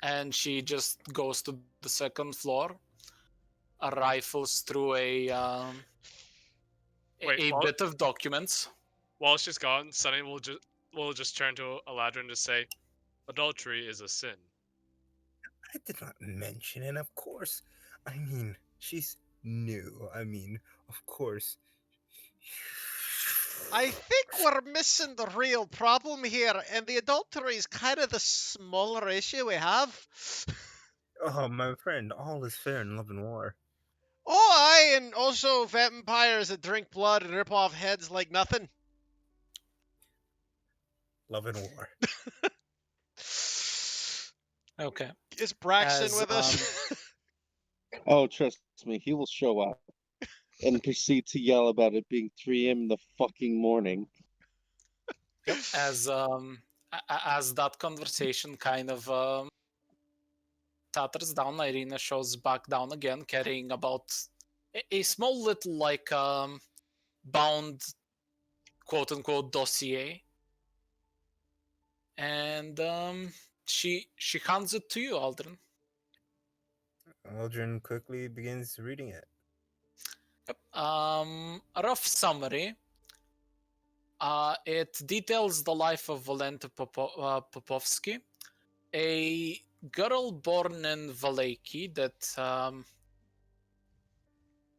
and she just goes to the second floor, rifles through Wait, a bit of documents. While she's gone, Sunny will just turn to Aladra and just say, "Adultery is a sin." I did not mention, and of course, I mean, she's new. I mean, of course. I think we're missing the real problem here, and the adultery is kind of the smaller issue we have. Oh, my friend, all is fair in love and war. Oh, aye, and also vampires that drink blood and rip off heads like nothing. Love and war. Okay. Is Braxton As with us? Oh, trust me, he will show up and proceed to yell about it being 3 a.m. in the fucking morning. as that conversation kind of tatters down, Irina shows back down again, carrying about a small little like bound quote unquote dossier, and she hands it to you, Aldrin. Aldrin quickly begins reading it. A rough summary. It details the life of Valenta Popovsky, a girl born in Valaki that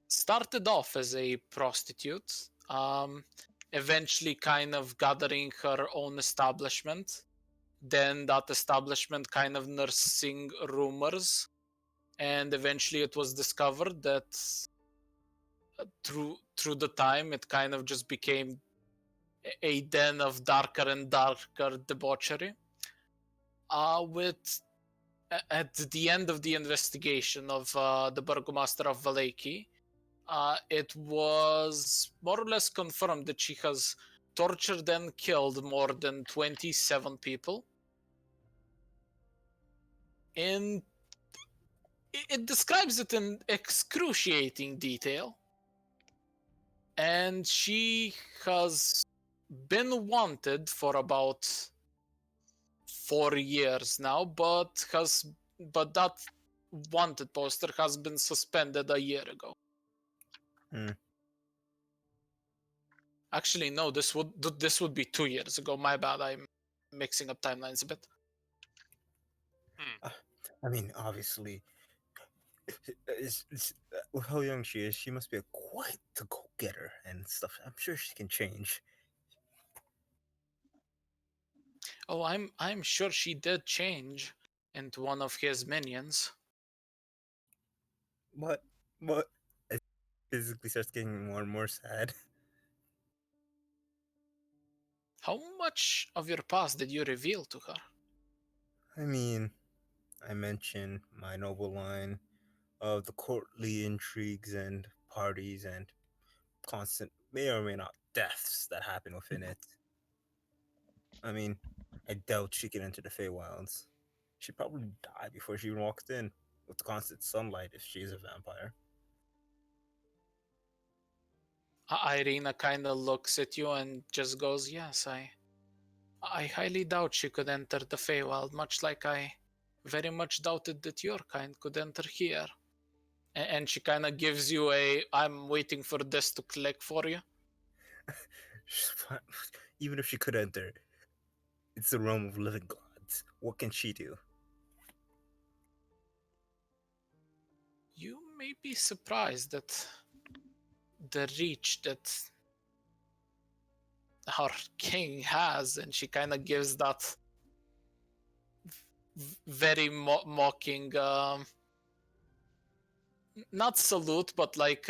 started off as a prostitute, eventually kind of gathering her own establishment. Then that establishment kind of nursing rumors, and eventually it was discovered that through the time it kind of just became a den of darker and darker debauchery. With At the end of the investigation of the burgomaster of Valaki, it was more or less confirmed that she has tortured and killed more than 27 people. And it describes it in excruciating detail. And she has been wanted for about 4 years now, but that wanted poster has been suspended a year ago. Actually, no, this would be 2 years ago. My bad, I'm mixing up timelines a bit. I mean, obviously, with how young she is, she must be quite the go-getter and stuff. I'm sure she can change. Oh, I'm sure she did change into one of his minions. What? It physically starts getting more and more sad. How much of your past did you reveal to her? I mean, I mentioned my noble line of the courtly intrigues and parties and constant, may or may not, deaths that happen within it. I mean, I doubt she can enter the Feywilds. She'd probably die before she even walked in with the constant sunlight if she is a vampire. Irina kind of looks at you and just goes, "Yes, I highly doubt she could enter the Feywild, much like I very much doubted that your kind could enter here." And she kind of gives you I'm waiting for this to click for you. Even if she could enter, it's the realm of living gods. What can she do? You may be surprised at the reach that our king has, and she kind of gives that very mocking not salute, but like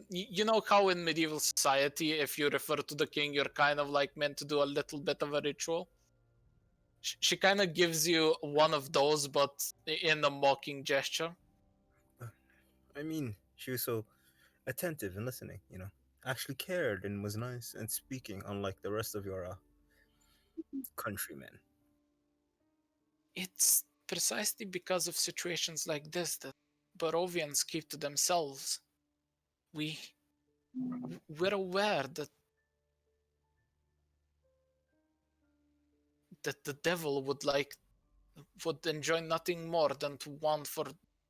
you know how in medieval society if you refer to the king you're kind of like meant to do a little bit of a ritual. She kind of gives you one of those, but in a mocking gesture. I mean, she was so attentive and listening, actually cared and was nice and speaking, unlike the rest of your countrymen. It's precisely because of situations like this that Barovians keep to themselves. We we're aware that the devil would enjoy nothing more than to want for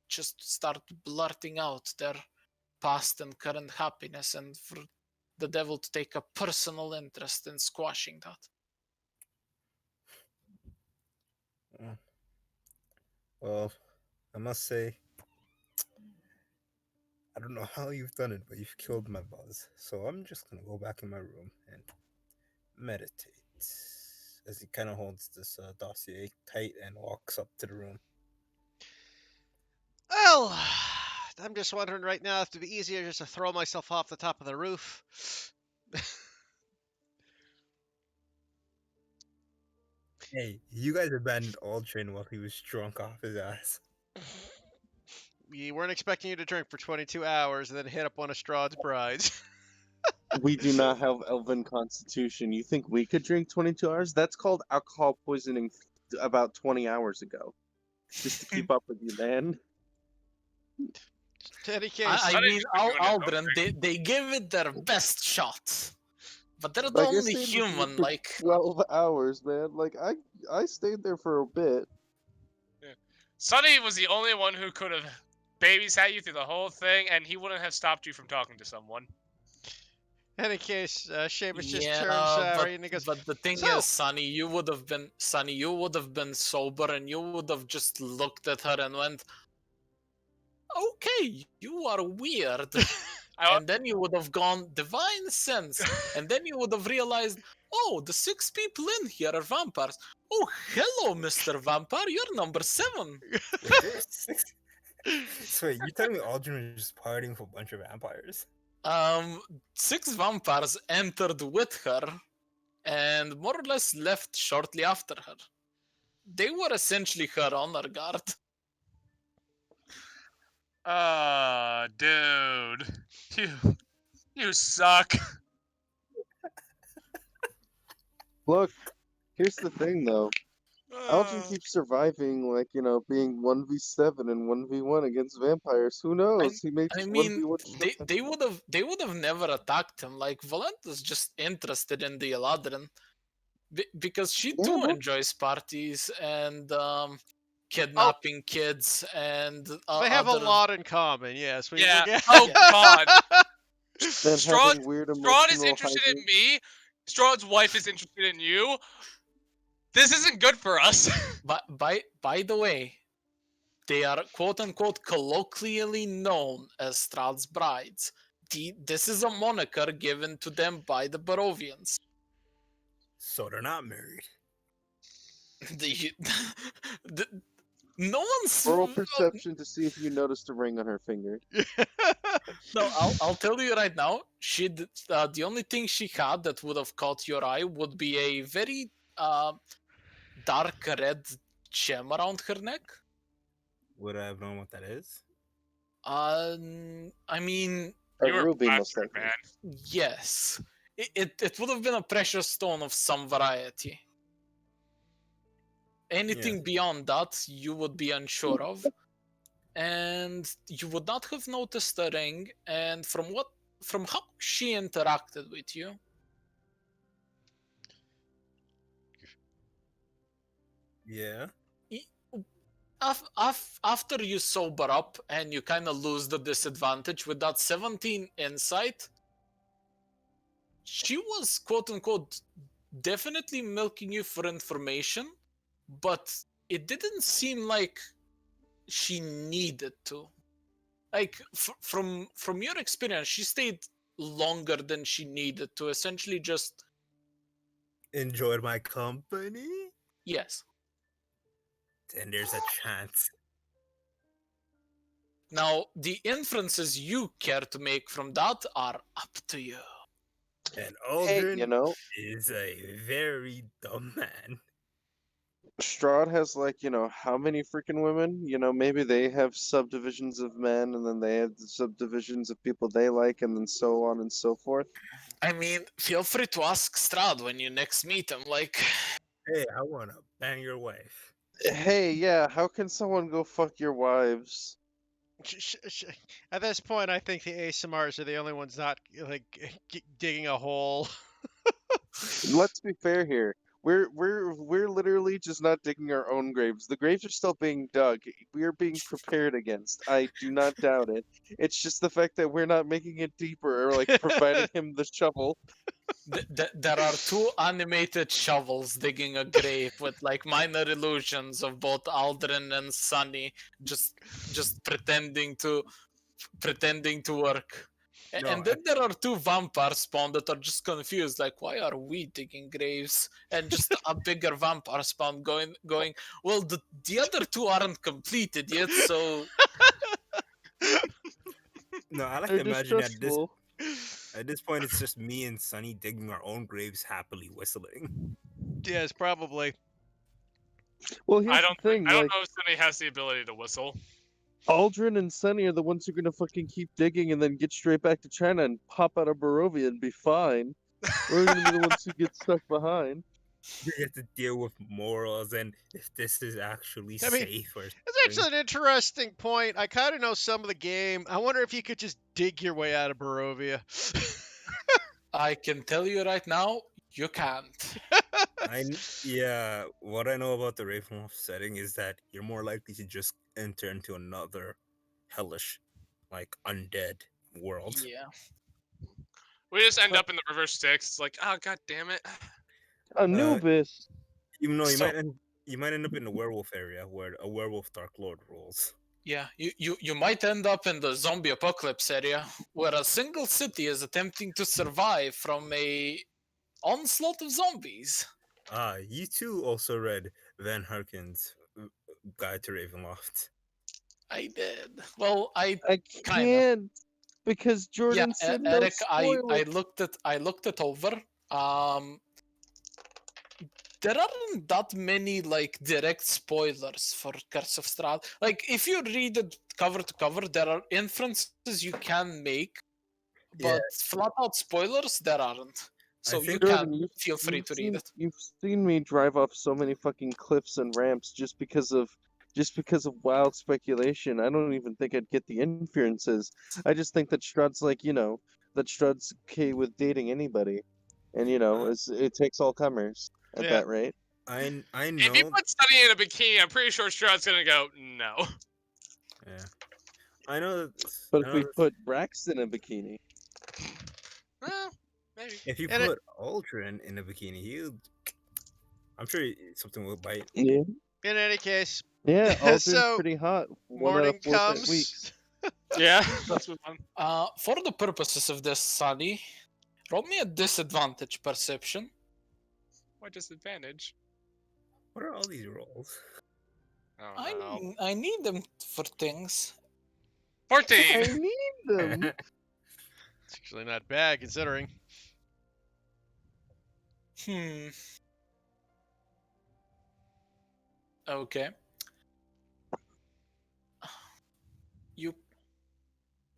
just to start blurting out their past and current happiness, and for the devil to take a personal interest in squashing that. Well, I must say, I don't know how you've done it, but you've killed my buzz. So I'm just gonna go back in my room and meditate. As he kind of holds this dossier tight and walks up to the room. Well, I'm just wondering right now if it'd be easier just to throw myself off the top of the roof. Hey, you guys abandoned Aldrin while he was drunk off his ass. We weren't expecting you to drink for 22 hours and then hit up one of Strahd's brides. We do not have elven constitution. You think we could drink 22 hours? That's called alcohol poisoning about 20 hours ago. Just to keep up with you, man. In any case, I didn't mean, think you were doing Aldrin, they give it their best shot. But they're the Like, I only stayed with you human, for like... 12 hours, man. Like, I stayed there for a bit. Sonny was the only one who could have babysat you through the whole thing, and he wouldn't have stopped you from talking to someone. in any case, Seamus just Yeah, turns right and he goes, but the thing "So-" is, Sonny, you would have been sober, and you would have just looked at her and went, "Okay, you are weird." And then you would have gone, "Divine sense," and then you would have realized, "Oh, the 6 people in here are vampires. Oh, hello, Mr. Vampire, you're number 7. So wait, you telling me Aldrin was just partying with a bunch of vampires? 6 vampires entered with her and more or less left shortly after her. They were essentially her honor guard. Dude. You suck. Look, here's the thing, though. Algin keeps surviving, like, being 1v7 and 1v1 against vampires. Who knows? He may just 1v1. They would have never attacked him. Like, Valenta's just interested in the Eladrin. Because she too enjoys parties and kidnapping kids and they have a lot in common. Yes. Yeah. Oh God. Strahd is interested in me. Strahd's wife is interested in you. This isn't good for us. But by the way, they are quote unquote colloquially known as Strahd's brides. This is a moniker given to them by the Barovians. So they're not married. No one's Oral perception to see if you noticed a ring on her finger. No, I'll tell you right now. The only thing she had that would have caught your eye would be a very dark red gem around her neck. Would I have known what that is? I mean, a ruby, most likely. Man. Yes. It would have been a precious stone of some variety. Anything beyond that, you would be unsure of. And you would not have noticed the ring. And from how she interacted with you, yeah. After you sober up and you kind of lose the disadvantage with that 17 insight, she was quote unquote definitely milking you for information, but it didn't seem like she needed to. Like from your experience, she stayed longer than she needed to, essentially just enjoyed my company. Yes. And there's a chance. Now, the inferences you care to make from that are up to you. And Aldrin is a very dumb man. Strahd has like, how many freaking women? Maybe they have subdivisions of men and then they have the subdivisions of people they like and then so on and so forth. I mean, feel free to ask Strahd when you next meet him. Like, Hey, I wanna bang your wife. Hey, yeah, how can someone go fuck your wives? At this point, I think the ASMRs are the only ones not like digging a hole. Let's be fair here. We're literally just not digging our own graves. The graves are still being dug. We are being prepared against. I do not doubt it. It's just the fact that we're not making it deeper or like providing him the shovel. there are two animated shovels digging a grave with like minor illusions of both Aldrin and Sunny just pretending to work. No, And then there are two vampires spawn that are just confused, like, why are we digging graves? And just a bigger vampire spawn going, well, the other two aren't completed yet, so No, I like They're to imagine distrustful. at this point it's just me and Sunny digging our own graves happily whistling. Yes, probably. Well, here's I the don't thing, I don't like know if Sunny has the ability to whistle. Aldrin and Sunny are the ones who are gonna fucking keep digging and then get straight back to China and pop out of Barovia and be fine. We're gonna be the ones who get stuck behind. We get to deal with morals and if this is actually I mean, safe or it's something. actually an interesting point. I kind of know some of the game. I wonder if you could just dig your way out of Barovia. I can tell you right now, you can't. Yeah, what I know about the Ravenloft setting is that you're more likely to just enter into another hellish, like undead world. Yeah. We just end up in the reverse sticks. It's like, oh god damn it. Anubis. Even though So- you might end up in the werewolf area where a werewolf dark lord rules. Yeah, you might end up in the zombie apocalypse area where a single city is attempting to survive from a onslaught of zombies. You too also read Van Harken's Guide to Ravenloft. I did. Well, I I kind of. can't because Jordan said no Eric, I spoilers. looked it over. There aren't that many like direct spoilers for Curse of Strahd. Like if you read it cover to cover, there are inferences you can make, but flat out spoilers there aren't. So you think- Jordan, can feel free you've to seen, read it. You've seen me drive off so many fucking cliffs and ramps just because of wild speculation. I don't even think I'd get the inferences. I just think that Strahd's like, that Strahd's okay with dating anybody. And it takes all comers at Yeah. that rate. I If you know. put Sunny in a bikini, I'm pretty sure Strahd's gonna go, no. Yeah, I know. But I if know we put Braxton in a bikini, Well, maybe. if you And put Aldrin in a bikini, I'm sure something will bite. yeah, In any case, yeah, Aldrin's so pretty hot. 1 out morning of 4 comes. weeks. Yeah, let's move on. For the purposes of this, Sunny, roll me a disadvantage perception. What disadvantage? What are all these rolls? Oh no. I need them for things. 14! I need them. It's actually not bad considering. Okay.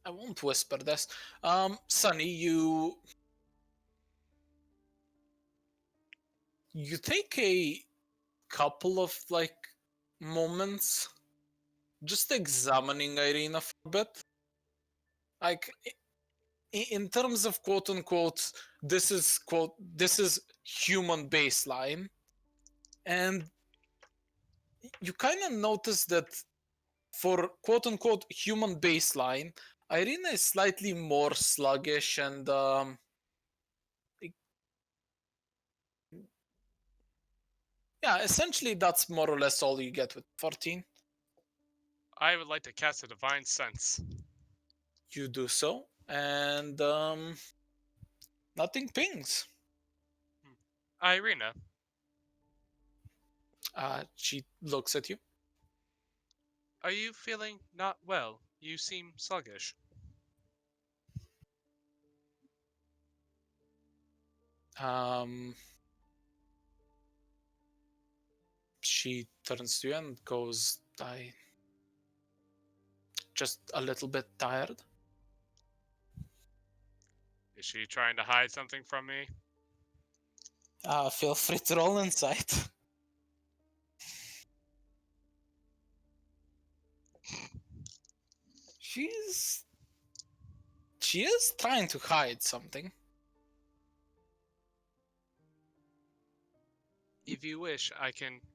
I won't whisper this. Sunny, you take a couple of like moments just examining Irina for a bit. Like in terms of quote unquote, this is human baseline. And you kind of notice that for quote unquote human baseline, Irina is slightly more sluggish and yeah, essentially that's more or less all you get with 14. I would like to cast a Divine Sense. You do so, and nothing pings. Irina, She looks at you. are you feeling not well? You seem sluggish. She She turns to you and goes, I just a little bit tired. Is she trying to hide something from me? Feel free to roll insight. She is trying to hide something. If you wish,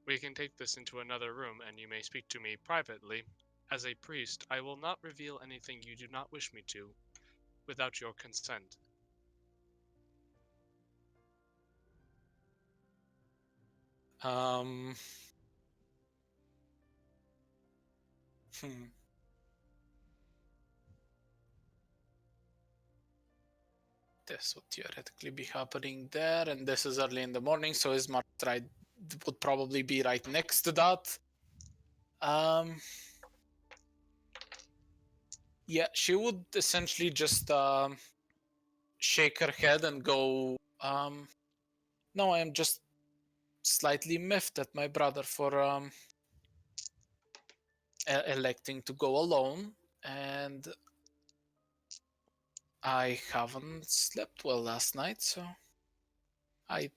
we can take this into another room and you may speak to me privately. As a priest, I will not reveal anything you do not wish me to without your consent. Hmm. This would theoretically be happening there, and this is early in the morning, so his mark ride would probably be right next to that. Yeah, she would essentially just shake her head and go, no, I am just slightly miffed at my brother for electing to go alone, and I haven't slept well last night, so I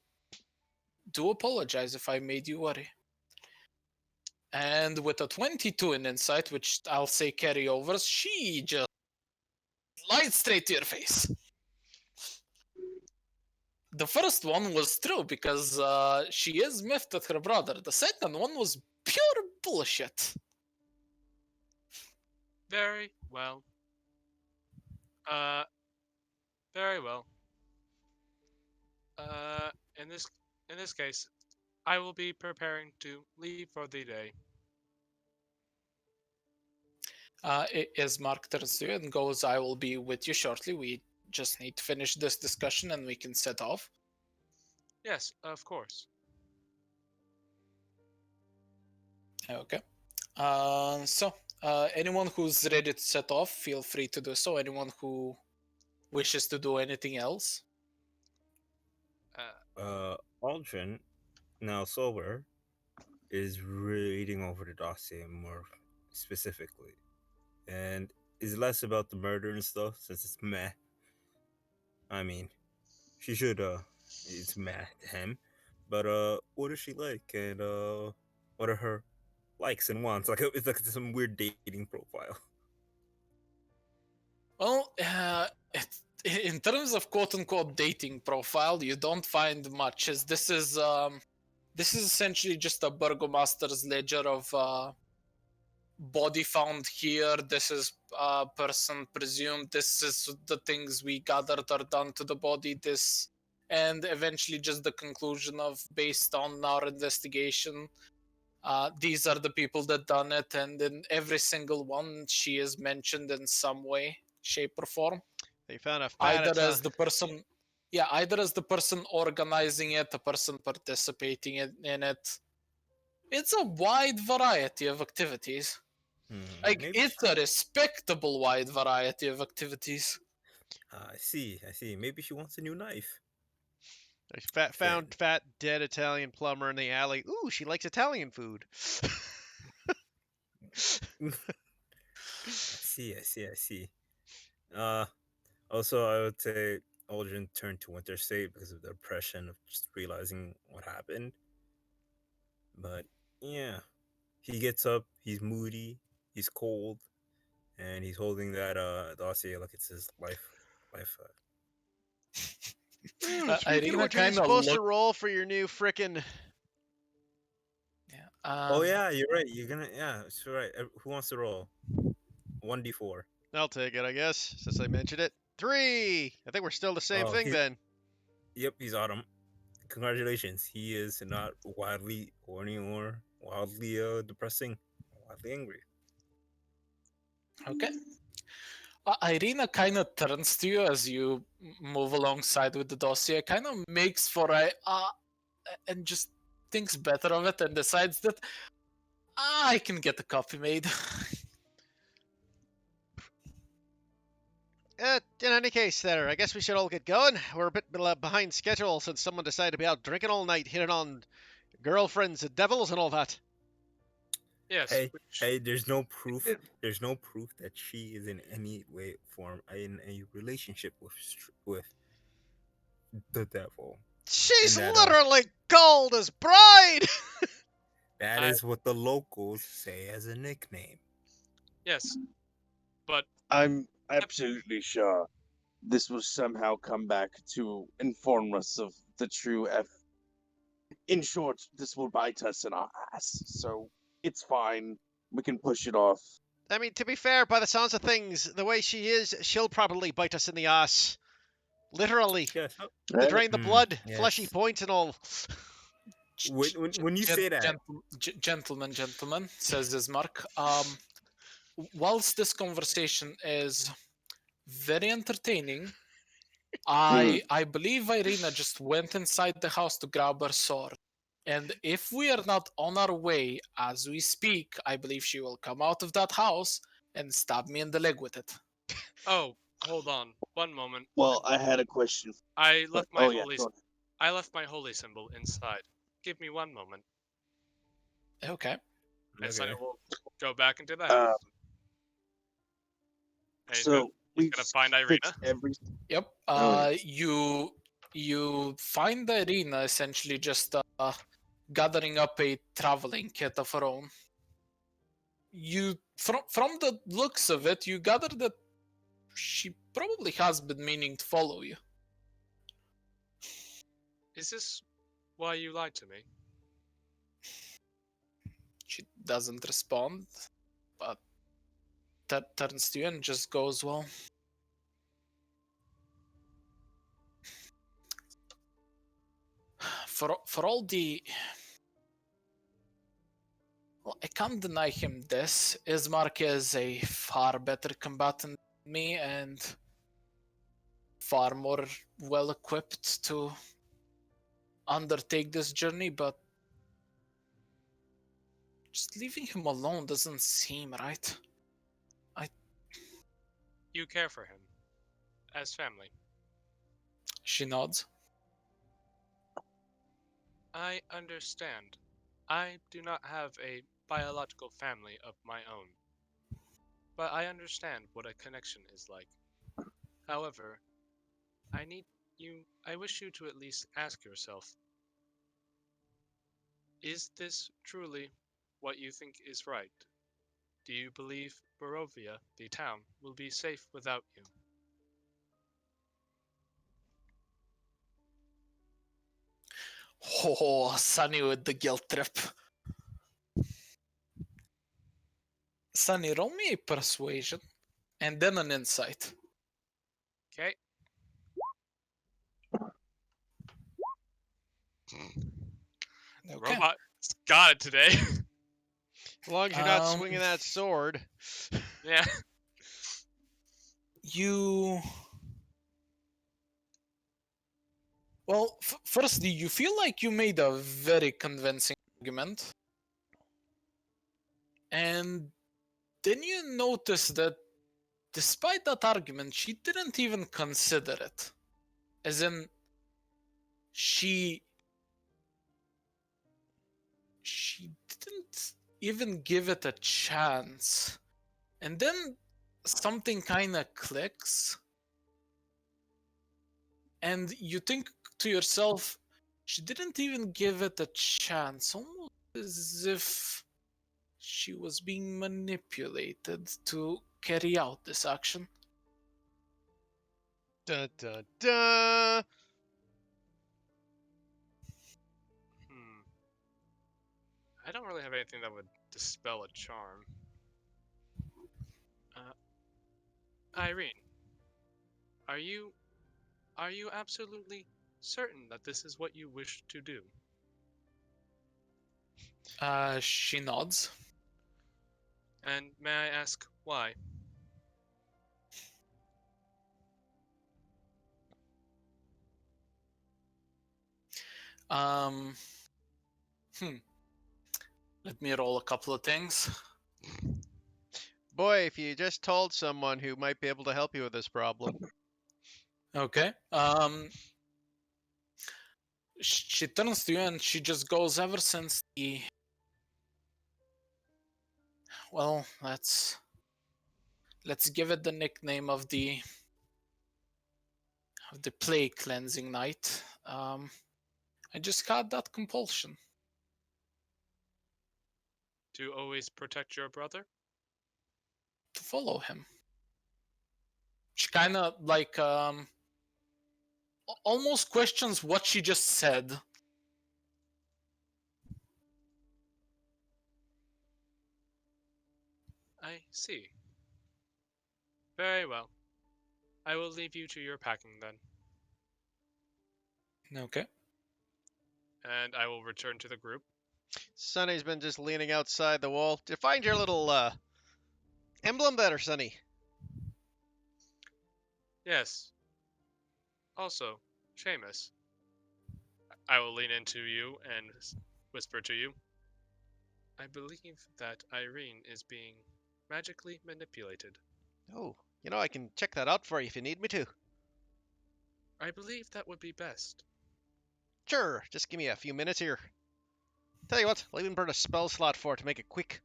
do apologize if I made you worry. And with a 22 in insight, which I'll say carryovers, she just lied straight to your face. The first one was true because she is miffed at her brother. The second one was pure bullshit. Very well. Very well. In this case, I will be preparing to leave for the day. As Mark turns to you and goes, I will be with you shortly. We just need to finish this discussion and we can set off. Yes, of course. Okay. Anyone who's ready to set off, feel free to do so. Anyone who wishes to do anything else? Aldrin, now sober, is reading over the dossier more specifically, and is less about the murder and stuff since it's meh. I mean, she should it's meh to him, but what does she like, and what are her likes and wants? It's like some weird dating profile. Well, in terms of quote-unquote dating profile, you don't find much. As this is essentially just a burgomaster's ledger of body found here. This is person presumed. This is the things we gathered are done to the body. This, and eventually just the conclusion of based on our investigation. These are the people that done it, and in every single one, she is mentioned in some way, shape, or form. They found a either as the person, either as the person organizing it, the person participating in it. It's a wide variety of activities. It's a respectable wide variety of activities. I see. Maybe she wants a new knife. Found fat dead Italian plumber in the alley. Ooh, she likes Italian food. I see. Also, I would say Aldrin turned to Winter State because of the oppression of just realizing what happened. But yeah, he gets up. He's moody. He's cold, and he's holding that dossier like it's his life. Speaking of which, are you supposed to roll for your new frickin'... Yeah. Oh yeah, you're right. You're gonna it's right. Who wants to roll? 1d4. I'll take it, I guess, since I mentioned it. 3! I think we're still the same thing then. Yep, he's Autumn. Congratulations. He is not wildly horny or wildly depressing, wildly angry. Okay. Irina kind of turns to you as you move alongside with the dossier, kind of makes for and just thinks better of it and decides that I can get a copy made. In any case, there, I guess we should all get going. We're a bit behind schedule since someone decided to be out drinking all night, hitting on girlfriends and devils and all that. Yes. Hey, there's no proof. There's no proof that she is in any way, form, in a relationship with the devil. She's And that literally called as bride! that is what the locals say as a nickname. Yes. But I'm absolutely sure this will somehow come back to inform us of the true F. In short, this will bite us in our ass, so it's fine. We can push it off. I mean, to be fair, by the sounds of things, the way she is, she'll probably bite us in the ass. Literally. Yes. To drain the blood, yes. fleshy points and all. When you say that, Gentlemen, says Ismark. Whilst this conversation is very entertaining, I believe Irina just went inside the house to grab her sword. And if we are not on our way as we speak, I believe she will come out of that house and stab me in the leg with it. oh, hold on, one moment. Well, I had a question. I left my Go on. I left my holy symbol inside. Give me one moment. Okay. And Sonny Okay. will go back into the house. And So he's we gonna find Irina. fixed every. Yep. Oh, yes. You find Irina essentially just gathering up a traveling kit of her own. You from the looks of it, you gather that she probably has been meaning to follow you. Is this why you lied to me? She doesn't respond, but that turns to you and just goes, well, for all the... Well, I can't deny him this. Ismark is a far better combatant than me and far more well equipped to undertake this journey, but just leaving him alone doesn't seem right. You care for him. As family. She nods. I understand. I do not have a biological family of my own. But I understand what a connection is like. However, I wish you to at least ask yourself, is this truly what you think is right? Do you believe Barovia, the town, will be safe without you? Oh, Sunny with the guilt trip. Sunny, roll me a persuasion and then an insight. Okay. Okay. Robot got it today. As long as you're not swinging that sword. Yeah. Well, firstly, you feel like you made a very convincing argument. And then you notice that despite that argument, she didn't even consider it. As in, she didn't even give it a chance. And then something kind of clicks. And you think to yourself, she didn't even give it a chance. Almost as if she was being manipulated to carry out this action. Dun dun dun! I don't really have anything that would dispel a charm. Irene, are you absolutely certain that this is what you wish to do? She nods. And may I ask why? Let me roll a couple of things. Boy, if you just told someone who might be able to help you with this problem. Okay. she turns to you and she just goes, ever since the... Well, let's give it the nickname of the plague cleansing night. I just had that compulsion. To always protect your brother? To follow him. She kind of like almost questions what she just said. I see. Very well. I will leave you to your packing then. Okay. And I will return to the group. Sonny's been just leaning outside the wall. Did you find your little emblem better, Sonny? Yes. Also, Seamus, I will lean into you and whisper to you. I believe that Irene is being magically manipulated. Oh, I can check that out for you if you need me to. I believe that would be best. Sure, just give me a few minutes here. Tell you what, I'll even burn a spell slot for it to make it quick.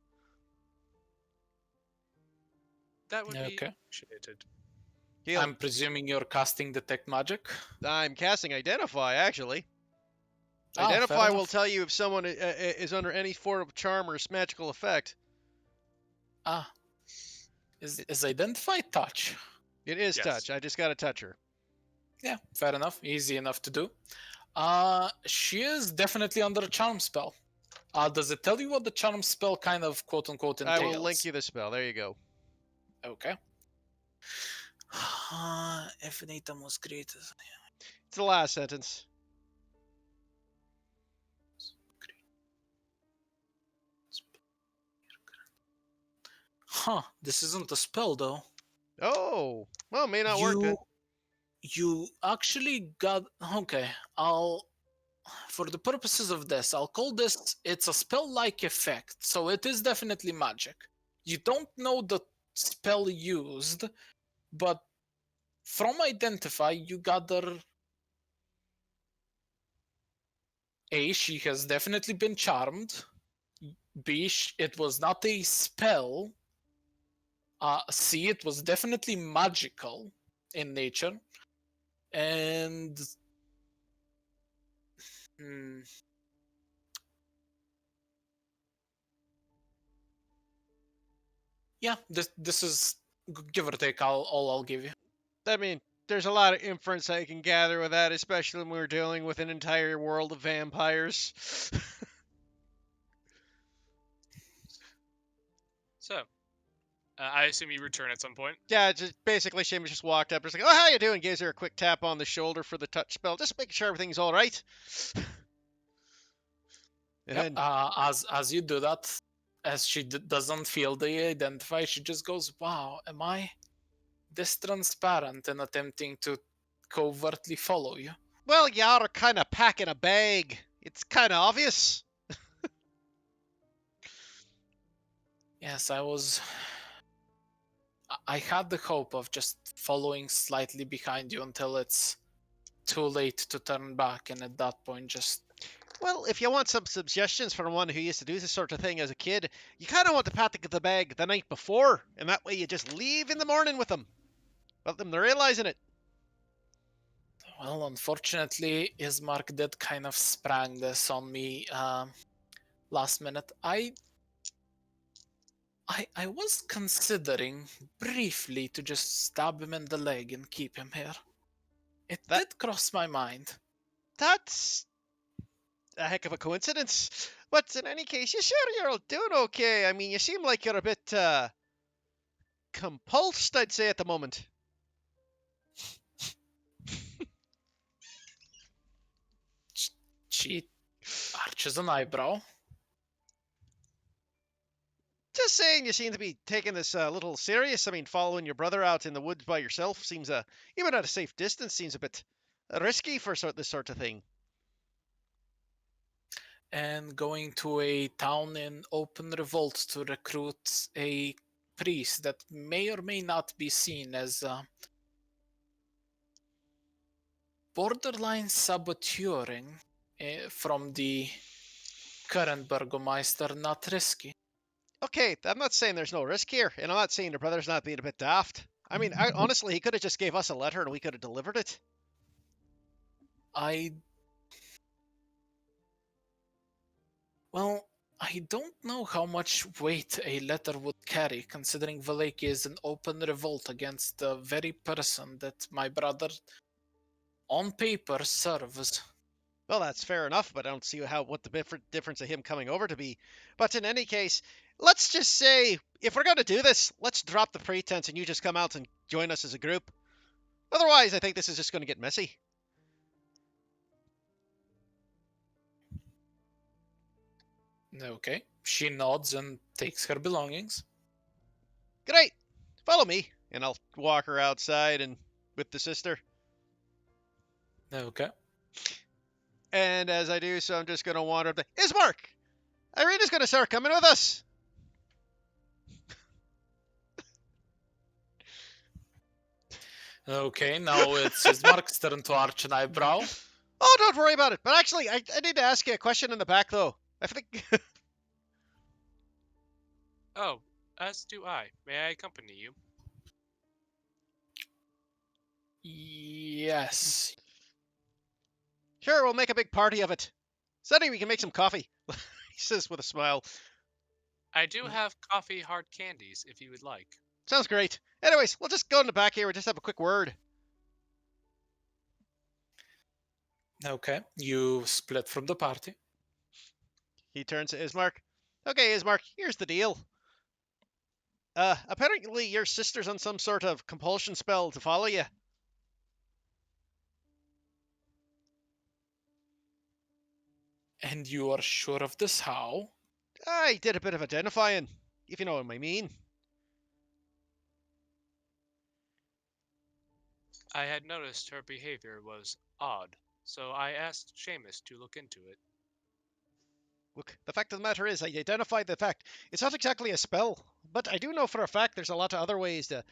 That would be Okay. appreciated. Heal. I'm presuming you're casting Detect Magic? I'm casting Identify, actually. Ah, Identify fair will enough. tell you if someone is under any form of charm or magical effect. Ah. Is Identify touch? It is Yes. touch. I just gotta touch her. Yeah, fair enough. Easy enough to do. She is definitely under a charm spell. Does it tell you what the charm spell kind of quote-unquote entails? I will link you the spell. There you go. Okay. If an item was created... It's the last sentence. Huh, this isn't a spell though. Oh, well, it may not work then. You actually got... Okay, for the purposes of this, I'll call this... It's a spell-like effect, so it is definitely magic. You don't know the spell used, but from Identify, you gather... A, she has definitely been charmed. B, it was not a spell. C, it was definitely magical in nature. And... Yeah, this is, give or take, all I'll give you. I mean, there's a lot of inference I can gather with that, especially when we're dealing with an entire world of vampires. So, I assume you return at some point. Yeah, just basically Seamus just walked up, just like, "Oh, how you doing?" Gives her a quick tap on the shoulder for the touch spell, just making sure everything's all right. And Yep. then, As you do that, as she doesn't feel the Identify, she just goes, "Wow, am I this transparent in attempting to covertly follow you?" well, you are kind of packing a bag. It's kind of obvious. Yes, I had the hope of just following slightly behind you until it's too late to turn back, and at that point just... Well, if you want some suggestions from one who used to do this sort of thing as a kid, you kind of want to pack the bag the night before, and that way you just leave in the morning with them. Without them realizing it. Well, unfortunately, Ismark did kind of sprang this on me last minute. I was considering briefly to just stab him in the leg and keep him here. It did cross my mind. That's a heck of a coincidence. But in any case, you sure you're doing okay? I mean, you seem like you're a bit compulsed, I'd say, at the moment. She arches an eyebrow. Just saying, you seem to be taking this a little serious. I mean, following your brother out in the woods by yourself seems, even at a safe distance, seems a bit risky for this sort of thing. And going to a town in open revolt to recruit a priest that may or may not be seen as borderline saboteuring from the current Burgomeister not risky. Okay, I'm not saying there's no risk here, and I'm not saying the brother's not being a bit daft. I mean, honestly, he could have just gave us a letter and we could have delivered it. Well, I don't know how much weight a letter would carry, considering Valaki is an open revolt against the very person that my brother, on paper, serves. Well, that's fair enough, but I don't see what the difference of him coming over to be. But in any case, let's just say, if we're going to do this, let's drop the pretense and you just come out and join us as a group. Otherwise, I think this is just going to get messy. Okay. She nods and takes her belongings. Great. Follow me, and I'll walk her outside and with the sister. Okay. And as I do so, I'm just going to wander up the... Ismark! Irina's going to start coming with us! Okay, now it's Ismark's turn to arch an eyebrow. Oh, don't worry about it. But actually, I need to ask you a question in the back, though. I think... Oh, as do I. May I accompany you? Yes. Sure, we'll make a big party of it. Sunny, we can make some coffee. He says with a smile. I do have coffee hard candies if you would like. Sounds great. Anyways, we'll just go in the back here and just have a quick word. Okay, you split from the party. He turns to Ismark. Okay, Ismark, here's the deal. Apparently your sister's on some sort of compulsion spell to follow you. And you are sure of this? How? I did a bit of identifying, if you know what I mean. I had noticed her behavior was odd, so I asked Seamus to look into it. Look, the fact of the matter is, I identified the fact. It's not exactly a spell, but I do know for a fact there's a lot of other ways to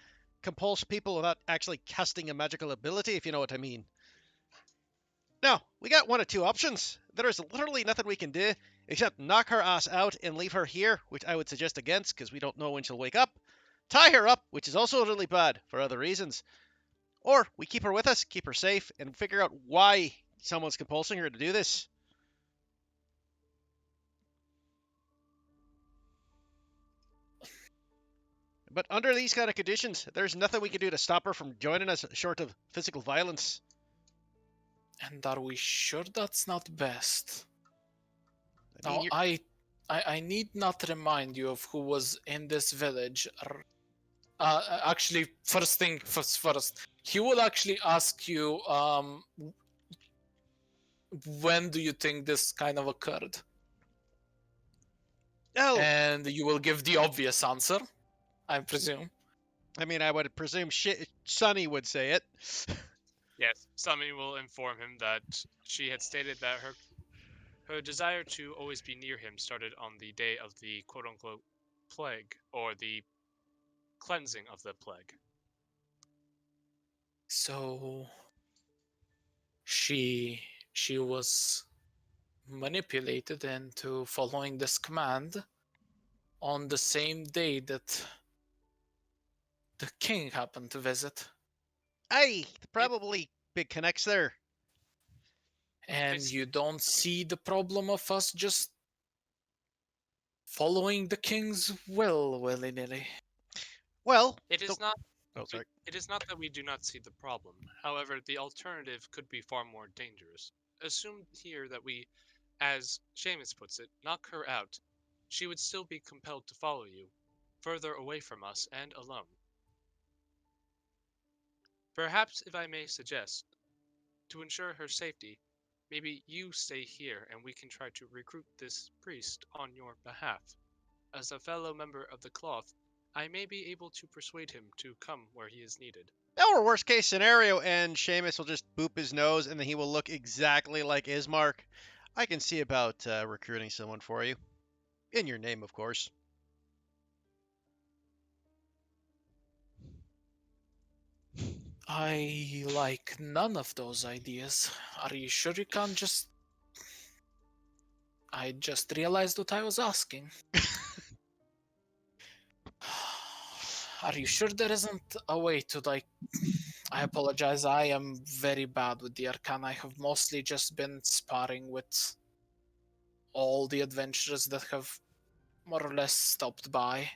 compulse people without actually casting a magical ability, if you know what I mean. Now, we got one of two options. There is literally nothing we can do except knock her ass out and leave her here, which I would suggest against because we don't know when she'll wake up. Tie her up, which is also really bad for other reasons. Or we keep her with us, keep her safe, and figure out why someone's compulsing her to do this. But under these kind of conditions, there's nothing we can do to stop her from joining us short of physical violence. And are we sure that's not best? I mean, Now, I need not remind you of who was in this village. Actually, first thing first. He will actually ask you, when do you think this kind of occurred? Oh, And you will give the obvious answer, I presume. I mean, I would presume Sunny would say it. Yes, Summy will inform him that she had stated that her desire to always be near him started on the day of the quote-unquote plague, or the cleansing of the plague. So she was manipulated into following this command on the same day that the king happened to visit. Aye, probably big connects there. And you don't see the problem of us just following the king's will willy-nilly? Well, It is not. Oh, sorry. It is not that we do not see the problem. However, the alternative could be far more dangerous. Assume here that we, as Seamus puts it, knock her out. She would still be compelled to follow you, further away from us and alone. Perhaps, if I may suggest, to ensure her safety, maybe you stay here and we can try to recruit this priest on your behalf. As a fellow member of the cloth, I may be able to persuade him to come where he is needed. Or worst case scenario, and Seamus will just boop his nose and then he will look exactly like Ismark. I can see about recruiting someone for you. In your name, of course. I like none of those ideas. Are you sure you can't just I just realized what I was asking. Are you sure there isn't a way to, like... I apologize, I am very bad with the Arcana. I have mostly just been sparring with all the adventurers that have more or less stopped by.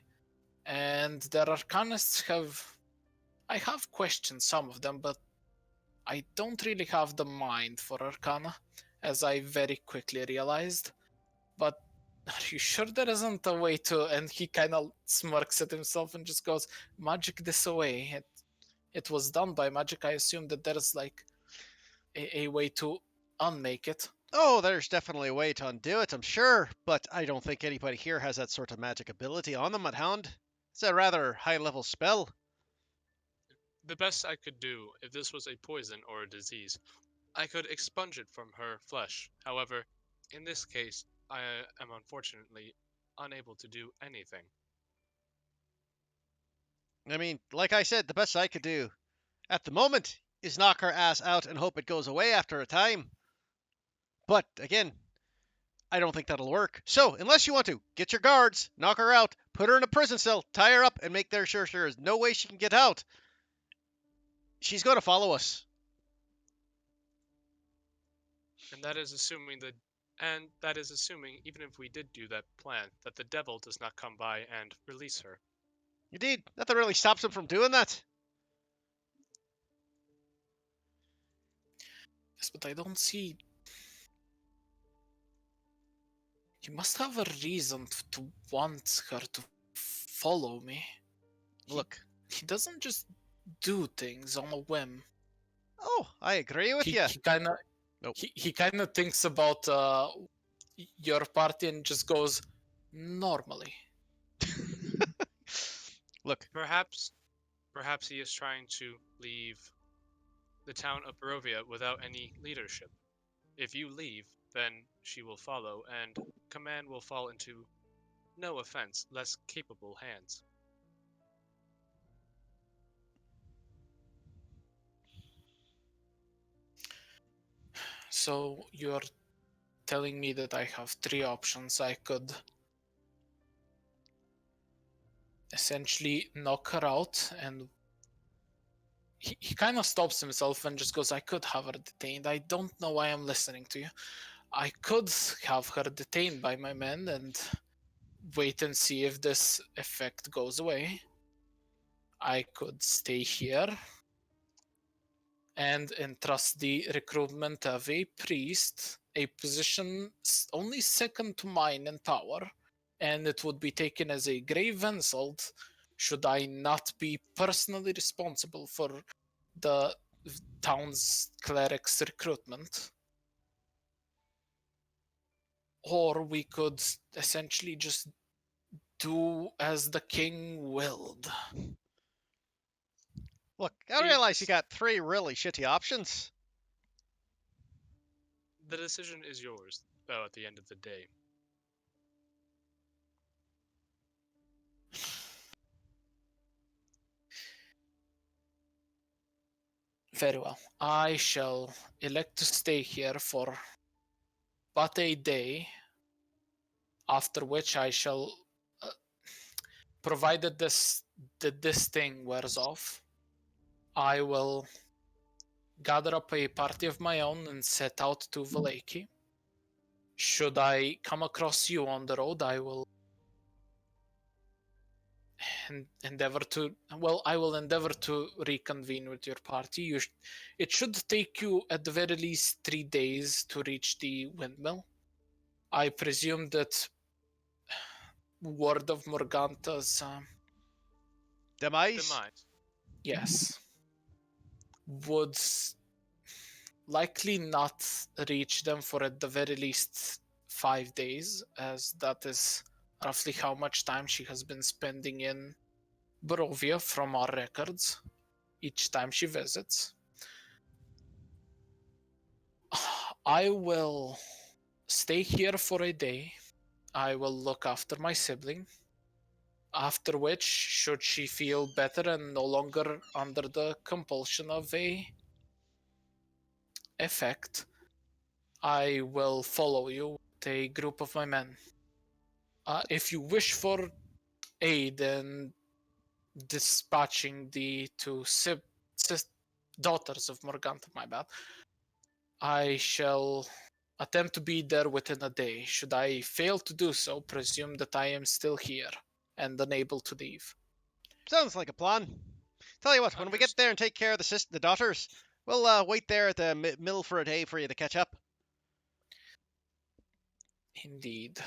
And their Arcanists have... I have questioned some of them, but I don't really have the mind for Arcana, as I very quickly realized. But are you sure there isn't a way to... And he kind of smirks at himself and just goes, magic this away. It was done by magic. I assume that there's like a way to unmake it. Oh, there's definitely a way to undo it, I'm sure, but I don't think anybody here has that sort of magic ability on them at hand. It's a rather high-level spell. The best I could do, if this was a poison or a disease, I could expunge it from her flesh. However, in this case, I am unfortunately unable to do anything. I mean, like I said, the best I could do at the moment is knock her ass out and hope it goes away after a time. But again, I don't think that'll work. So, unless you want to, get your guards, knock her out, put her in a prison cell, tie her up, and make sure there is no way she can get out. She's going to follow us. And that is assuming even if we did do that plan, that the devil does not come by and release her. Indeed, nothing really stops him from doing that. Yes, but I don't see... You must have a reason to want her to follow me. Look. He doesn't just do things on a whim. Oh, I agree with you. He kind of... Nope. He kind of thinks about your party and just goes, normally. Look. Perhaps he is trying to leave the town of Barovia without any leadership. If you leave, then she will follow, and command will fall into, no offense, less capable hands. So you're telling me that I have three options. I could essentially knock her out, and he kind of stops himself and just goes, I could have her detained. I don't know why I'm listening to you. I could have her detained by my men and wait and see if this effect goes away. I could stay here and entrust the recruitment of a priest, a position only second to mine in power, and it would be taken as a grave insult should I not be personally responsible for the town's cleric's recruitment. Or we could essentially just do as the king willed. Look, I realize you got three really shitty options. The decision is yours, though, at the end of the day. Very well. I shall elect to stay here for but a day, after which I shall, provided this thing wears off, I will gather up a party of my own and set out to Valaki. Should I come across you on the road, I will endeavor to reconvene with your party. It should take you at the very least 3 days to reach the windmill. I presume that word of Morganta's Demise? Yes, would likely not reach them for at the very least 5 days, as that is roughly how much time she has been spending in Barovia from our records each time she visits. I will stay here for a day. I will look after my sibling. After which, should she feel better and no longer under the compulsion of a effect, I will follow you a group of my men. If you wish for aid in dispatching the two daughters of Morgantha, my bad, I shall attempt to be there within a day. Should I fail to do so, presume that I am still here and unable to leave. Sounds like a plan. Tell you what, when we get there and take care of the daughters, we'll wait there at the mill for a day for you to catch up. Indeed.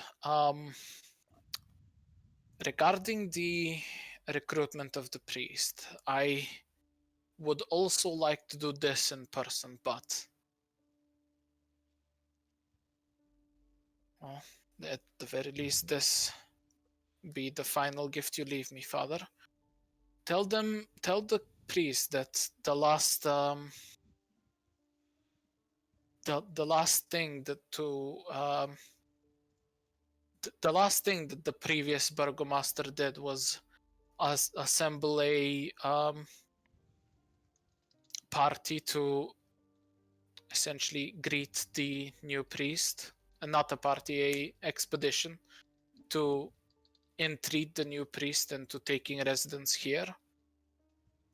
Regarding the recruitment of the priest, I would also like to do this in person, but well, at the very least, this be the final gift you leave me, Father. Tell the priest that the last the last thing that the last thing that the previous burgomaster did was assemble a party to essentially greet the new priest, and not a party, a expedition to entreat the new priest into taking residence here.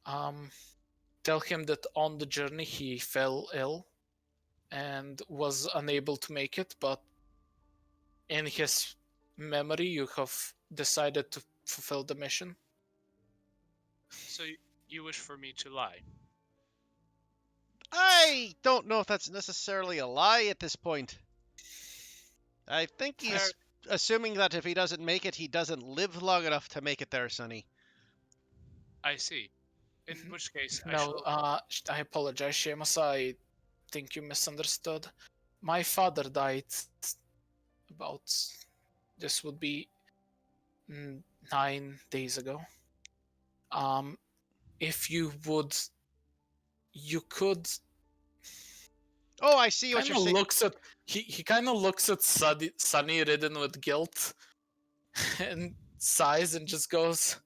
Tell him that on the journey he fell ill and was unable to make it, but in his memory you have decided to fulfill the mission. So you wish for me to lie? I don't know if that's necessarily a lie at this point. I think he's assuming that if he doesn't make it, he doesn't live long enough to make it there, Sonny. I see. In which case, I apologize, Seamus. I think you misunderstood. My father died about, this would be 9 days ago. If you would, you could. Oh, I see what you're saying. He kind of looks at Sunny ridden with guilt and sighs and just goes,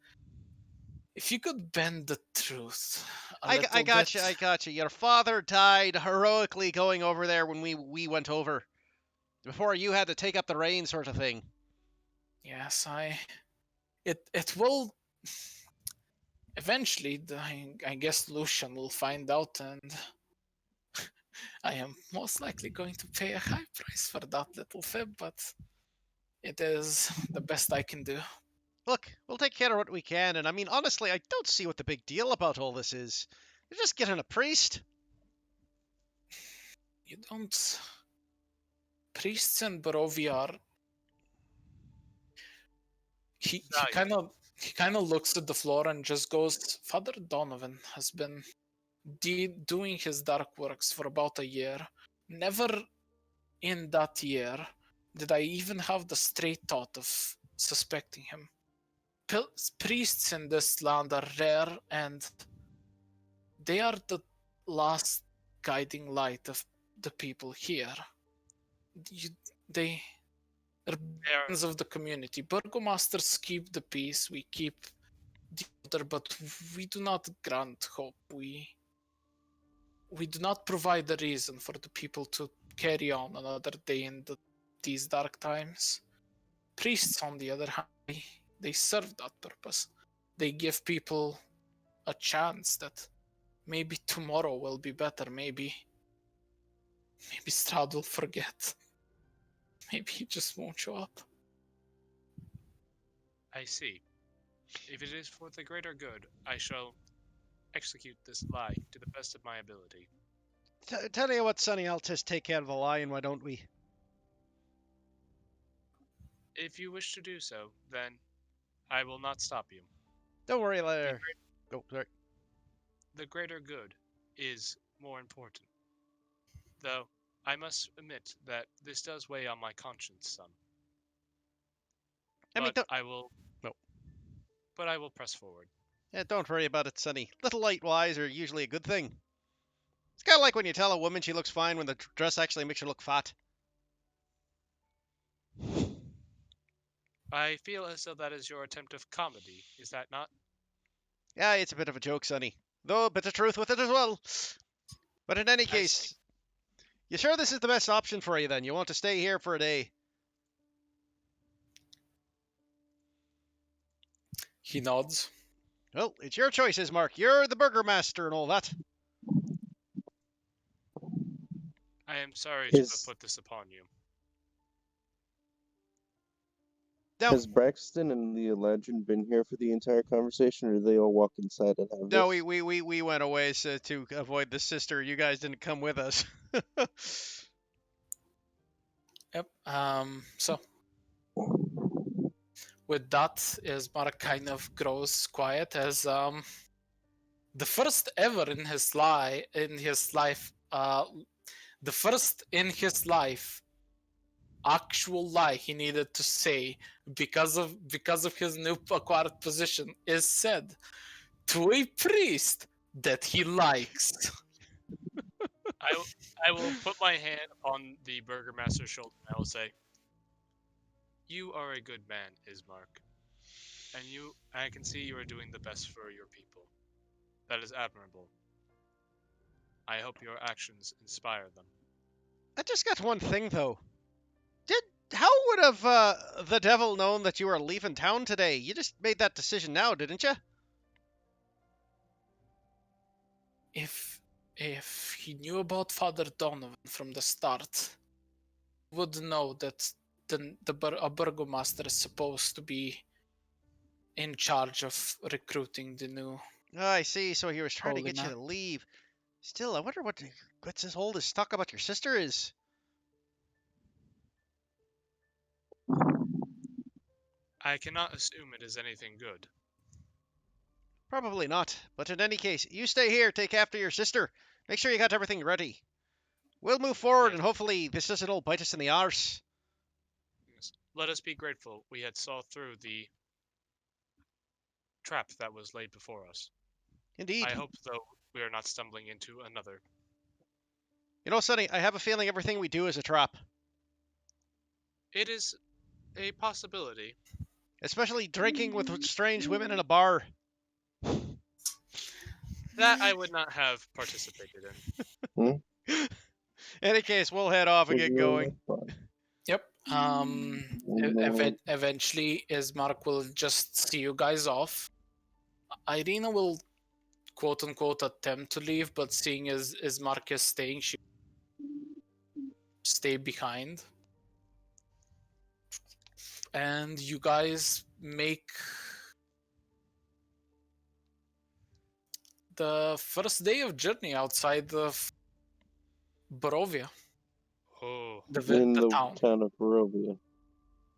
if you could bend the truth I got you. Your father died heroically going over there when we went over. Before you had to take up the reins, sort of thing. Yes, it will eventually. I guess Lucian will find out, and I am most likely going to pay a high price for that little fib, but it is the best I can do. Look, we'll take care of what we can, and I mean, honestly, I don't see what the big deal about all this is. You're just getting a priest. You don't. Priests in Barovia are. He kind of looks at the floor and just goes, Father Donovan has been doing his dark works for about a year. Never in that year did I even have the straight thought of suspecting him. Priests in this land are rare, and they are the last guiding light of the people here. They are friends of the community. Burgomasters keep the peace, we keep the order, but we do not grant hope. We do not provide a reason for the people to carry on another day in these dark times. Priests, on the other hand, they serve that purpose. They give people a chance that maybe tomorrow will be better. Maybe Strahd will forget. Maybe he just won't show up. I see. If it is for the greater good, I shall execute this lie to the best of my ability. Tell you what, Sonny, I'll just take care of the lion, why don't we? If you wish to do so, then I will not stop you. Don't worry, later. Go, sorry. The greater good is more important. Though, I must admit that this does weigh on my conscience some. I will... No. But I will press forward. Yeah, don't worry about it, Sonny. Little light-wise are usually a good thing. It's kind of like when you tell a woman she looks fine when the dress actually makes her look fat. I feel as though that is your attempt of comedy, is that not? Yeah, it's a bit of a joke, Sonny. Though a bit of truth with it as well. But in any case, you sure this is the best option for you then? You want to stay here for a day? He nods. Well, it's your choices, Mark. You're the burgomaster and all that. I am sorry to His- have put this upon you. No, Has Braxton and the legend been here for the entire conversation, or do they all walk inside and have no, this? we went away to avoid the sister. You guys didn't come with us. Yep. So with that, Ismark kind of grows quiet as the first ever in his life, the first in his life actual lie he needed to say because of his new acquired position is said to a priest that he likes. I will put my hand upon the burgomaster's shoulder and I will say, "You are a good man, Ismark, and I can see you are doing the best for your people. That is admirable. I hope your actions inspire them." I just got one thing though. How would have the devil known that you were leaving town today? You just made that decision now, didn't you? If he knew about Father Donovan from the start, would know that a burgomaster is supposed to be in charge of recruiting the new. Oh, I see. So he was trying to Holy get you man. to leave. Still, I wonder what's this oldest talk about your sister is. I cannot assume it is anything good. Probably not. But in any case, you stay here, take after your sister. Make sure you got everything ready. We'll move forward, Yes. and hopefully this doesn't all bite us in the arse. Yes. Let us be grateful we had saw through the trap that was laid before us. Indeed. I hope, though, we are not stumbling into another. You know, Sonny, I have a feeling everything we do is a trap. It is a possibility. Especially drinking with strange women in a bar. That I would not have participated in. Any case, we'll head off and get going. Yep. Eventually, Ismark will just see you guys off. Irina will, quote unquote, attempt to leave, but seeing as Ismark is staying, she stay behind. And you guys make the first day of journey outside of Barovia, Oh, In the the town. town of Barovia.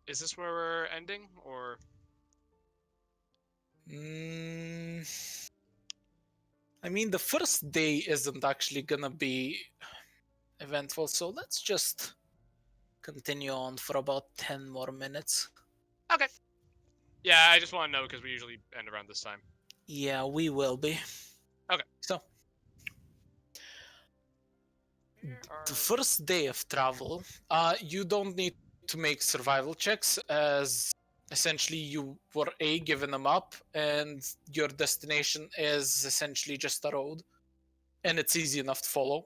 is this where we're ending, or? I mean, the first day isn't actually gonna be eventful, so let's just continue on for about 10 more minutes. Okay. Yeah, I just want to know because we usually end around this time. Yeah, we will be. Okay. So, the first day of travel, you don't need to make survival checks, as essentially you were given a map and your destination is essentially just a road and it's easy enough to follow.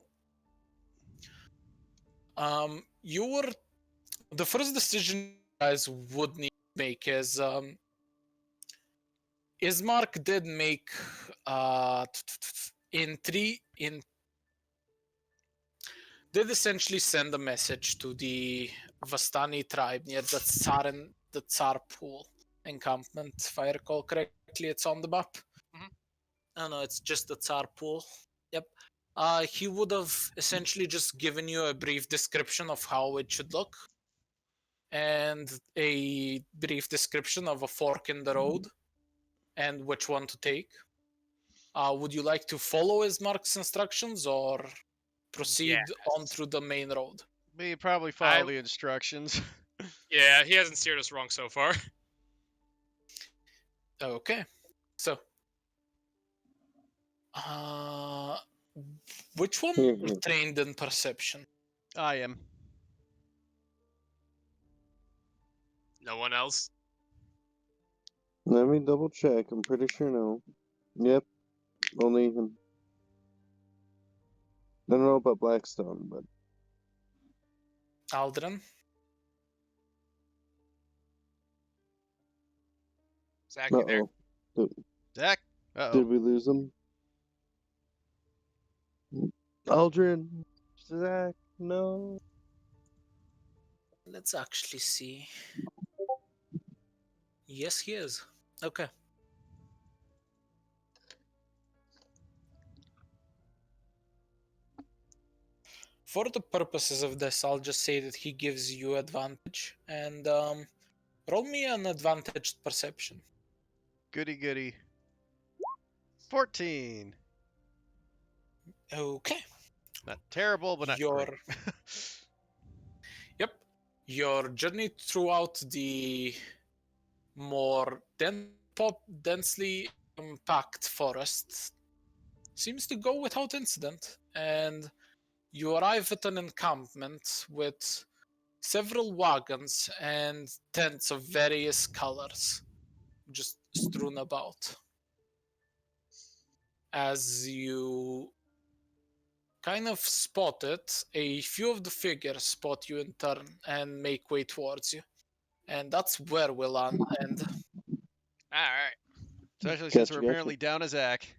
The first decision you guys would need to make is Ismark did make did essentially send a message to the Vastani tribe near the Tsar Pool encampment. If I recall correctly, it's on the map. Oh no, it's just the Tsar Pool. Yep. He would have essentially just given you a brief description of how it should look and a brief description of a fork in the road and which one to take. Would you like to follow Ismark's instructions or proceed on through the main road? We probably follow the instructions. Yeah, he hasn't steered us wrong so far. Okay. So, which one trained in perception? I am. No one else? Let me double check. I'm pretty sure no. Yep. Only him. I don't know about Blackstone, but. Aldrin? Zach, you there? Zach? Uh-oh. Did we lose him? Aldrin, Zach, no. Let's actually see. Yes, he is. Okay. For the purposes of this, I'll just say that he gives you advantage, and roll me an advantaged perception. Goody goody. 14. Okay. Not terrible, but not great. Yep. Your journey throughout the more densely packed forest seems to go without incident, and you arrive at an encampment with several wagons and tents of various colors just strewn about. As you kind of spot it, a few of the figures spot you in turn and make way towards you. And that's where we'll end. Alright. Especially since we're Gotcha. apparently down a Zach.